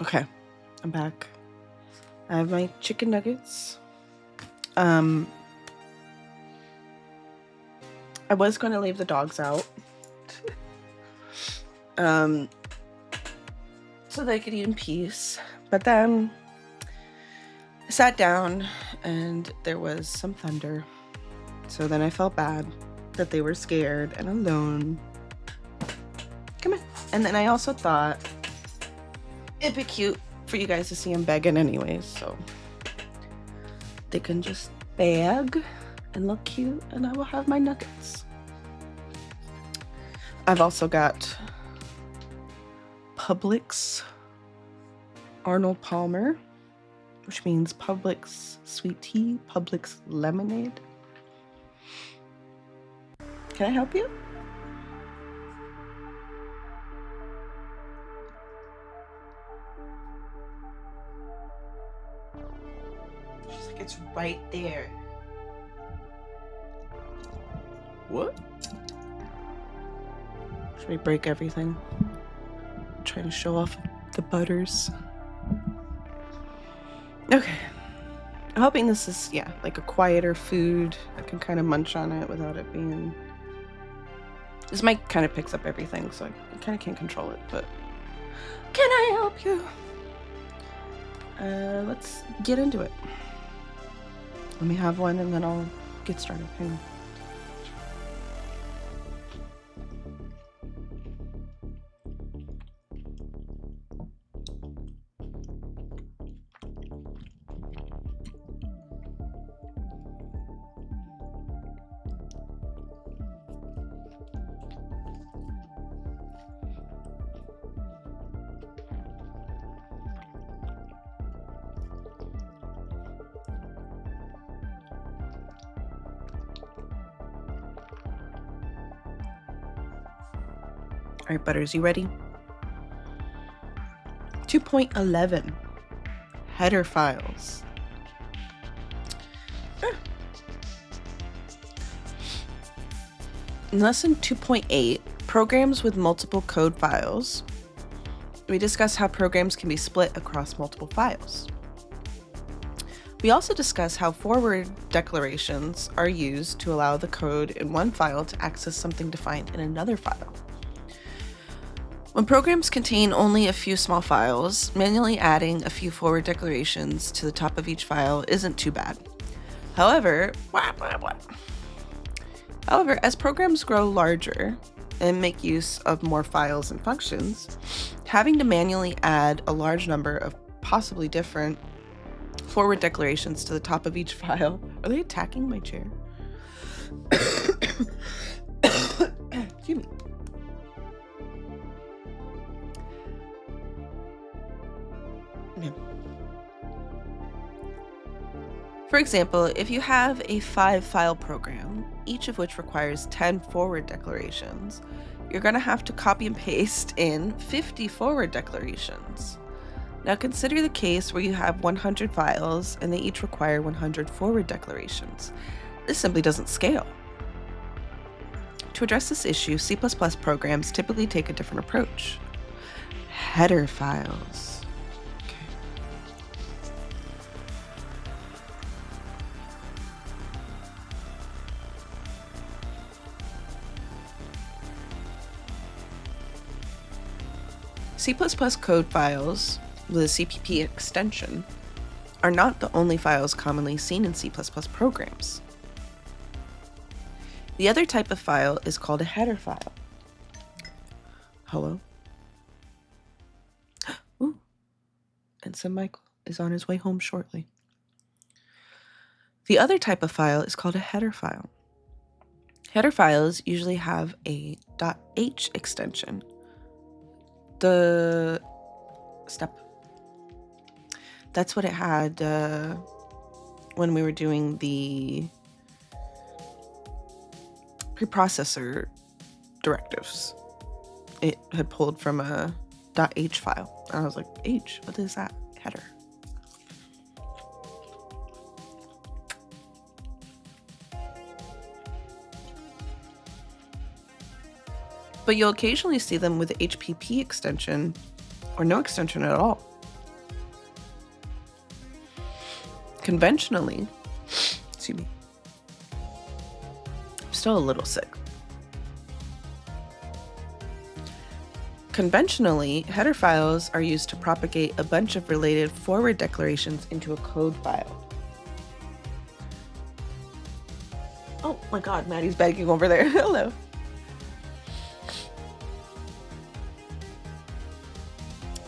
Okay, I'm back. I have my chicken nuggets. I was going to leave the dogs out. So they could eat in peace. But then I sat down and there was some thunder. So then I felt bad that they were scared and alone. Come on. And then I also thought it'd be cute for you guys to see them begging anyways. So they can just beg and look cute and I will have my nuggets. I've also got Publix Arnold Palmer, which means Publix sweet tea, Publix lemonade. Can I help you? She's like, it's right there. What? Should we break everything? Trying to show off the butters. Okay. I'm hoping this is, like a quieter food. I can kind of munch on it without it being... This mic kind of picks up everything, so I kind of can't control it, but... Can I help you? Let's get into it. Let me have one and then I'll get started. Hang on. All right, Butters, you ready? 2.11 header files. In lesson 2.8, programs with multiple code files, we discuss how programs can be split across multiple files. We also discuss how forward declarations are used to allow the code in one file to access something defined in another file. When programs contain only a few small files, manually adding a few forward declarations to the top of each file isn't too bad. However, as programs grow larger and make use of more files and functions, having to manually add a large number of possibly different forward declarations to the top of each file. Are they attacking my chair? Excuse me. For example, if you have a 5-file program, each of which requires 10 forward declarations, you're going to have to copy and paste in 50 forward declarations. Now consider the case where you have 100 files and they each require 100 forward declarations. This simply doesn't scale. To address this issue, C++ programs typically take a different approach. Header files. C++ code files with a CPP extension are not the only files commonly seen in C++ programs. The other type of file is called a header file. Hello? Ooh. Ensign Michael is on his way home shortly. The other type of file is called a header file. Header files usually have a .h extension. The step. That's what it had when we were doing the preprocessor directives. It had pulled from a .h file. And I was like, H, what is that? Header. But you'll occasionally see them with the HPP extension or no extension at all. Conventionally, excuse me, I'm still a little sick. Conventionally, header files are used to propagate a bunch of related forward declarations into a code file. Oh my god, Maddie's begging over there. Hello.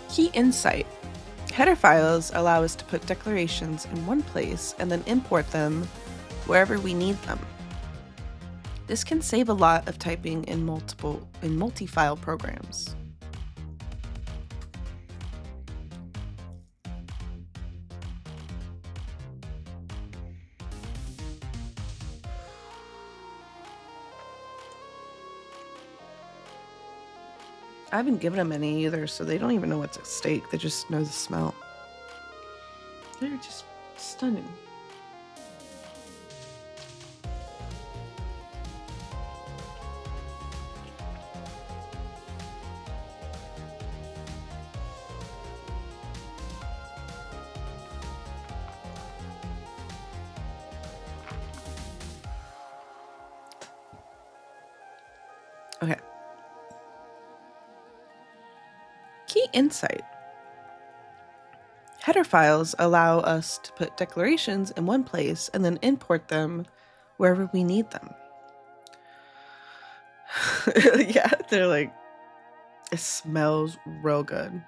Key insight. Header files allow us to put declarations in one place and then import them wherever we need them. This can save a lot of typing in multi-file programs. I haven't given them any either, so they don't even know what's at stake. They just know the smell. They're just stunning. Okay. Key insight. Header files allow us to put declarations in one place and then import them wherever we need them. Yeah, they're like, it smells real good.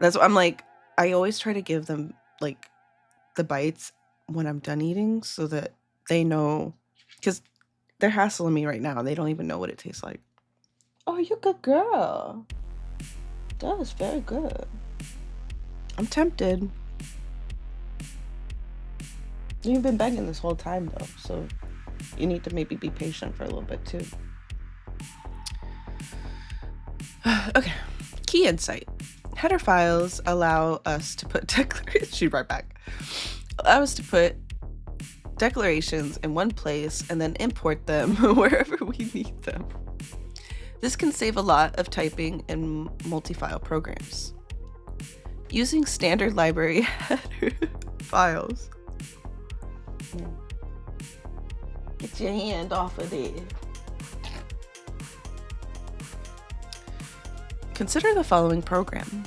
That's what I'm like, I always try to give them like the bites when I'm done eating so that they know, because they're hassling me right now. They don't even know what it tastes like. Oh, you're a good girl. That is very good. I'm tempted. You've been begging this whole time though, so you need to maybe be patient for a little bit too. Okay, key insight. Header files allow us to put declarations, right back. Allow us to put declarations in one place and then import them wherever we need them. This can save a lot of typing in multi-file programs. Using standard library header files. Get your hand off of there. Consider the following program.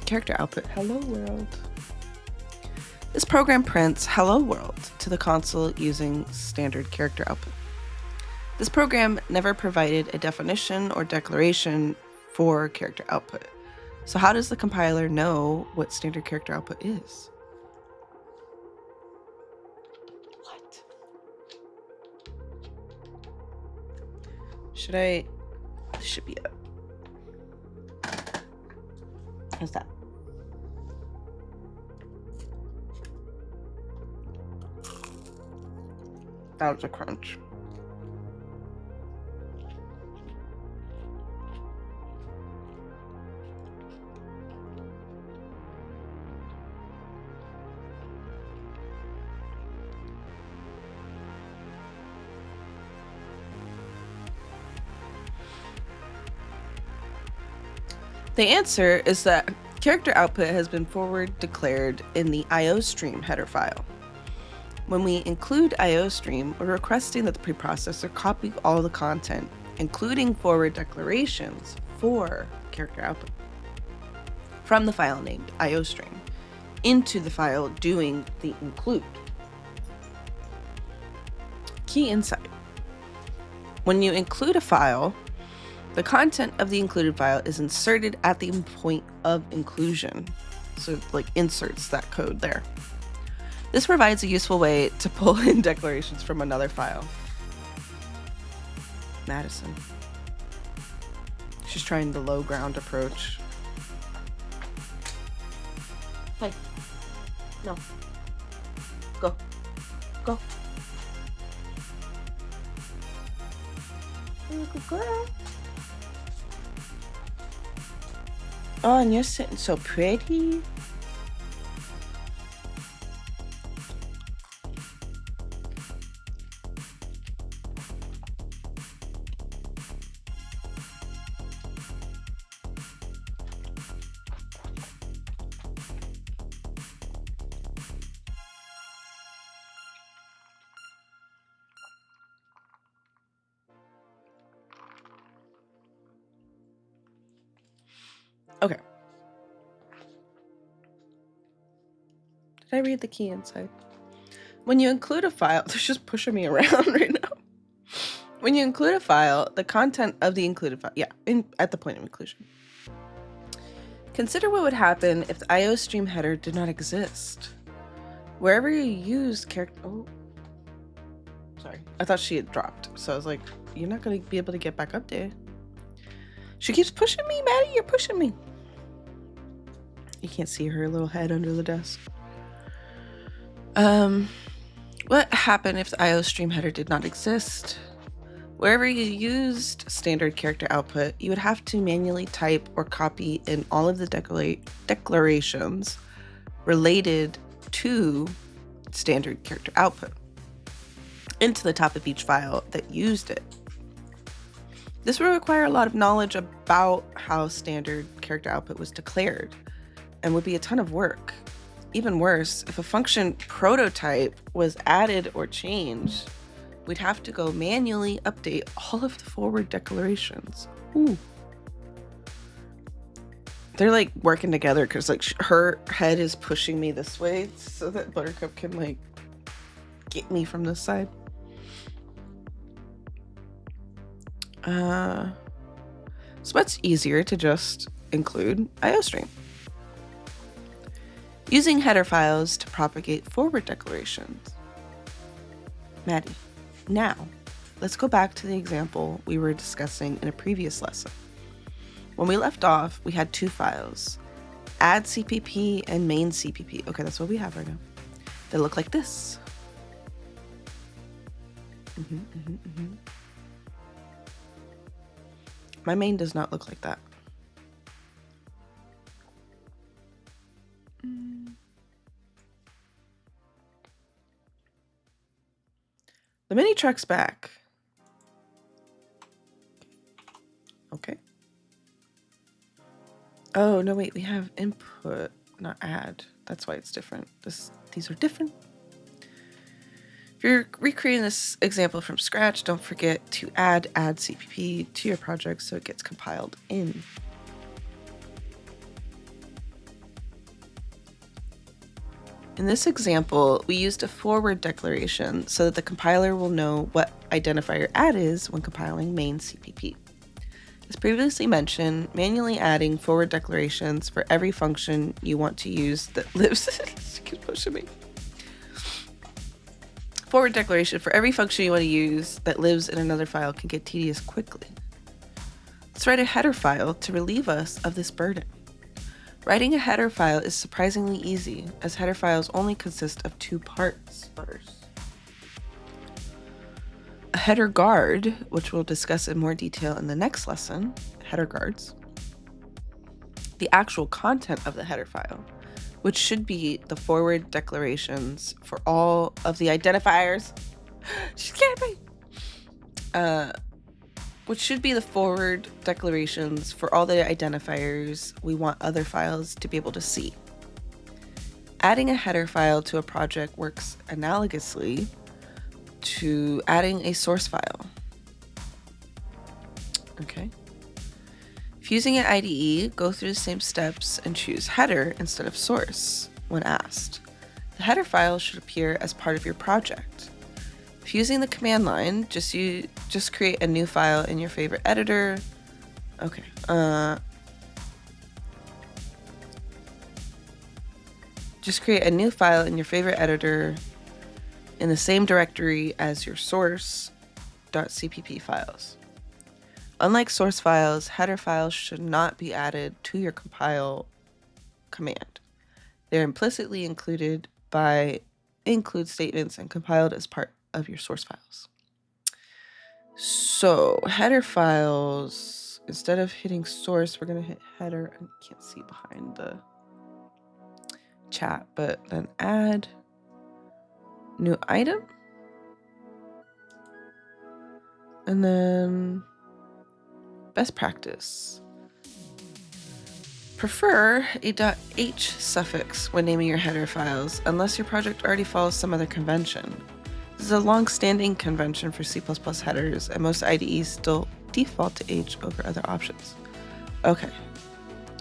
Character output, hello world. This program prints hello world to the console using standard character output. This program never provided a definition or declaration for character output. So how does the compiler know what standard character output is? What? Should I? This should be it. How's that? That was a crunch. The answer is that character output has been forward declared in the IOStream header file. When we include IOStream, we're requesting that the preprocessor copy all the content, including forward declarations for character output, from the file named IOStream into the file doing the include. Key insight. When you include a file, the content of the included file is inserted at the point of inclusion. So it like inserts that code there. This provides a useful way to pull in declarations from another file. Madison. She's trying the low ground approach. Hey. No. Go. Go. You're a good girl. Oh, and you're sitting so pretty. Okay. Did I read the key inside? When you include a file, they're just pushing me around right now. When you include a file, the content of the included file, at the point of inclusion. Consider what would happen if the IOStream header did not exist. Wherever you use character, sorry, I thought she had dropped, so I was like, you're not going to be able to get back up there. She keeps pushing me, Maddie, you're pushing me. You can't see her little head under the desk. What happened if the IOStream header did not exist? Wherever you used standard character output, you would have to manually type or copy in all of the declarations related to standard character output into the top of each file that used it. This would require a lot of knowledge about how standard character output was declared and would be a ton of work. Even worse, if a function prototype was added or changed, we'd have to go manually update all of the forward declarations. Ooh. They're like working together because like her head is pushing me this way so that Buttercup can like get me from this side. So it's easier to just include IOStream. Using header files to propagate forward declarations. Maddie, now let's go back to the example we were discussing in a previous lesson. When we left off, we had two files, add CPP and main CPP. Okay, that's what we have right now. They look like this. My main does not look like that. The mini track's back. Okay. Oh, no, wait, we have input, not add. That's why it's different. These are different. If you're recreating this example from scratch, don't forget to add CPP to your project so it gets compiled in. In this example, we used a forward declaration so that the compiler will know what identifier add is when compiling main CPP. As previously mentioned, manually adding forward declarations for every function you want to use that lives keep pushing me. Forward declaration for every function you want to use that lives in another file can get tedious quickly. Let's write a header file to relieve us of this burden. Writing a header file is surprisingly easy, as header files only consist of two parts. First, a header guard, which we'll discuss in more detail in the next lesson, header guards. The actual content of the header file, which should be the forward declarations for all of the identifiers. She scared me. Which should be the forward declarations for all the identifiers we want other files to be able to see. Adding a header file to a project works analogously to adding a source file. Okay. If using an IDE, go through the same steps and choose header instead of source when asked. The header file should appear as part of your project. If using the command line, just create a new file in your favorite editor. Okay. Just create a new file in your favorite editor in the same directory as your source.cpp files. Unlike source files, header files should not be added to your compile command. They're implicitly included by include statements and compiled as part of your source files. So header files, instead of hitting source, we're going to hit header. I can't see behind the chat, but then add new item. And then best practice. Prefer a .h suffix when naming your header files, unless your project already follows some other convention. This is a long-standing convention for C++ headers, and most IDEs still default to H over other options. Okay,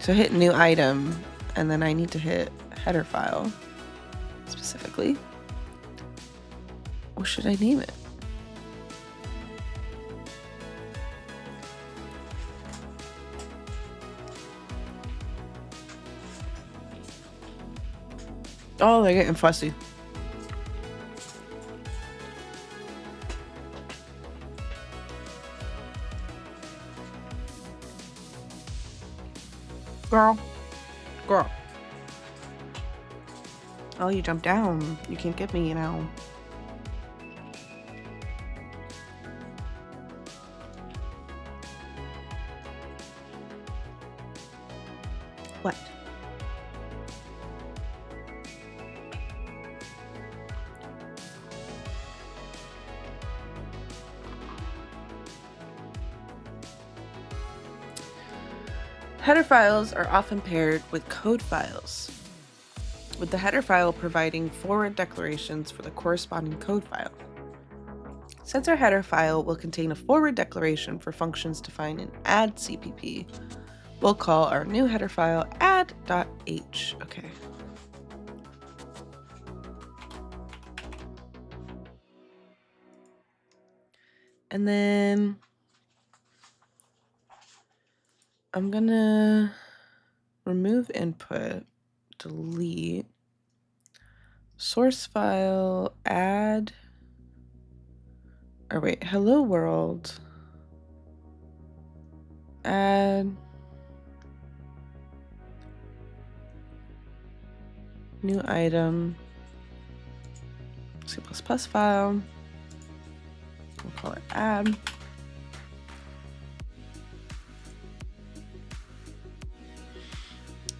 So hit new item, and then I need to hit header file specifically. What should I name it? Oh, they're getting fussy. Girl. Girl. Oh, you jumped down. You can't get me, you know. What? Header files are often paired with code files, with the header file providing forward declarations for the corresponding code file. Since our header file will contain a forward declaration for functions defined in add CPP, we'll call our new header file add.h. Okay. And then I'm gonna remove input, delete, source file, add, or wait, hello world, add, new item, C++ file, we'll call it add.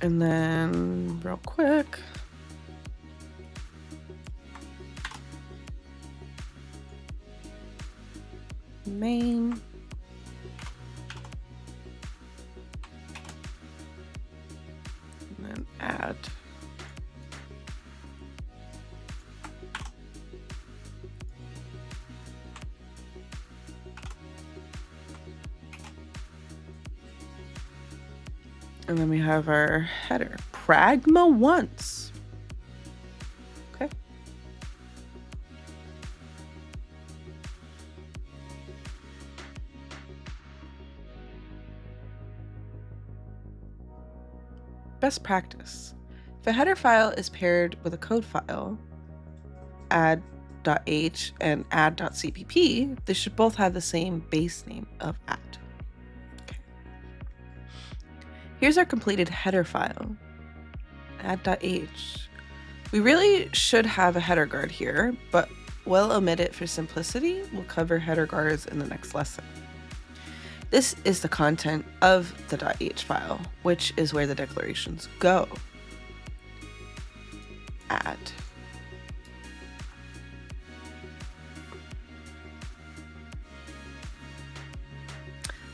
And then real quick, main, and then add. And then we have our header, pragma once. Okay. Best practice. If a header file is paired with a code file, add.h and add.cpp, they should both have the same base name of add. Here's our completed header file, add.h. We really should have a header guard here, but we'll omit it for simplicity. We'll cover header guards in the next lesson. This is the content of the .h file, which is where the declarations go. Add.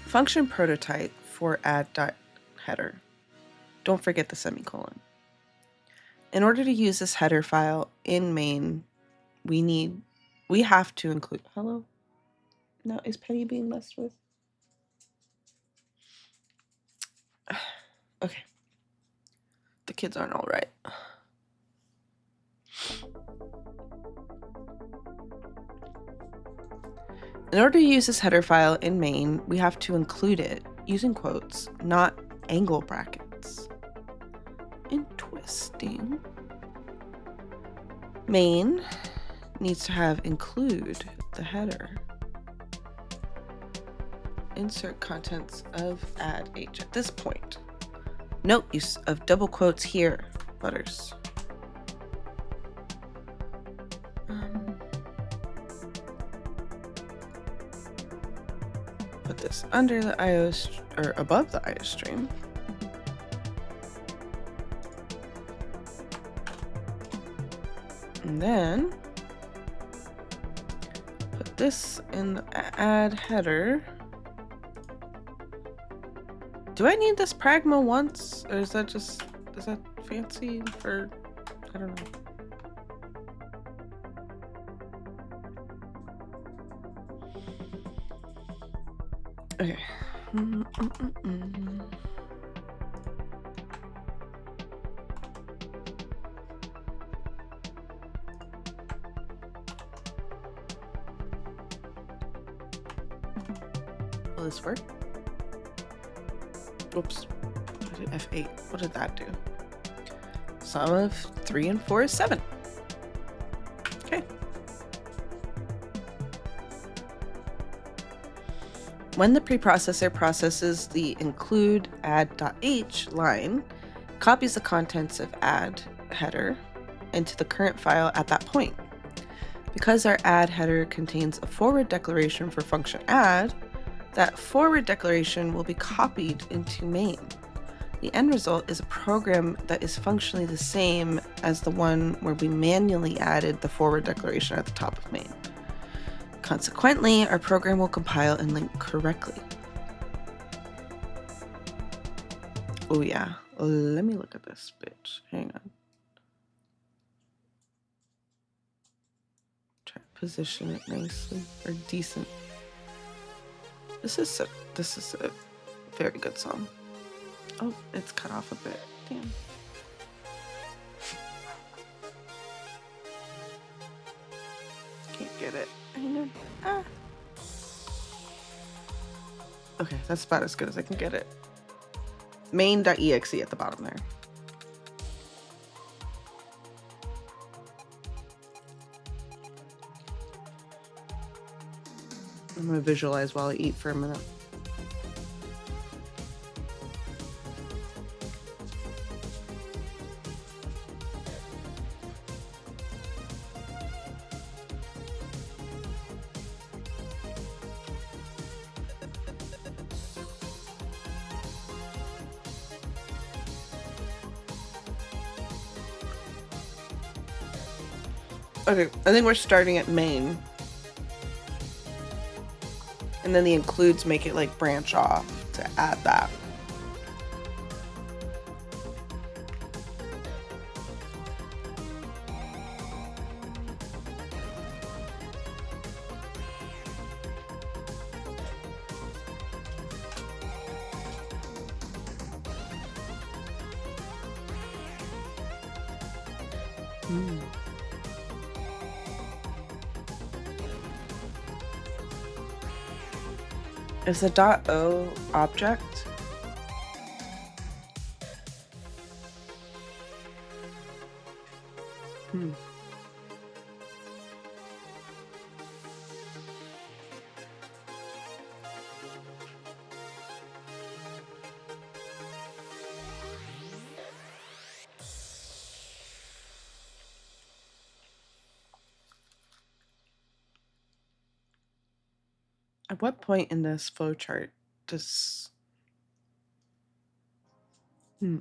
Function prototype for add.header. Don't forget the semicolon. In order to use this header file in main, we have to include, hello? No, is Penny being messed with? Okay. The kids aren't all right. In order to use this header file in main, we have to include it using quotes, not angle brackets. Interesting. Main needs to have include the header. Insert contents of add h at this point. Note use of double quotes here, Butters. Put this under the IO or above the IO stream. And then put this in the add header. Do I need this pragma once, or is that fancy for, I don't know. Okay. Will this work? Oops. I did F8. What did that do? Sum of 3 and 4 is 7. Okay. When the preprocessor processes the include add.h line, copies the contents of add header into the current file at that point. Because our add header contains a forward declaration for function add, that forward declaration will be copied into main. The end result is a program that is functionally the same as the one where we manually added the forward declaration at the top of main. Consequently, our program will compile and link correctly. Oh yeah, let me look at this bitch. Hang on. Try to position it nicely or decent. This is a very good song. Oh, it's cut off a bit. Damn. Can't get it. Hang on. Ah. Okay, that's about as good as I can get it. Main.exe at the bottom there. I'm gonna visualize while I eat for a minute. Okay, I think we're starting at main. And then the includes make it like branch off to add that. Is the .o object? At what point in this flowchart does... I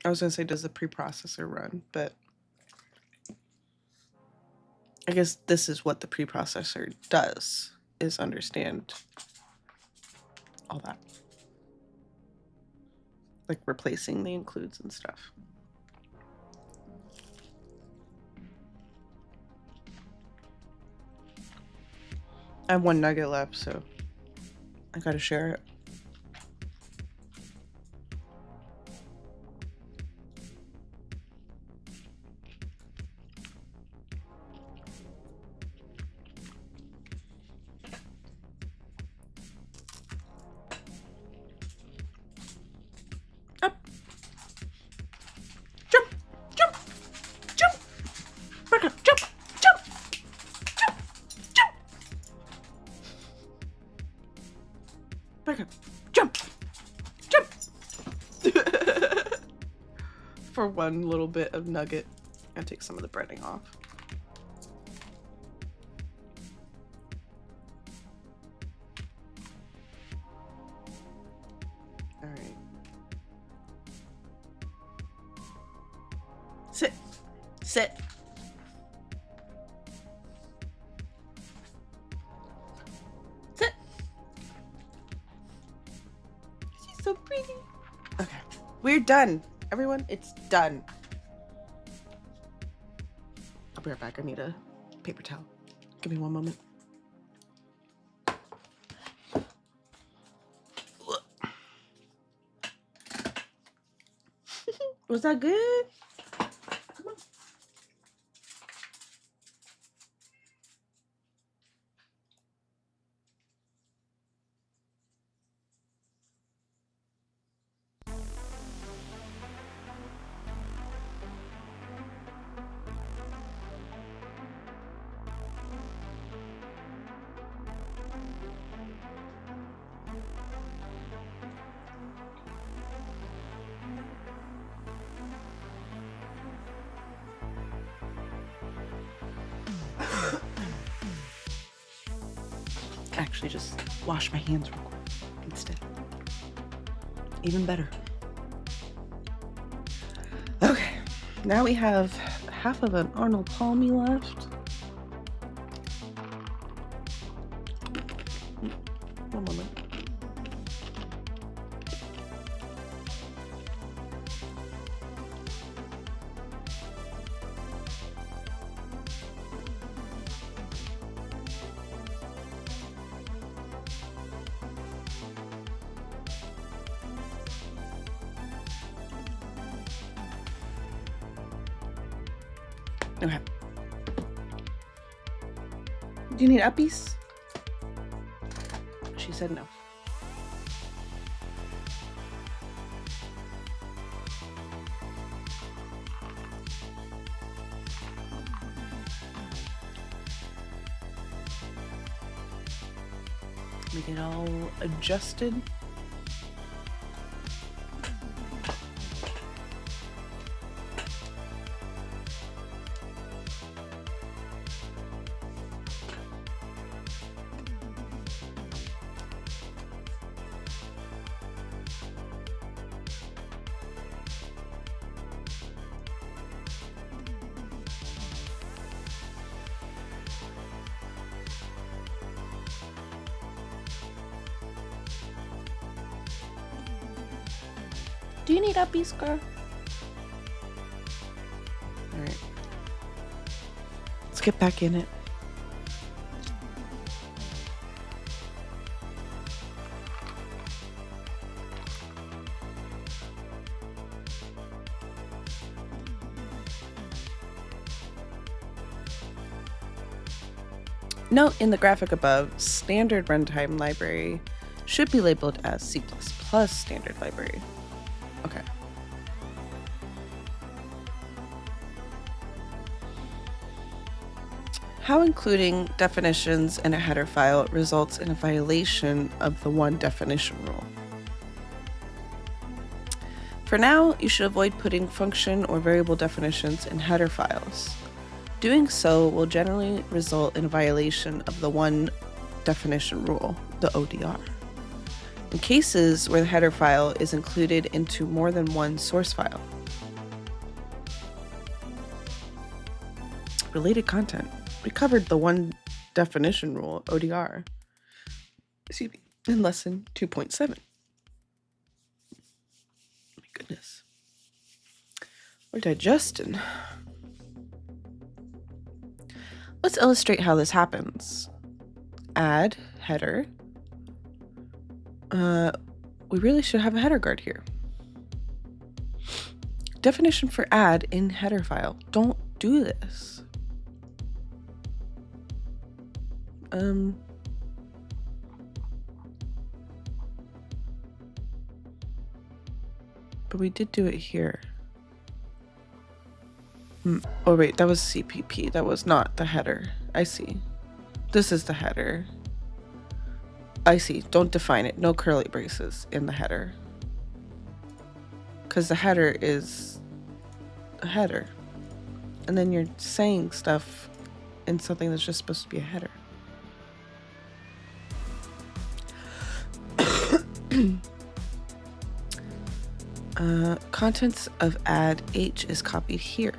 was gonna say, does the preprocessor run? But I guess this is what the preprocessor does, is understand all that. Like replacing the includes and stuff. I have one nugget left, so I gotta share it. Up. Jump, jump, jump. Back up, jump, jump, jump, jump. Back up, jump, jump. For one little bit of nugget, I take some of the breading off. All right. Sit. Sit. Sit. She's so pretty. Okay. We're done. Everyone, it's done. I'll be right back. I need a paper towel. Give me one moment. Was that good? Come on. actually just wash my hands real quick instead. Even better. Okay, now we have half of an Arnold Palmy left. One moment. Okay. Do you need uppies? She said no. Let me get all adjusted. Do you need uppies, girl? Alright. Let's get back in it. Note in the graphic above, standard runtime library should be labeled as C++ standard library. Okay. How including definitions in a header file results in a violation of the one definition rule. For now, you should avoid putting function or variable definitions in header files. Doing so will generally result in a violation of the one definition rule, the ODR. In cases where the header file is included into more than one source file. Related content. We covered the one definition rule, ODR, in lesson 2.7. My goodness. We're digesting. Let's illustrate how this happens. Add header. We really should have a header guard here. Definition for add in header file. Don't do this. But we did do it here. Oh wait, that was CPP. That was not the header. I see. This is the header. I see. Don't define it. No curly braces in the header. Because the header is a header. And then you're saying stuff in something that's just supposed to be a header. Contents of add H is copied here.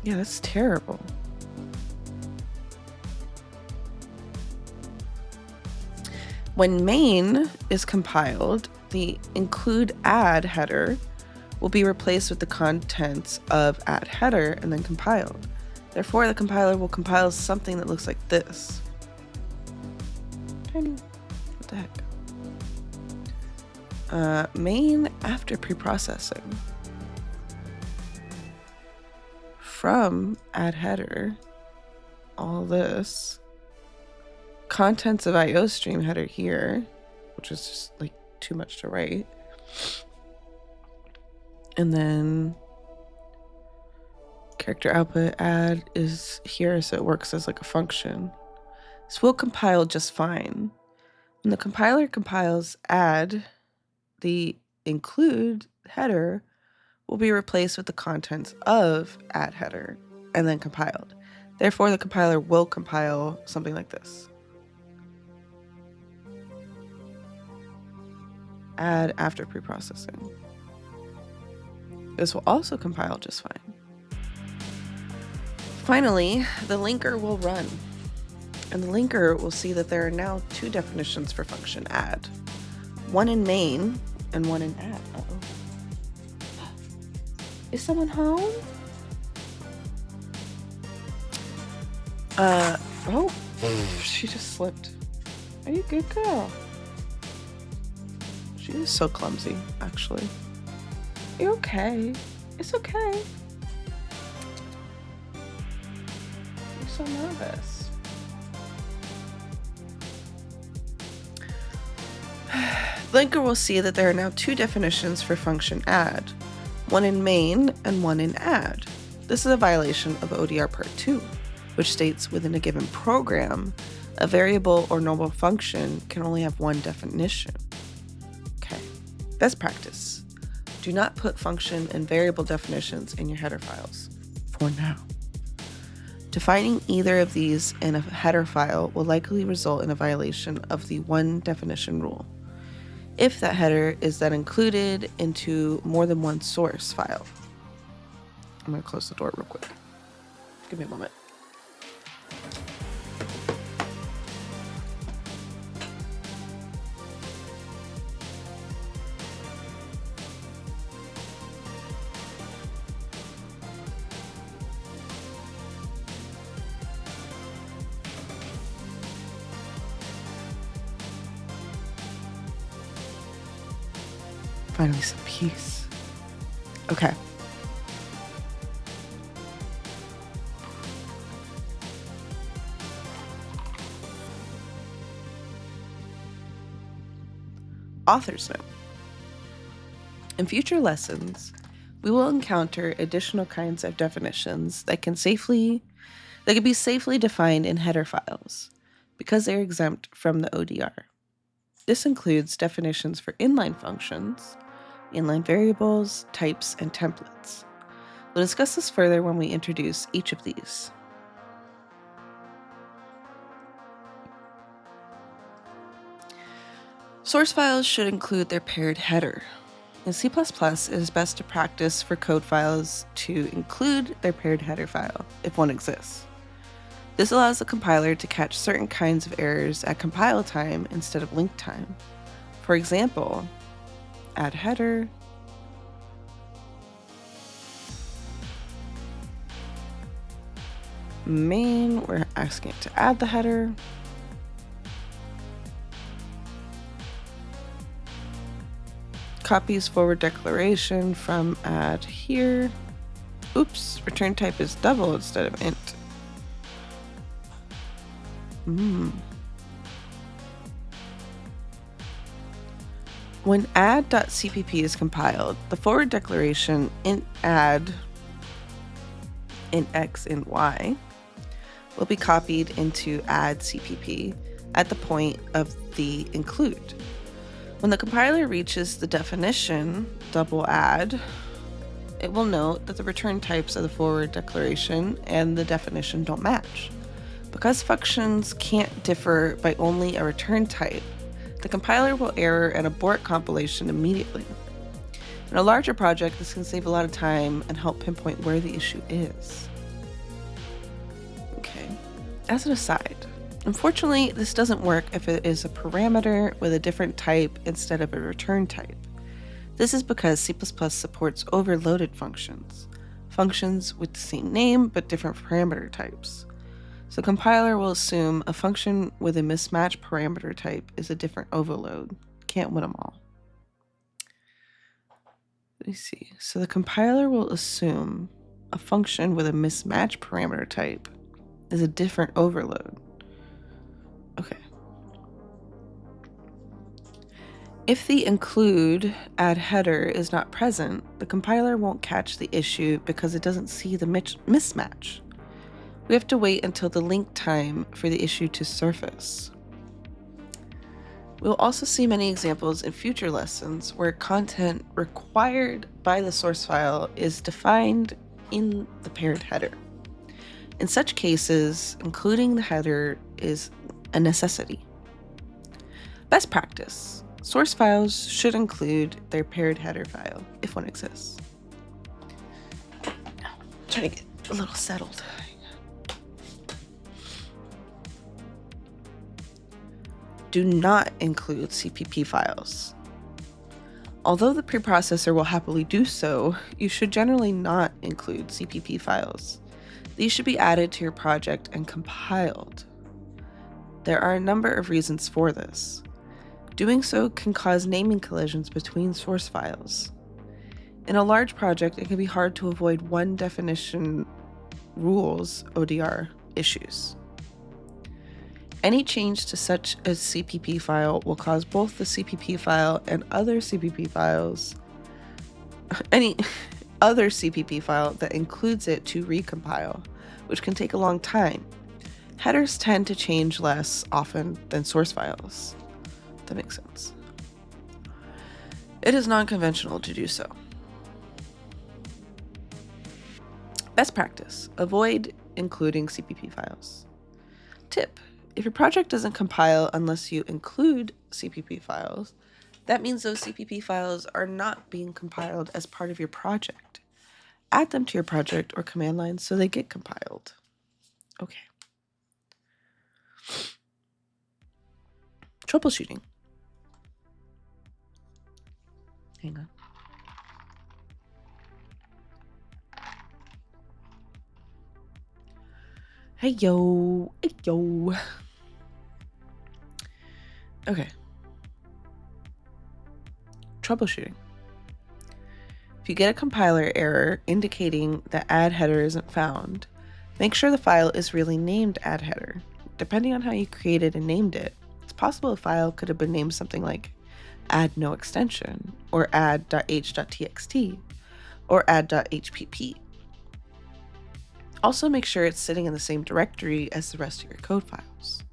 Yeah, that's terrible. When main is compiled, the include add header will be replaced with the contents of add header and then compiled. Therefore, the compiler will compile something that looks like this. Tiny. What the heck? Main after preprocessing. From add header, all this. Contents of IOStream header here, which is just like too much to write. And then character output add is here, so it works as like a function. This will compile just fine. When the compiler compiles add, the include header will be replaced with the contents of add header and then compiled. Therefore, the compiler will compile something like this. Add after preprocessing. This will also compile just fine. Finally, the linker will run. And the linker will see that there are now two definitions for function add. One in main and one in add. Uh-oh. Is someone home? Oh, she just slipped. Are you good, girl? She is so clumsy, actually. You're okay. It's okay. You're so nervous. Linker will see that there are now two definitions for function add, one in main and one in add. This is a violation of ODR Part 2, which states within a given program, a variable or normal function can only have one definition. Okay, best practice. Do not put function and variable definitions in your header files, for now. Defining either of these in a header file will likely result in a violation of the one definition rule, if that header is then included into more than one source file. I'm going to close the door real quick. Give me a moment. Finally, some peace. Okay. Author's note. In future lessons, we will encounter additional kinds of definitions that can be safely defined in header files because they are exempt from the ODR. This includes definitions for inline functions, inline variables, types, and templates. We'll discuss this further when we introduce each of these. Source files should include their paired header. In C++, it is best to practice for code files to include their paired header file, if one exists. This allows the compiler to catch certain kinds of errors at compile time instead of link time. For example, add header, main, we're asking it to add the header, copies forward declaration from add here. Oops, return type is double instead of int. When add.cpp is compiled, the forward declaration int add int x int y will be copied into add cpp at the point of the include. When the compiler reaches the definition double add, it will note that the return types of the forward declaration and the definition don't match. Because functions can't differ by only a return type, the compiler will error and abort compilation immediately. In a larger project, this can save a lot of time and help pinpoint where the issue is. Okay, as an aside, unfortunately, this doesn't work if it is a parameter with a different type instead of a return type. This is because C++ supports overloaded functions, functions with the same name but different parameter types. So the compiler will assume a function with a mismatched parameter type is a different overload. Can't win them all. Let me see. So the compiler will assume a function with a mismatched parameter type is a different overload. Okay. If the include add header is not present, the compiler won't catch the issue because it doesn't see the mismatch. We have to wait until the link time for the issue to surface. We'll also see many examples in future lessons where content required by the source file is defined in the paired header. In such cases, including the header is a necessity. Best practice. Source files should include their paired header file, if one exists. Trying to get a little settled. Do not include CPP files. Although the preprocessor will happily do so, you should generally not include CPP files. These should be added to your project and compiled. There are a number of reasons for this. Doing so can cause naming collisions between source files. In a large project, it can be hard to avoid one definition rules ODR issues. Any change to such a CPP file will cause both the CPP file and other CPP files, any other CPP file that includes it to recompile, which can take a long time. Headers tend to change less often than source files. That makes sense. It is non-conventional to do so. Best practice. Avoid including CPP files. Tip. If your project doesn't compile unless you include CPP files, that means those CPP files are not being compiled as part of your project. Add them to your project or command line so they get compiled. Okay. Troubleshooting. Hang on. Hey yo. Okay. Troubleshooting. If you get a compiler error indicating that add header isn't found, make sure the file is really named add header. Depending on how you created and named it, it's possible a file could have been named something like add no extension, or add.h.txt, or add.hpp. Also make sure it's sitting in the same directory as the rest of your code files.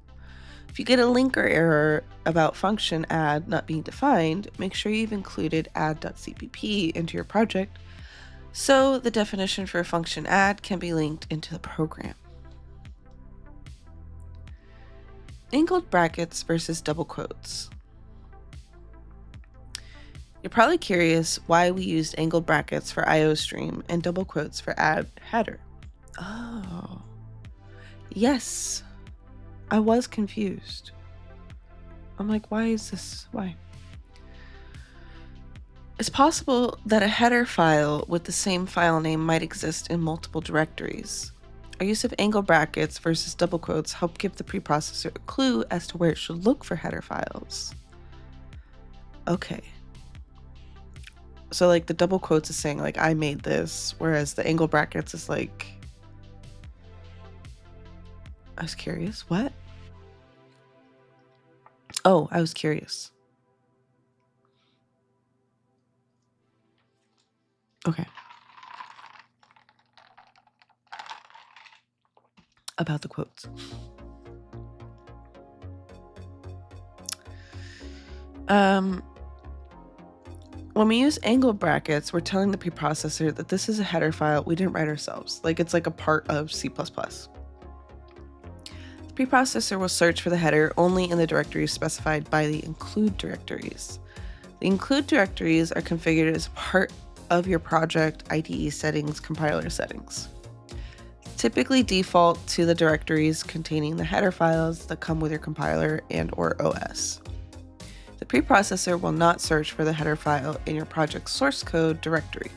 If you get a linker error about function add not being defined, make sure you've included add.cpp into your project so the definition for a function add can be linked into the program. Angled brackets versus double quotes. You're probably curious why we used angled brackets for IOStream and double quotes for add header. Oh, yes. I was confused. I'm like, why is this? Why? It's possible that a header file with the same file name might exist in multiple directories. Our use of angle brackets versus double quotes help give the preprocessor a clue as to where it should look for header files. Okay. So like the double quotes is saying like I made this, whereas the angle brackets is like, I was curious. What? Oh, I was curious. Okay. About the quotes. When we use angle brackets, we're telling the preprocessor that this is a header file we didn't write ourselves. Like it's like a part of C++. The preprocessor will search for the header only in the directories specified by the include directories. The include directories are configured as part of your project IDE settings compiler settings. Typically default to the directories containing the header files that come with your compiler and or OS. The preprocessor will not search for the header file in your project's source code directory.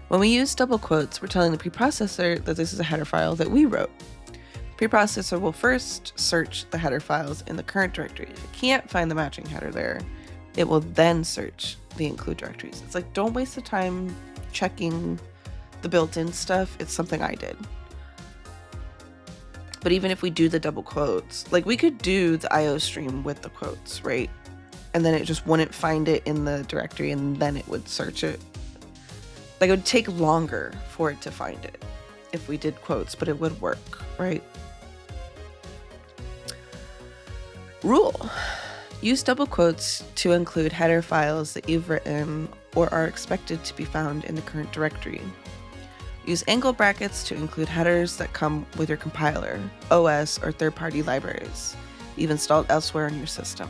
When we use double quotes, we're telling the preprocessor that this is a header file that we wrote. The preprocessor will first search the header files in the current directory. If it can't find the matching header there, it will then search the include directories. It's like, don't waste the time checking the built-in stuff. It's something I did. But even if we do the double quotes, like we could do the IOStream with the quotes, right? And then it just wouldn't find it in the directory and then it would search it. Like it would take longer for it to find it if we did quotes, but it would work, right? Rule. Use double quotes to include header files that you've written or are expected to be found in the current directory. Use angle brackets to include headers that come with your compiler, OS, or third-party libraries you've installed elsewhere in your system.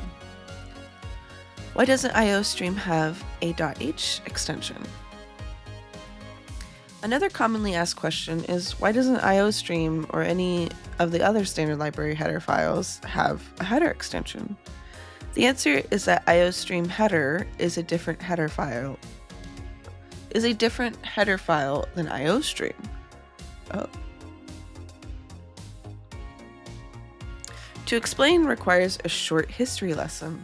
Why doesn't IOStream have a .h extension? Another commonly asked question is, why doesn't IOStream or any of the other standard library header files have a header extension? The answer is that IOStream header is a different header file than IOStream. Oh. To explain requires a short history lesson.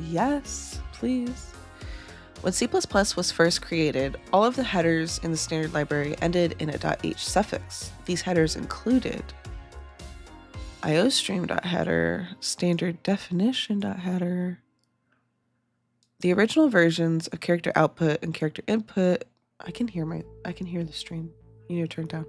Yes, please. When C++ was first created, all of the headers in the standard library ended in a .h suffix. These headers included IOStream.header, standard definition.header, the original versions of character output and character input. I can hear the stream. You need to turn down.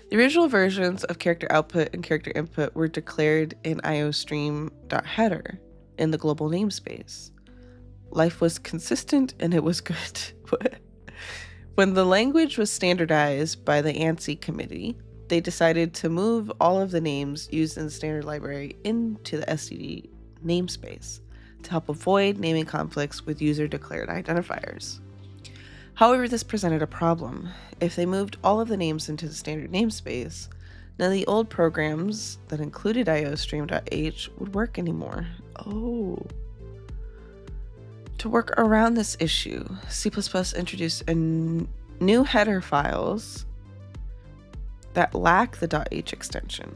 The original versions of character output and character input were declared in IOStream.header in the global namespace. Life was consistent and it was good. When the language was standardized by the ANSI committee, they decided to move all of the names used in the standard library into the STD namespace to help avoid naming conflicts with user-declared identifiers. However, this presented a problem. If they moved all of the names into the standard namespace, none of the old programs that included IOStream.h would work anymore. Oh. To work around this issue, C++ introduced new header files that lack the .h extension.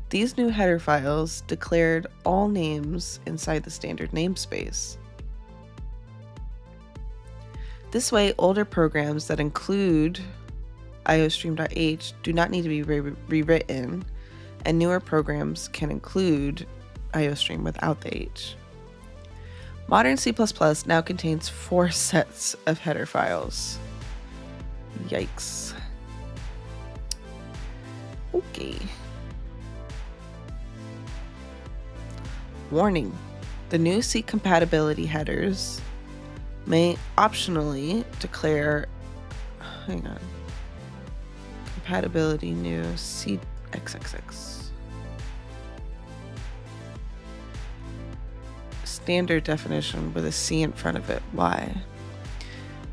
These new header files declared all names inside the standard namespace. This way, older programs that include IOStream.h do not need to be rewritten, and newer programs can include IOStream without the h. Modern C++ now contains 4 sets of header files. Yikes. Okay. Warning: the new C compatibility headers may optionally declare, compatibility new CXXX. Standard definition with a C in front of it. Why?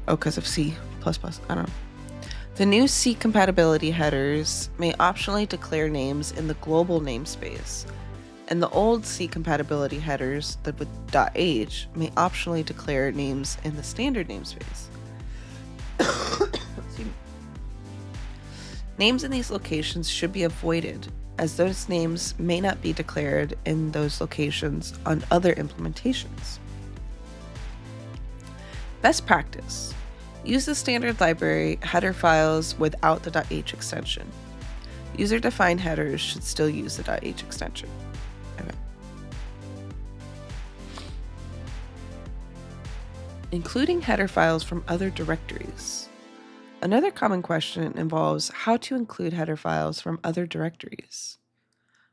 Oh, because of C++. I don't know. The new C compatibility headers may optionally declare names in the global namespace, and the old C compatibility headers that with .h may optionally declare names in the standard namespace. Names in these locations should be avoided, as those names may not be declared in those locations on other implementations. Best practice: use the standard library header files without the .h extension. User-defined headers should still use the .h extension. Okay. Including header files from other directories. Another common question involves how to include header files from other directories.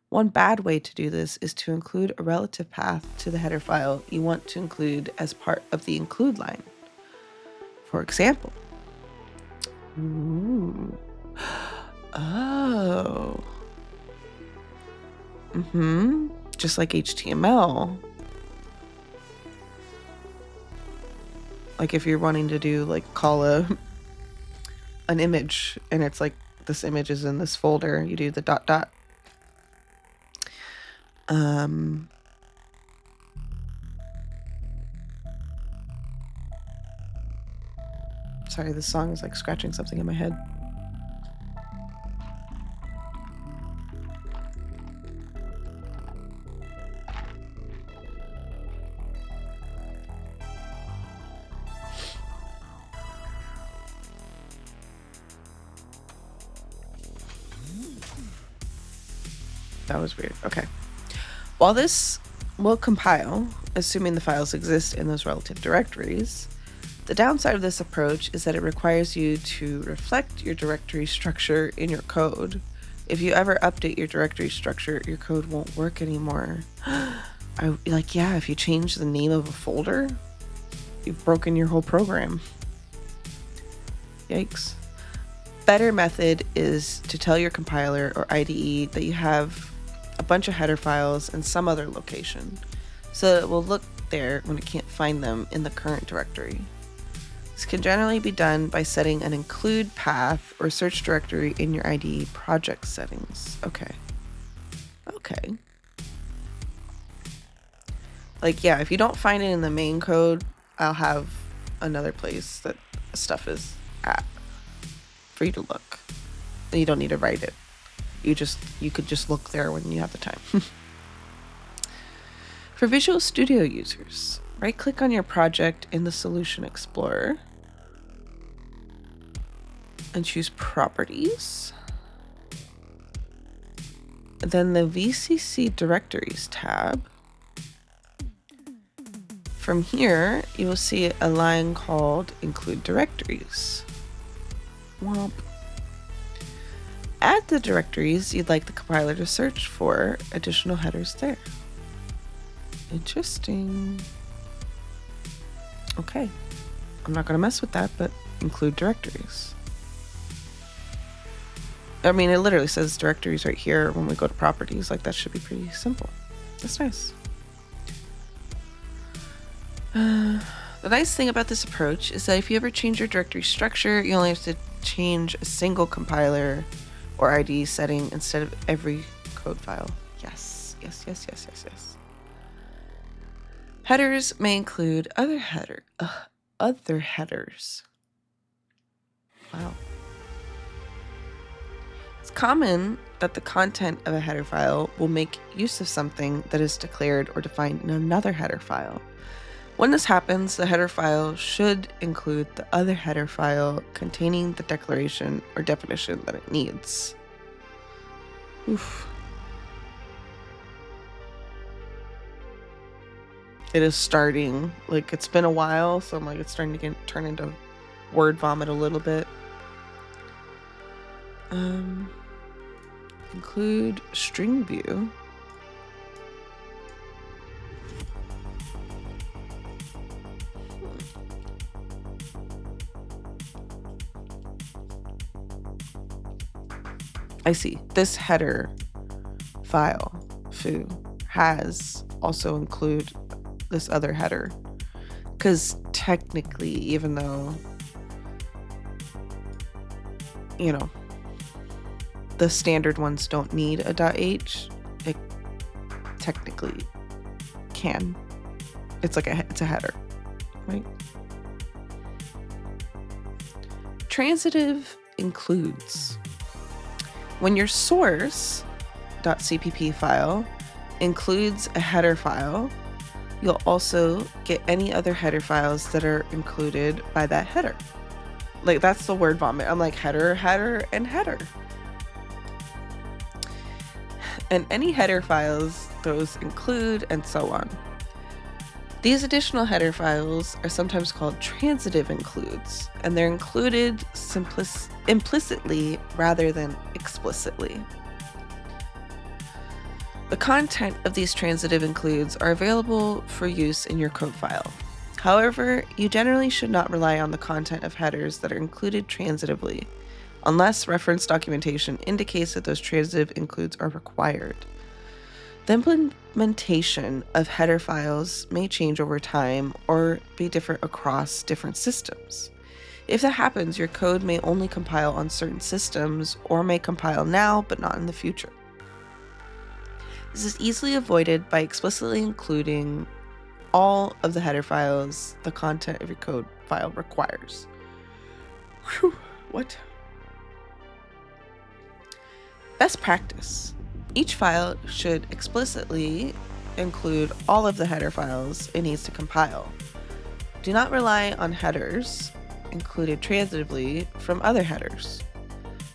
One bad way to do this is to include a relative path to the header file you want to include as part of the include line. For example, just like HTML. Like if you're wanting to do call an image and it's like this image is in this folder, you do the ... Sorry, this song is scratching something in my head. That was weird. Okay. While this will compile, assuming the files exist in those relative directories, the downside of this approach is that it requires you to reflect your directory structure in your code. If you ever update your directory structure, your code won't work anymore. If you change the name of a folder, you've broken your whole program. Yikes. better method is to tell your compiler or IDE that you have a bunch of header files in some other location, so that it will look there when it can't find them in the current directory. This can generally be done by setting an include path or search directory in your IDE project settings. Okay. Like, yeah, if you don't find it in the main code, I'll have another place that stuff is at for you to look. And you don't need to write it. You could just look there when you have the time. For Visual Studio users, right-click on your project in the Solution Explorer and choose Properties. Then the VCC Directories tab. From here, you will see a line called Include Directories. Womp. Add the directories you'd like the compiler to search for additional headers there. Interesting. Okay. I'm not going to mess with that, but include directories. I mean, it literally says directories right here when we go to properties. Like, that should be pretty simple. That's nice. The nice thing about this approach is that if you ever change your directory structure, you only have to change a single compiler or IDE setting instead of every code file. Yes. Headers may include other headers. Wow. It's common that the content of a header file will make use of something that is declared or defined in another header file. When this happens, the header file should include the other header file containing the declaration or definition that it needs. Oof. It is starting, like, it's been a while, so I'm like, it's starting to turn into word vomit a little bit. Include string view. I see. This header file, foo, has also include this other header. Because technically, even though, you know, the standard ones don't need a .h, it technically can. It's like it's a header, right? Transitive includes. When your source.cpp file includes a header file, you'll also get any other header files that are included by that header. Like, that's the word vomit. I'm like, header, and header. And any header files those include, and so on. These additional header files are sometimes called transitive includes, and they're included implicitly rather than explicitly. The content of these transitive includes are available for use in your code file. However, you generally should not rely on the content of headers that are included transitively, unless reference documentation indicates that those transitive includes are required. The implementation of header files may change over time or be different across different systems. If that happens, your code may only compile on certain systems or may compile now but not in the future. This is easily avoided by explicitly including all of the header files the content of your code file requires. Whew, what? Best practice. Each file should explicitly include all of the header files it needs to compile. Do not rely on headers included transitively from other headers.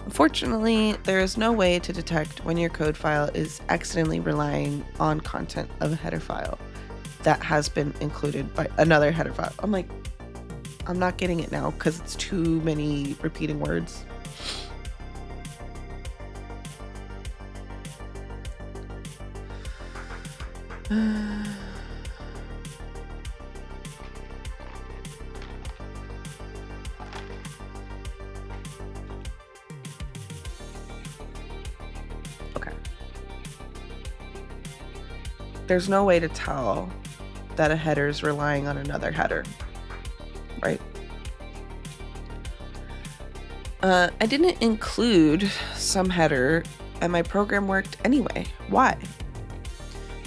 Unfortunately, there is no way to detect when your code file is accidentally relying on content of a header file that has been included by another header file. I'm like, I'm not getting it now because it's too many repeating words. there's no way to tell that a header is relying on another header, right? I didn't include some header and my program worked anyway. Why?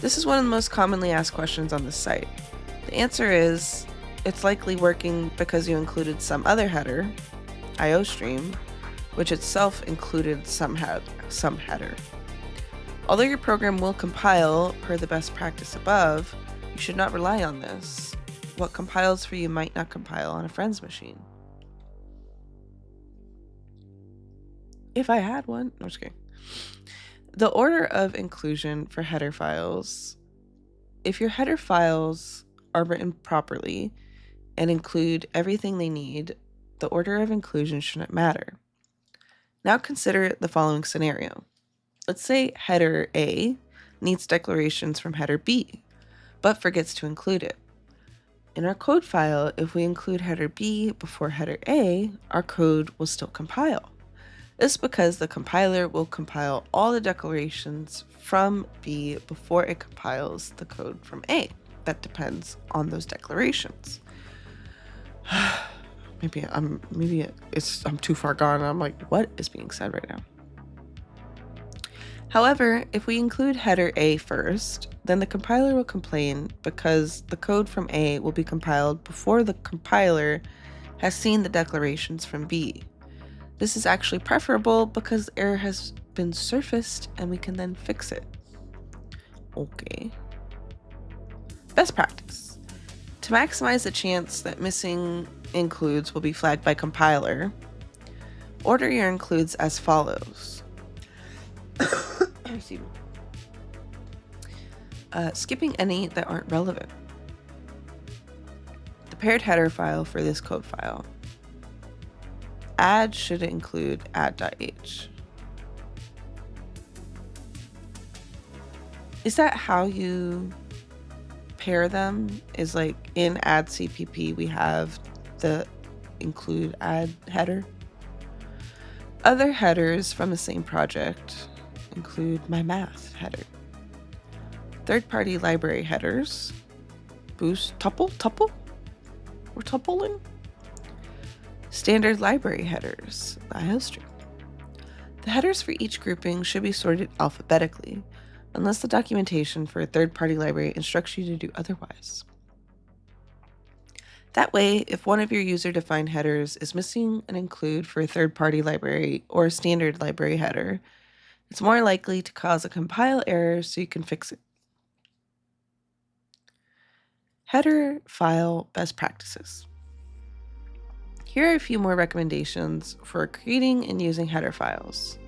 This is one of the most commonly asked questions on this site. The answer is it's likely working because you included some other header, IOStream, which itself included some header. Although your program will compile per the best practice above, you should not rely on this. What compiles for you might not compile on a friend's machine. If I had one, no, I'm just kidding. The order of inclusion for header files. If your header files are written properly and include everything they need, the order of inclusion shouldn't matter. Now consider the following scenario. Let's say header A needs declarations from header B, but forgets to include it. In our code file, if we include header B before header A, our code will still compile. This is because the compiler will compile all the declarations from B before it compiles the code from A. That depends on those declarations. Maybe I'm too far gone. I'm like, what is being said right now? However, if we include header A first, then the compiler will complain because the code from A will be compiled before the compiler has seen the declarations from B. This is actually preferable because the error has been surfaced and we can then fix it. Okay. Best practice. To maximize the chance that missing includes will be flagged by compiler, order your includes as follows. Excuse me. Skipping any that aren't relevant. The paired header file for this code file. Add should include add.h. Is that how you pair them? Is like in add CPP we have the include add header? Other headers from the same project include my math header. Third-party library headers. Boost tuple? We're tupling? Standard library headers, IOStream. The headers for each grouping should be sorted alphabetically, unless the documentation for a third-party library instructs you to do otherwise. That way, if one of your user-defined headers is missing an include for a third-party library or a standard library header, it's more likely to cause a compile error so you can fix it. Header file best practices. Here are a few more recommendations for creating and using header files.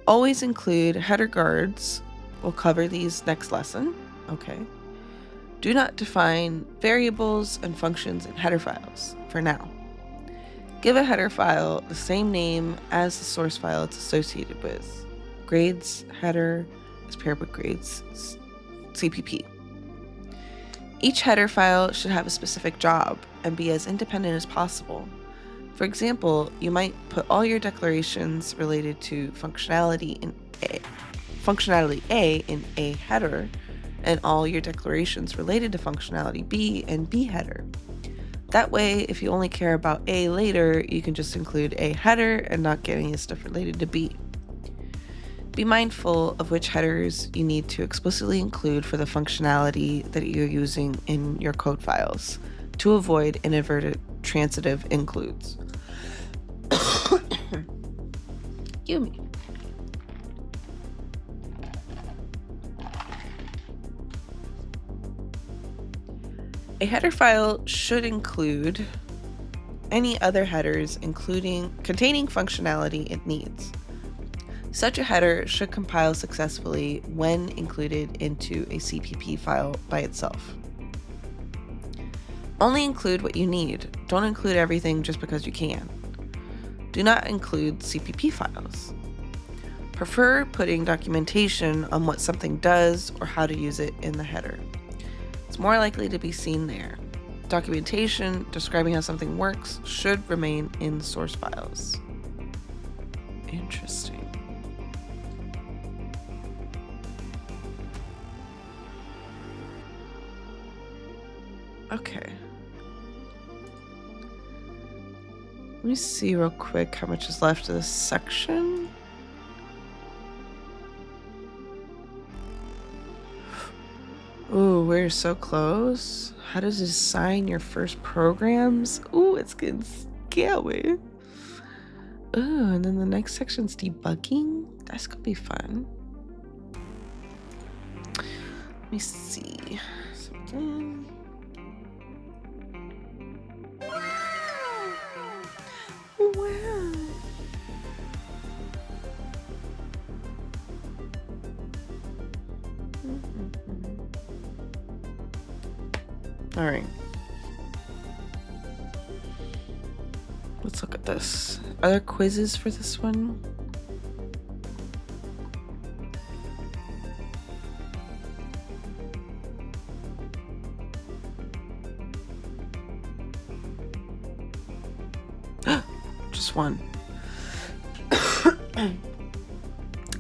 Always include header guards. We'll cover these next lesson. Okay. Do not define variables and functions in header files for now. Give a header file the same name as the source file it's associated with. Grades header is paired with grades CPP. Each header file should have a specific job and be as independent as possible. For example, you might put all your declarations related to functionality A in A header, and all your declarations related to functionality B in B header. That way, if you only care about A later, you can just include A header and not get any stuff related to B. Be mindful of which headers you need to explicitly include for the functionality that you're using in your code files to avoid inadvertent transitive includes. Excuse me. A header file should include any other headers containing functionality it needs. Such a header should compile successfully when included into a CPP file by itself. Only include what you need. Don't include everything just because you can. Do not include CPP files. Prefer putting documentation on what something does or how to use it in the header. It's more likely to be seen there. Documentation describing how something works should remain in source files. Interesting. Okay. Let me see real quick how much is left of this section. Ooh, we're so close. How does it assign your first programs? Ooh, it's getting scary. Ooh, and then the next section's debugging. That's gonna be fun. Let me see. Something. Wow. All right. Let's look at this. Are there quizzes for this one? Just one.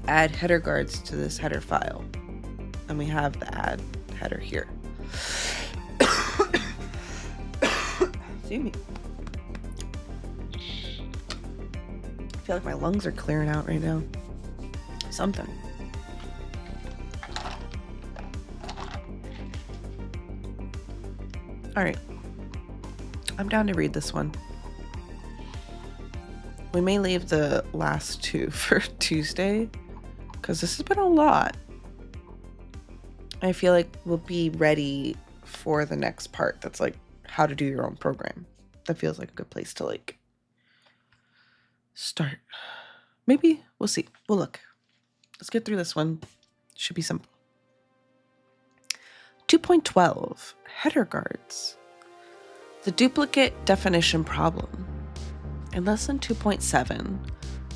Add header guards to this header file. And we have the add header here. Excuse me. I feel like my lungs are clearing out right now. Something. All right. I'm down to read this one. We may leave the last two for Tuesday because this has been a lot. I feel like we'll be ready for the next part that's like how to do your own program. That feels like a good place to like start. Maybe we'll see. We'll look. Let's get through this one. Should be simple. 2.12 Header guards. The duplicate definition problem. In lesson 2.7,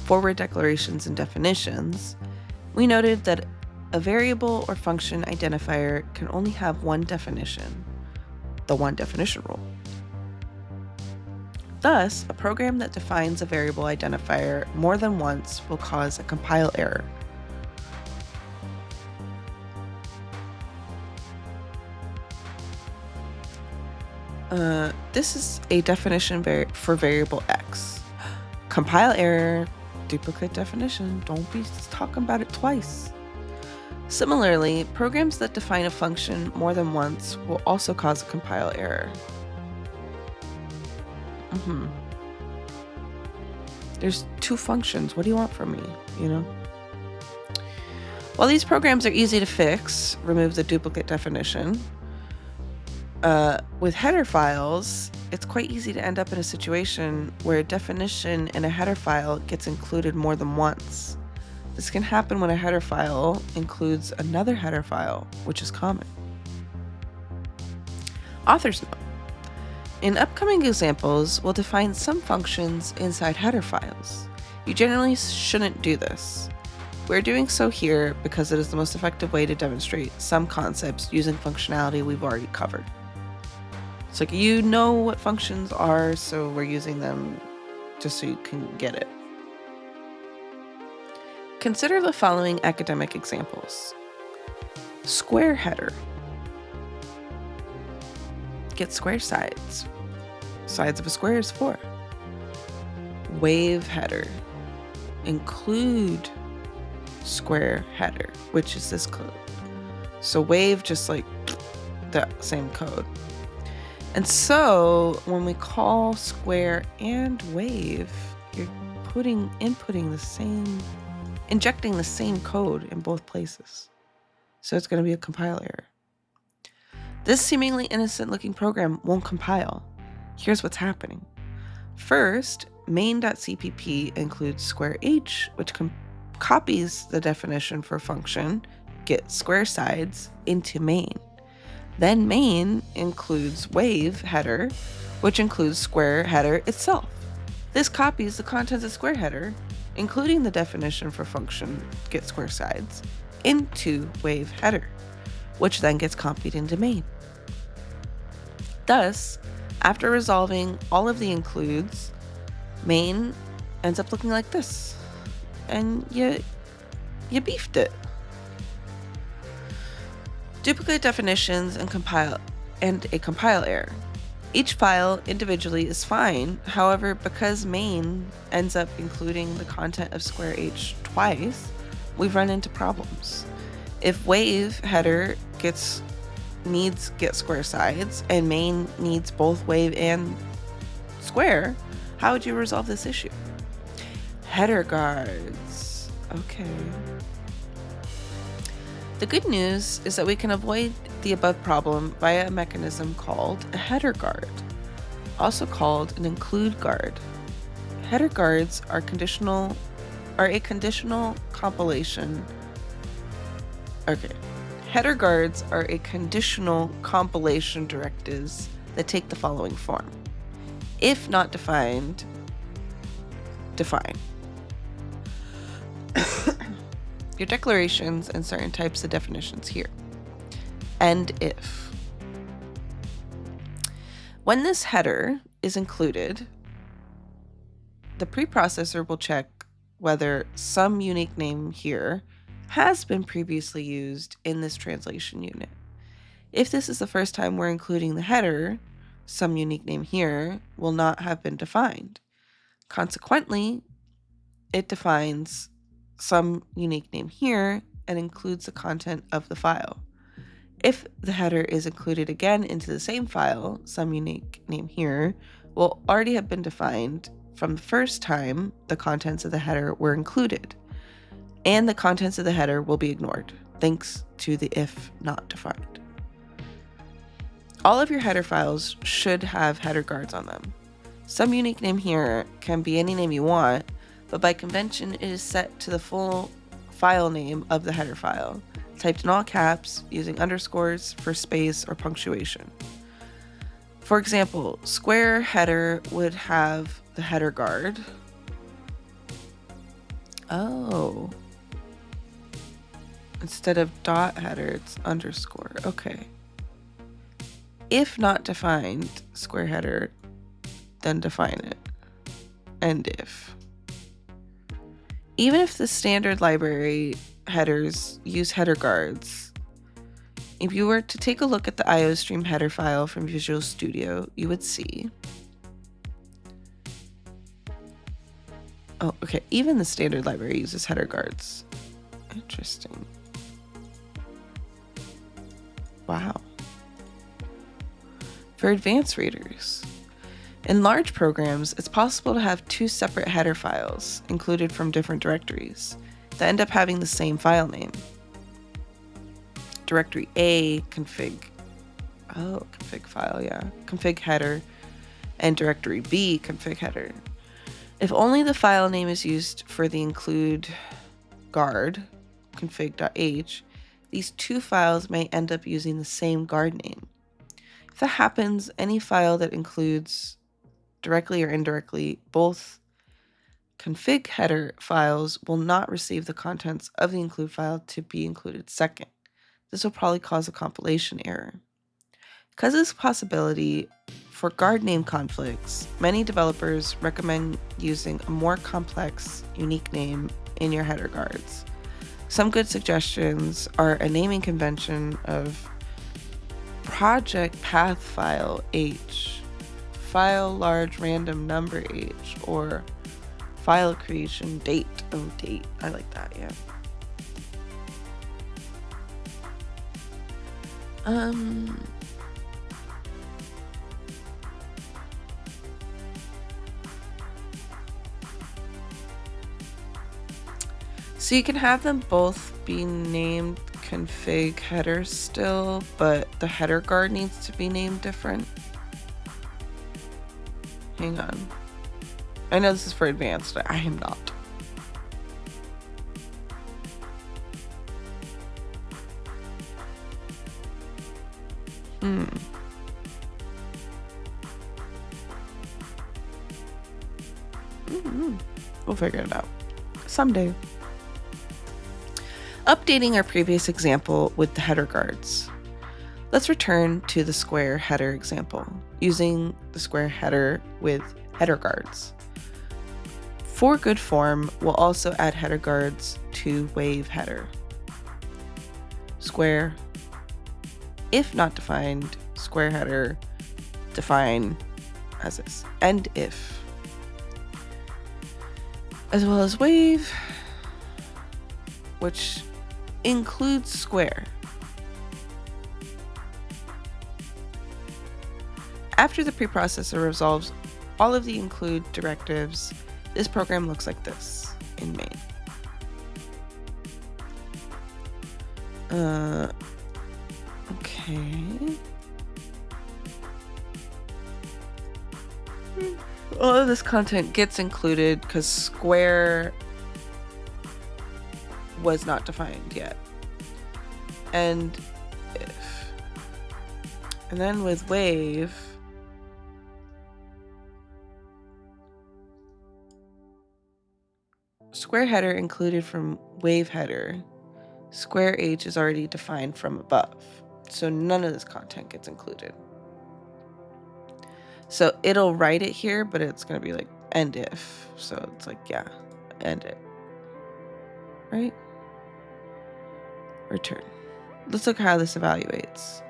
forward declarations and definitions, we noted that a variable or function identifier can only have one definition, the one definition rule. Thus, a program that defines a variable identifier more than once will cause a compile error. This is a definition for variable x. Compile error, duplicate definition. Don't be talking about it twice. Similarly, programs that define a function more than once will also cause a compile error. There's two functions. What do you want from me? You know? While these programs are easy to fix, remove the duplicate definition. With header files, it's quite easy to end up in a situation where a definition in a header file gets included more than once. This can happen when a header file includes another header file, which is common. Author's note. In upcoming examples, we'll define some functions inside header files. You generally shouldn't do this. We're doing so here because it is the most effective way to demonstrate some concepts using functionality we've already covered. It's like, you know what functions are, so we're using them just so you can get it. Consider the following academic examples. Square header. Get square sides. Sides of a square is 4. Wave header. Include square header, which is this code. So wave, just like the same code. And so when we call square and wave, you're injecting the same code in both places. So it's going to be a compile error. This seemingly innocent looking program won't compile. Here's what's happening. First, main.cpp includes square h, which copies the definition for function get square sides into main. Then main includes wave header, which includes square header itself. This copies the contents of square header, including the definition for function get square sides, into wave header, which then gets copied into main. Thus, after resolving all of the includes, main ends up looking like this, and you beefed it. Duplicate definitions and compile and a compile error. Each file individually is fine, however, because main ends up including the content of square h twice, we've run into problems. If wave header needs get square sides and main needs both wave and square, how would you resolve this issue? Header guards. Okay. The good news is that we can avoid the above problem via a mechanism called a header guard, also called an include guard. Header guards are a conditional compilation. Okay. Header guards are a conditional compilation directives that take the following form. If not defined, define. Your declarations and certain types of definitions here. And if. When this header is included, the preprocessor will check whether some unique name here has been previously used in this translation unit. If this is the first time we're including the header, some unique name here will not have been defined. Consequently, it defines some unique name here and includes the content of the file. If the header is included again into the same file, some unique name here will already have been defined from the first time the contents of the header were included, and the contents of the header will be ignored, thanks to the if not defined. All of your header files should have header guards on them. Some unique name here can be any name you want, but by convention it is set to the full file name of the header file, typed in all caps using underscores for space or punctuation. For example, square header would have the header guard. Oh. Instead of dot header, it's underscore. Okay. If not defined, square header, then define it. And if. Even if the standard library headers use header guards, if you were to take a look at the IOStream header file from Visual Studio, you would see. Oh, okay. Even the standard library uses header guards. Interesting. Wow. For advanced readers, in large programs, it's possible to have two separate header files included from different directories that end up having the same file name. Directory A, config file, yeah. Config header, and directory B, config header. If only the file name is used for the include guard, config.h, these two files may end up using the same guard name. If that happens, any file that includes directly or indirectly both config header files will not receive the contents of the include file to be included second. This will probably cause a compilation error. Because of this possibility, for guard name conflicts, many developers recommend using a more complex, unique name in your header guards. Some good suggestions are a naming convention of project path file H, file large random number H, or file creation date. Oh, date. I like that, yeah. So you can have them both be named config header still, but the header guard needs to be named different. Hang on. I know this is for advanced, but I am not. We'll figure it out someday. Updating our previous example with the header guards. Let's return to the square header example, using the square header with header guards. For good form, we'll also add header guards to wave header. Square, if not defined, square square header define as this, end if, as well as wave, which includes square. After the preprocessor resolves all of the include directives, this program looks like this in main. Okay. All of this content gets included because square was not defined yet. And if. And then with wave, square header included from wave header, square H is already defined from above. So none of this content gets included. So it'll write it here, but it's going to be like end if. So it's like, yeah, end it. Right? Return. Let's look how this evaluates.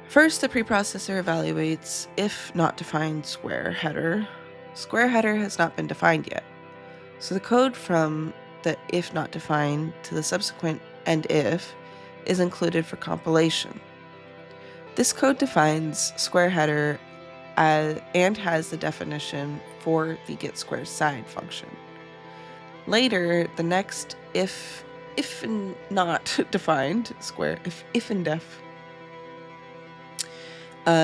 First, the preprocessor evaluates if not defined square header. Square header has not been defined yet. So the code from the if not defined to the subsequent end if is included for compilation. This code defines square header and has the definition for the getSquareSide function. Later, the next if and not defined square if and def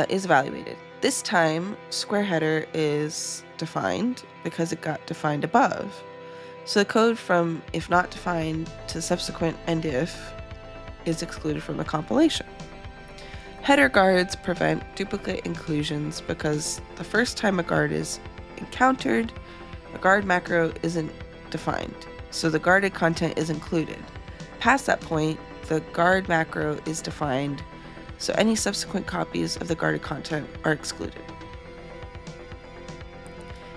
is evaluated. This time, square header is defined because it got defined above. So the code from if not defined to subsequent end if is excluded from the compilation. Header guards prevent duplicate inclusions because the first time a guard is encountered, a guard macro isn't defined, so the guarded content is included. Past that point, the guard macro is defined, so any subsequent copies of the guarded content are excluded.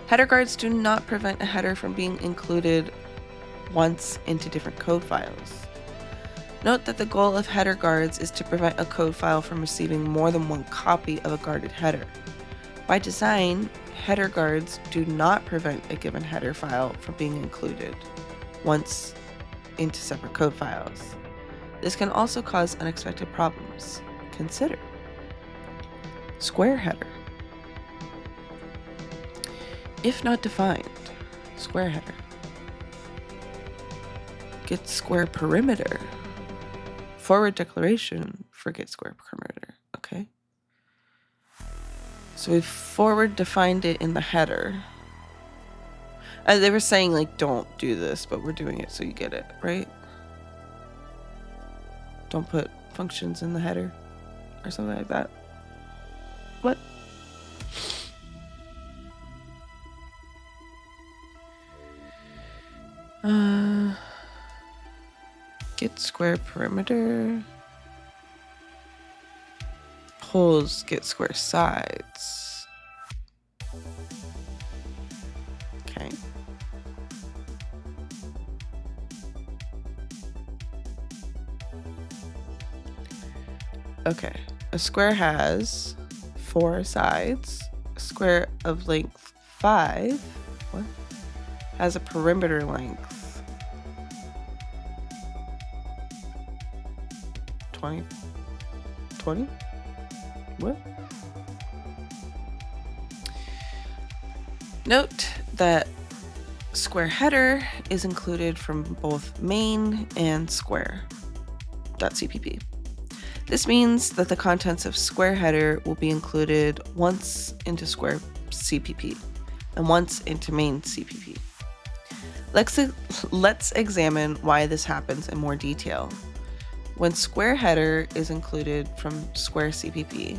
Header guards do not prevent a header from being included once into different code files. Note that the goal of header guards is to prevent a code file from receiving more than one copy of a guarded header. By design, header guards do not prevent a given header file from being included once into separate code files. This can also cause unexpected problems. Consider square header. If not defined, square header. Get square perimeter. Forward declaration for get square perimeter. Okay. So we've forward defined it in the header. They were saying like, don't do this, but we're doing it so you get it, right? Don't put functions in the header or something like that. What? Get square perimeter. Pulls get square sides. Okay. Okay. A square has 4 sides. A square of length 5 has a perimeter length 20? What? Note that square header is included from both main and square.cpp. This means that the contents of square header will be included once into square CPP and once into main CPP. Let's examine why this happens in more detail. When square header is included from square CPP,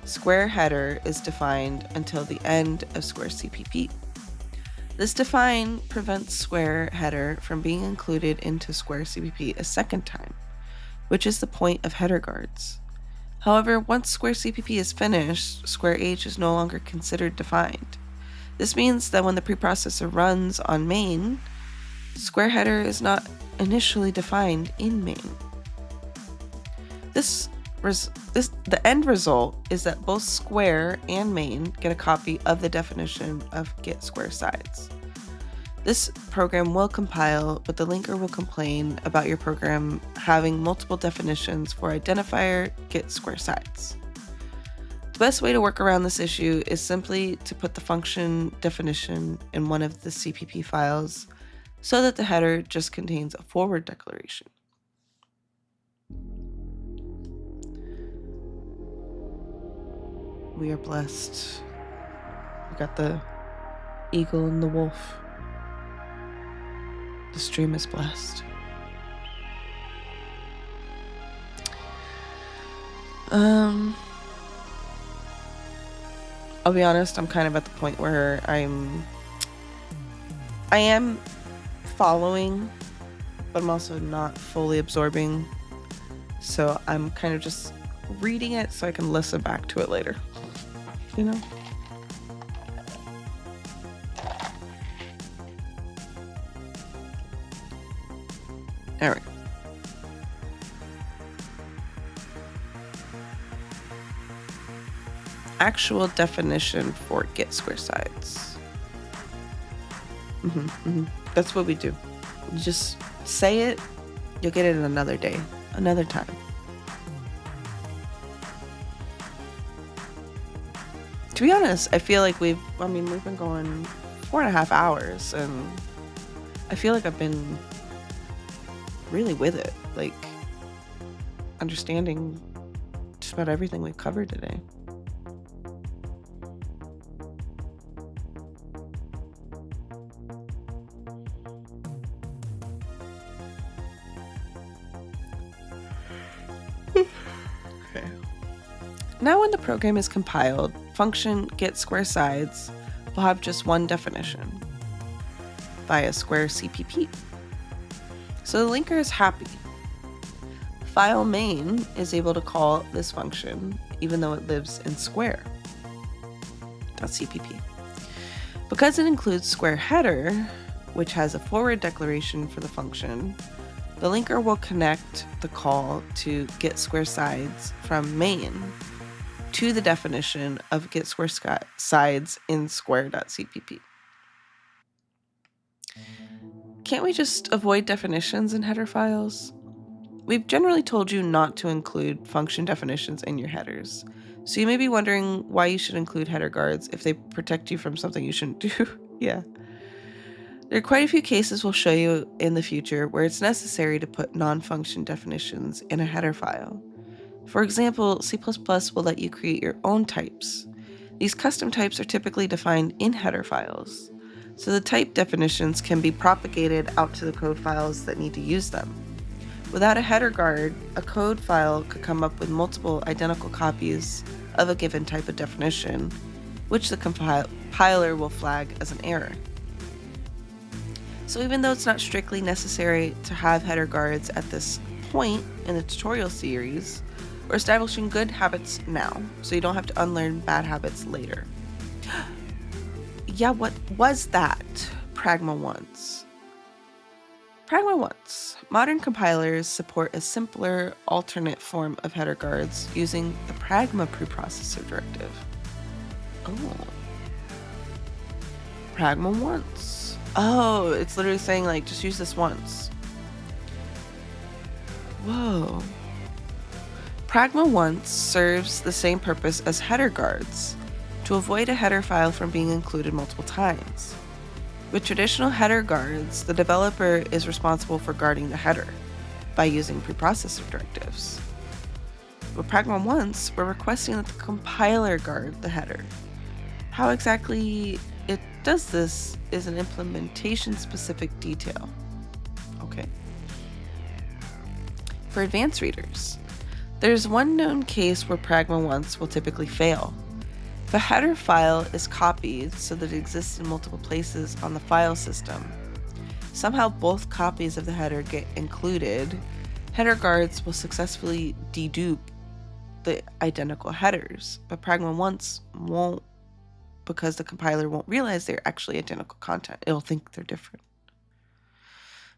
square header is defined until the end of square CPP. This define prevents square header from being included into square CPP a second time, which is the point of header guards. However, once square CPP is finished, square H is no longer considered defined. This means that when the preprocessor runs on main, square header is not initially defined in main. This The end result is that both Square and Main get a copy of the definition of get square sides. This program will compile, but the linker will complain about your program having multiple definitions for identifier get square sides. The best way to work around this issue is simply to put the function definition in one of the CPP files so that the header just contains a forward declaration. We are blessed. We got the eagle and the wolf. The stream is blessed. I'll be honest, I'm kind of at the point where I am following, but I'm also not fully absorbing. So I'm kind of just reading it so I can listen back to it later. You know? All right. Actual definition for get square sides. That's what we do. You just say it, you'll get it in another day, another time. To be honest, I feel like we've been going 4.5 hours, and I feel like I've been really with it, like understanding just about everything we've covered today. Okay. Now when the program is compiled, function get square sides will have just one definition via square CPP. So the linker is happy. File main is able to call this function even though it lives in square.cpp. Because it includes square header, which has a forward declaration for the function, the linker will connect the call to get square sides from main to the definition of get square sides in square.cpp. Can't we just avoid definitions in header files? We've generally told you not to include function definitions in your headers, so you may be wondering why you should include header guards if they protect you from something you shouldn't do. Yeah. There are quite a few cases we'll show you in the future where it's necessary to put non-function definitions in a header file. For example, C++ will let you create your own types. These custom types are typically defined in header files, so the type definitions can be propagated out to the code files that need to use them. Without a header guard, a code file could come up with multiple identical copies of a given type of definition, which the compiler will flag as an error. So even though it's not strictly necessary to have header guards at this point in the tutorial series, we're establishing good habits now, so you don't have to unlearn bad habits later. Yeah, what was that? Pragma once. Pragma once. Modern compilers support a simpler, alternate form of header guards using the Pragma preprocessor directive. Oh. Pragma once. Oh, it's literally saying, like, just use this once. Whoa. Pragma once serves the same purpose as header guards, to avoid a header file from being included multiple times. With traditional header guards, the developer is responsible for guarding the header by using preprocessor directives. With Pragma once, we're requesting that the compiler guard the header. How exactly it does this is an implementation-specific detail. Okay. For advanced readers, there's one known case where Pragma once will typically fail. If a header file is copied so that it exists in multiple places on the file system, somehow both copies of the header get included, header guards will successfully dedupe the identical headers, but Pragma once won't, because the compiler won't realize they're actually identical content. It'll think they're different.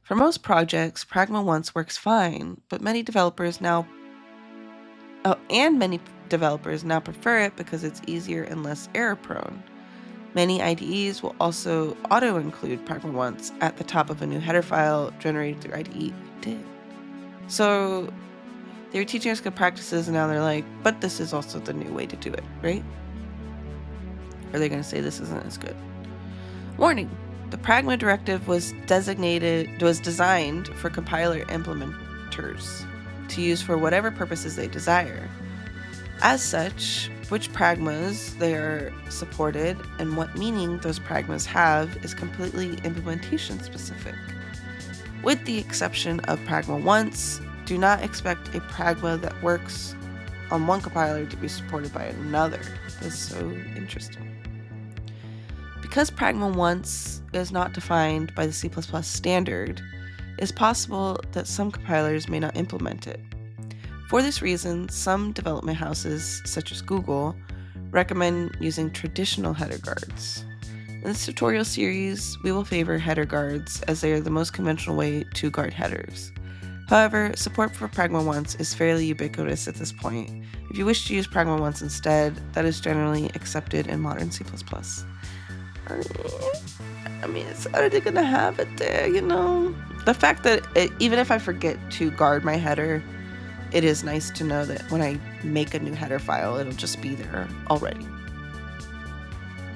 For most projects, Pragma once works fine, but many developers now Oh, and many developers now prefer it because it's easier and less error prone. Many IDEs will also auto-include Pragma Once at the top of a new header file generated through IDE. They did. So they were teaching us good practices, and now they're like, but this is also the new way to do it, right? Or are they going to say this isn't as good? Warning. The Pragma directive was designed for compiler implementers to use for whatever purposes they desire. As such, which pragmas they are supported and what meaning those pragmas have is completely implementation specific. With the exception of Pragma Once, do not expect a pragma that works on one compiler to be supported by another. That's so interesting. Because Pragma Once is not defined by the C++ standard, it's possible that some compilers may not implement it. For this reason, some development houses, such as Google, recommend using traditional header guards. In this tutorial series, we will favor header guards as they are the most conventional way to guard headers. However, support for Pragma Once is fairly ubiquitous at this point. If you wish to use Pragma Once instead, that is generally accepted in modern C++. I mean, it's already gonna have it there, you know? The fact that even if I forget to guard my header, it is nice to know that when I make a new header file, it'll just be there already.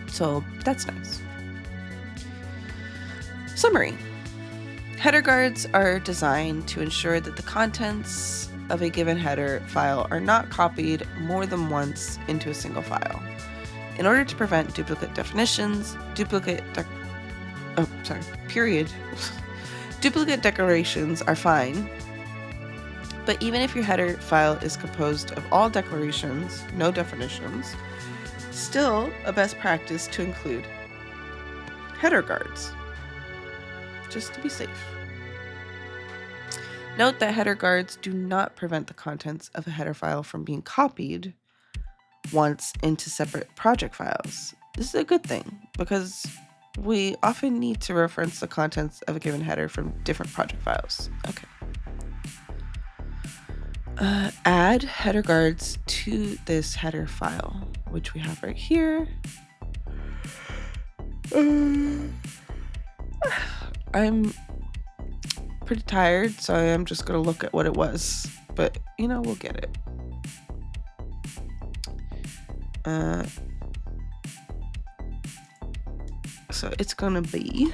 So that's nice. Summary. Header guards are designed to ensure that the contents of a given header file are not copied more than once into a single file. In order to prevent duplicate definitions, duplicate declarations are fine. But even if your header file is composed of all declarations, no definitions, still a best practice to include header guards, just to be safe. Note that header guards do not prevent the contents of a header file from being copied once into separate project files. This is a good thing because we often need to reference the contents of a given header from different project files. Okay. Add header guards to this header file, which we have right here. I'm pretty tired, so I'm just gonna look at what it was, but you know, we'll get it. So it's gonna be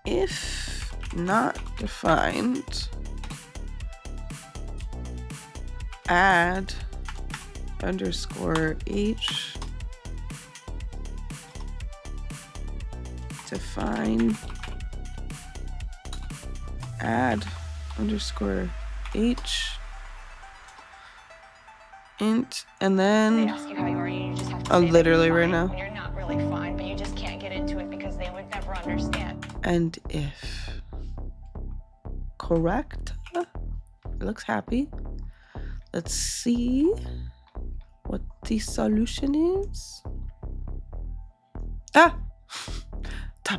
if not defined, add _h define add _h int, and then they ask you how you are, you just have to I'm say literally that you're right fine now. when you're not really fine, but you just can't get into it because they would never understand. And if correct, it looks happy. Let's see what the solution is. Top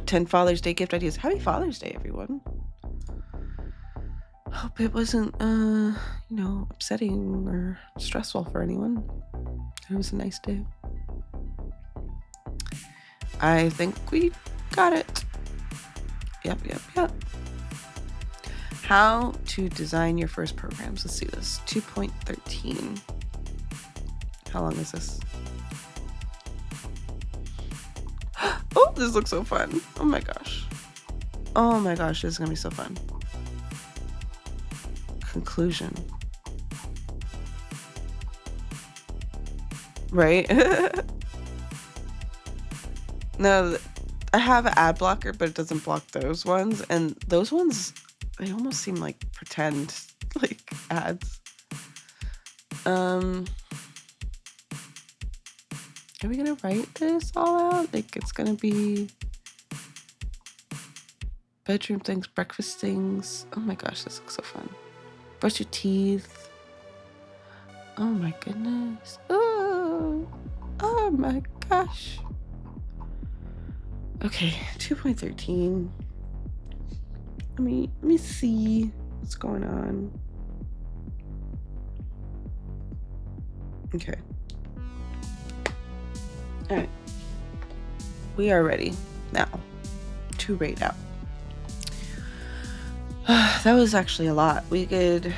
10 Father's Day gift ideas. Happy Father's Day, everyone. Hope it wasn't upsetting or stressful for anyone. It was a nice day. I think we got it. Yep. How to design your first programs. Let's see this. 2.13. How long is this? Oh, this looks so fun. Oh my gosh, this is gonna be so fun. Conclusion. Right? No, I have an ad blocker, but it doesn't block those ones. And those ones, they almost seem like pretend, like ads. Are we gonna write this all out? Like it's gonna be bedroom things, breakfast things. Oh my gosh, this looks so fun. Brush your teeth. Oh my goodness. Oh my gosh. Okay, 2.13. Let me see what's going on. Okay. All right. We are ready now to rate out. That was actually a lot. We did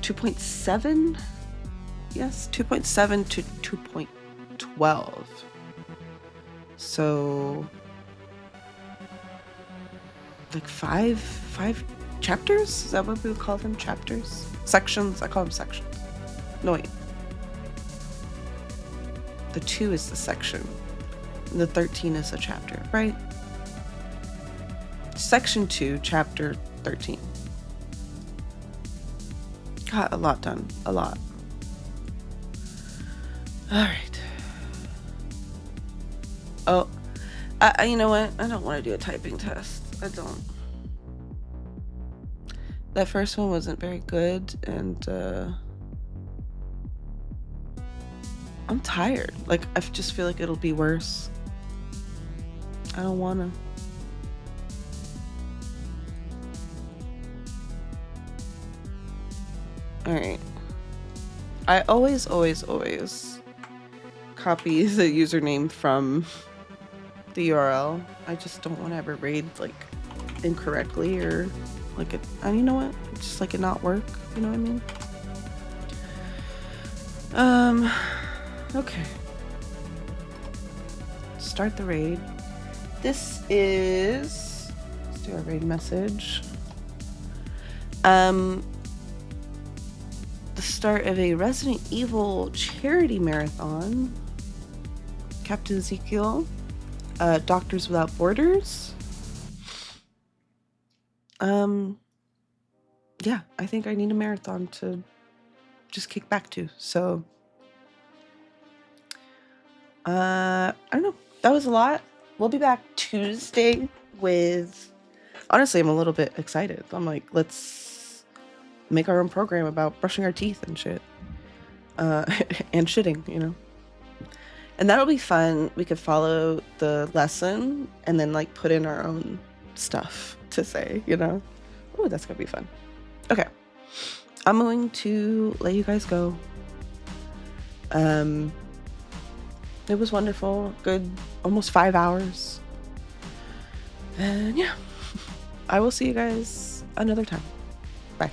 2.7. Yes, 2.7 to 2.12. So like five chapters? Is that what we would call them? Chapters? Sections? I call them sections. No, wait. The 2 is the section. And the 13 is a chapter, right? Section 2, chapter 13. Got a lot done. A lot. All right. Oh, you know what? I don't want to do a typing test. I don't. That first one wasn't very good, and I'm tired. Like, I just feel like it'll be worse. I don't want to. All right. I always copy the username from the URL. I just don't want to ever raid like incorrectly or like it. And you know what? It's just like it not work. You know what I mean? Okay. Start the raid. This is. Let's do our raid message. The start of a Resident Evil charity marathon. Captain Ezekiel, Doctors Without Borders. Yeah, I think I need a marathon to just kick back to. So, I don't know. That was a lot. We'll be back Tuesday with. Honestly, I'm a little bit excited. I'm like, let's make our own program about brushing our teeth and shit. And shitting, you know. And that'll be fun. We could follow the lesson and then like put in our own stuff to say, you know. Oh, that's gonna be fun. Okay. I'm going to let you guys go. It was wonderful. Good almost 5 hours. And yeah. I will see you guys another time. Bye.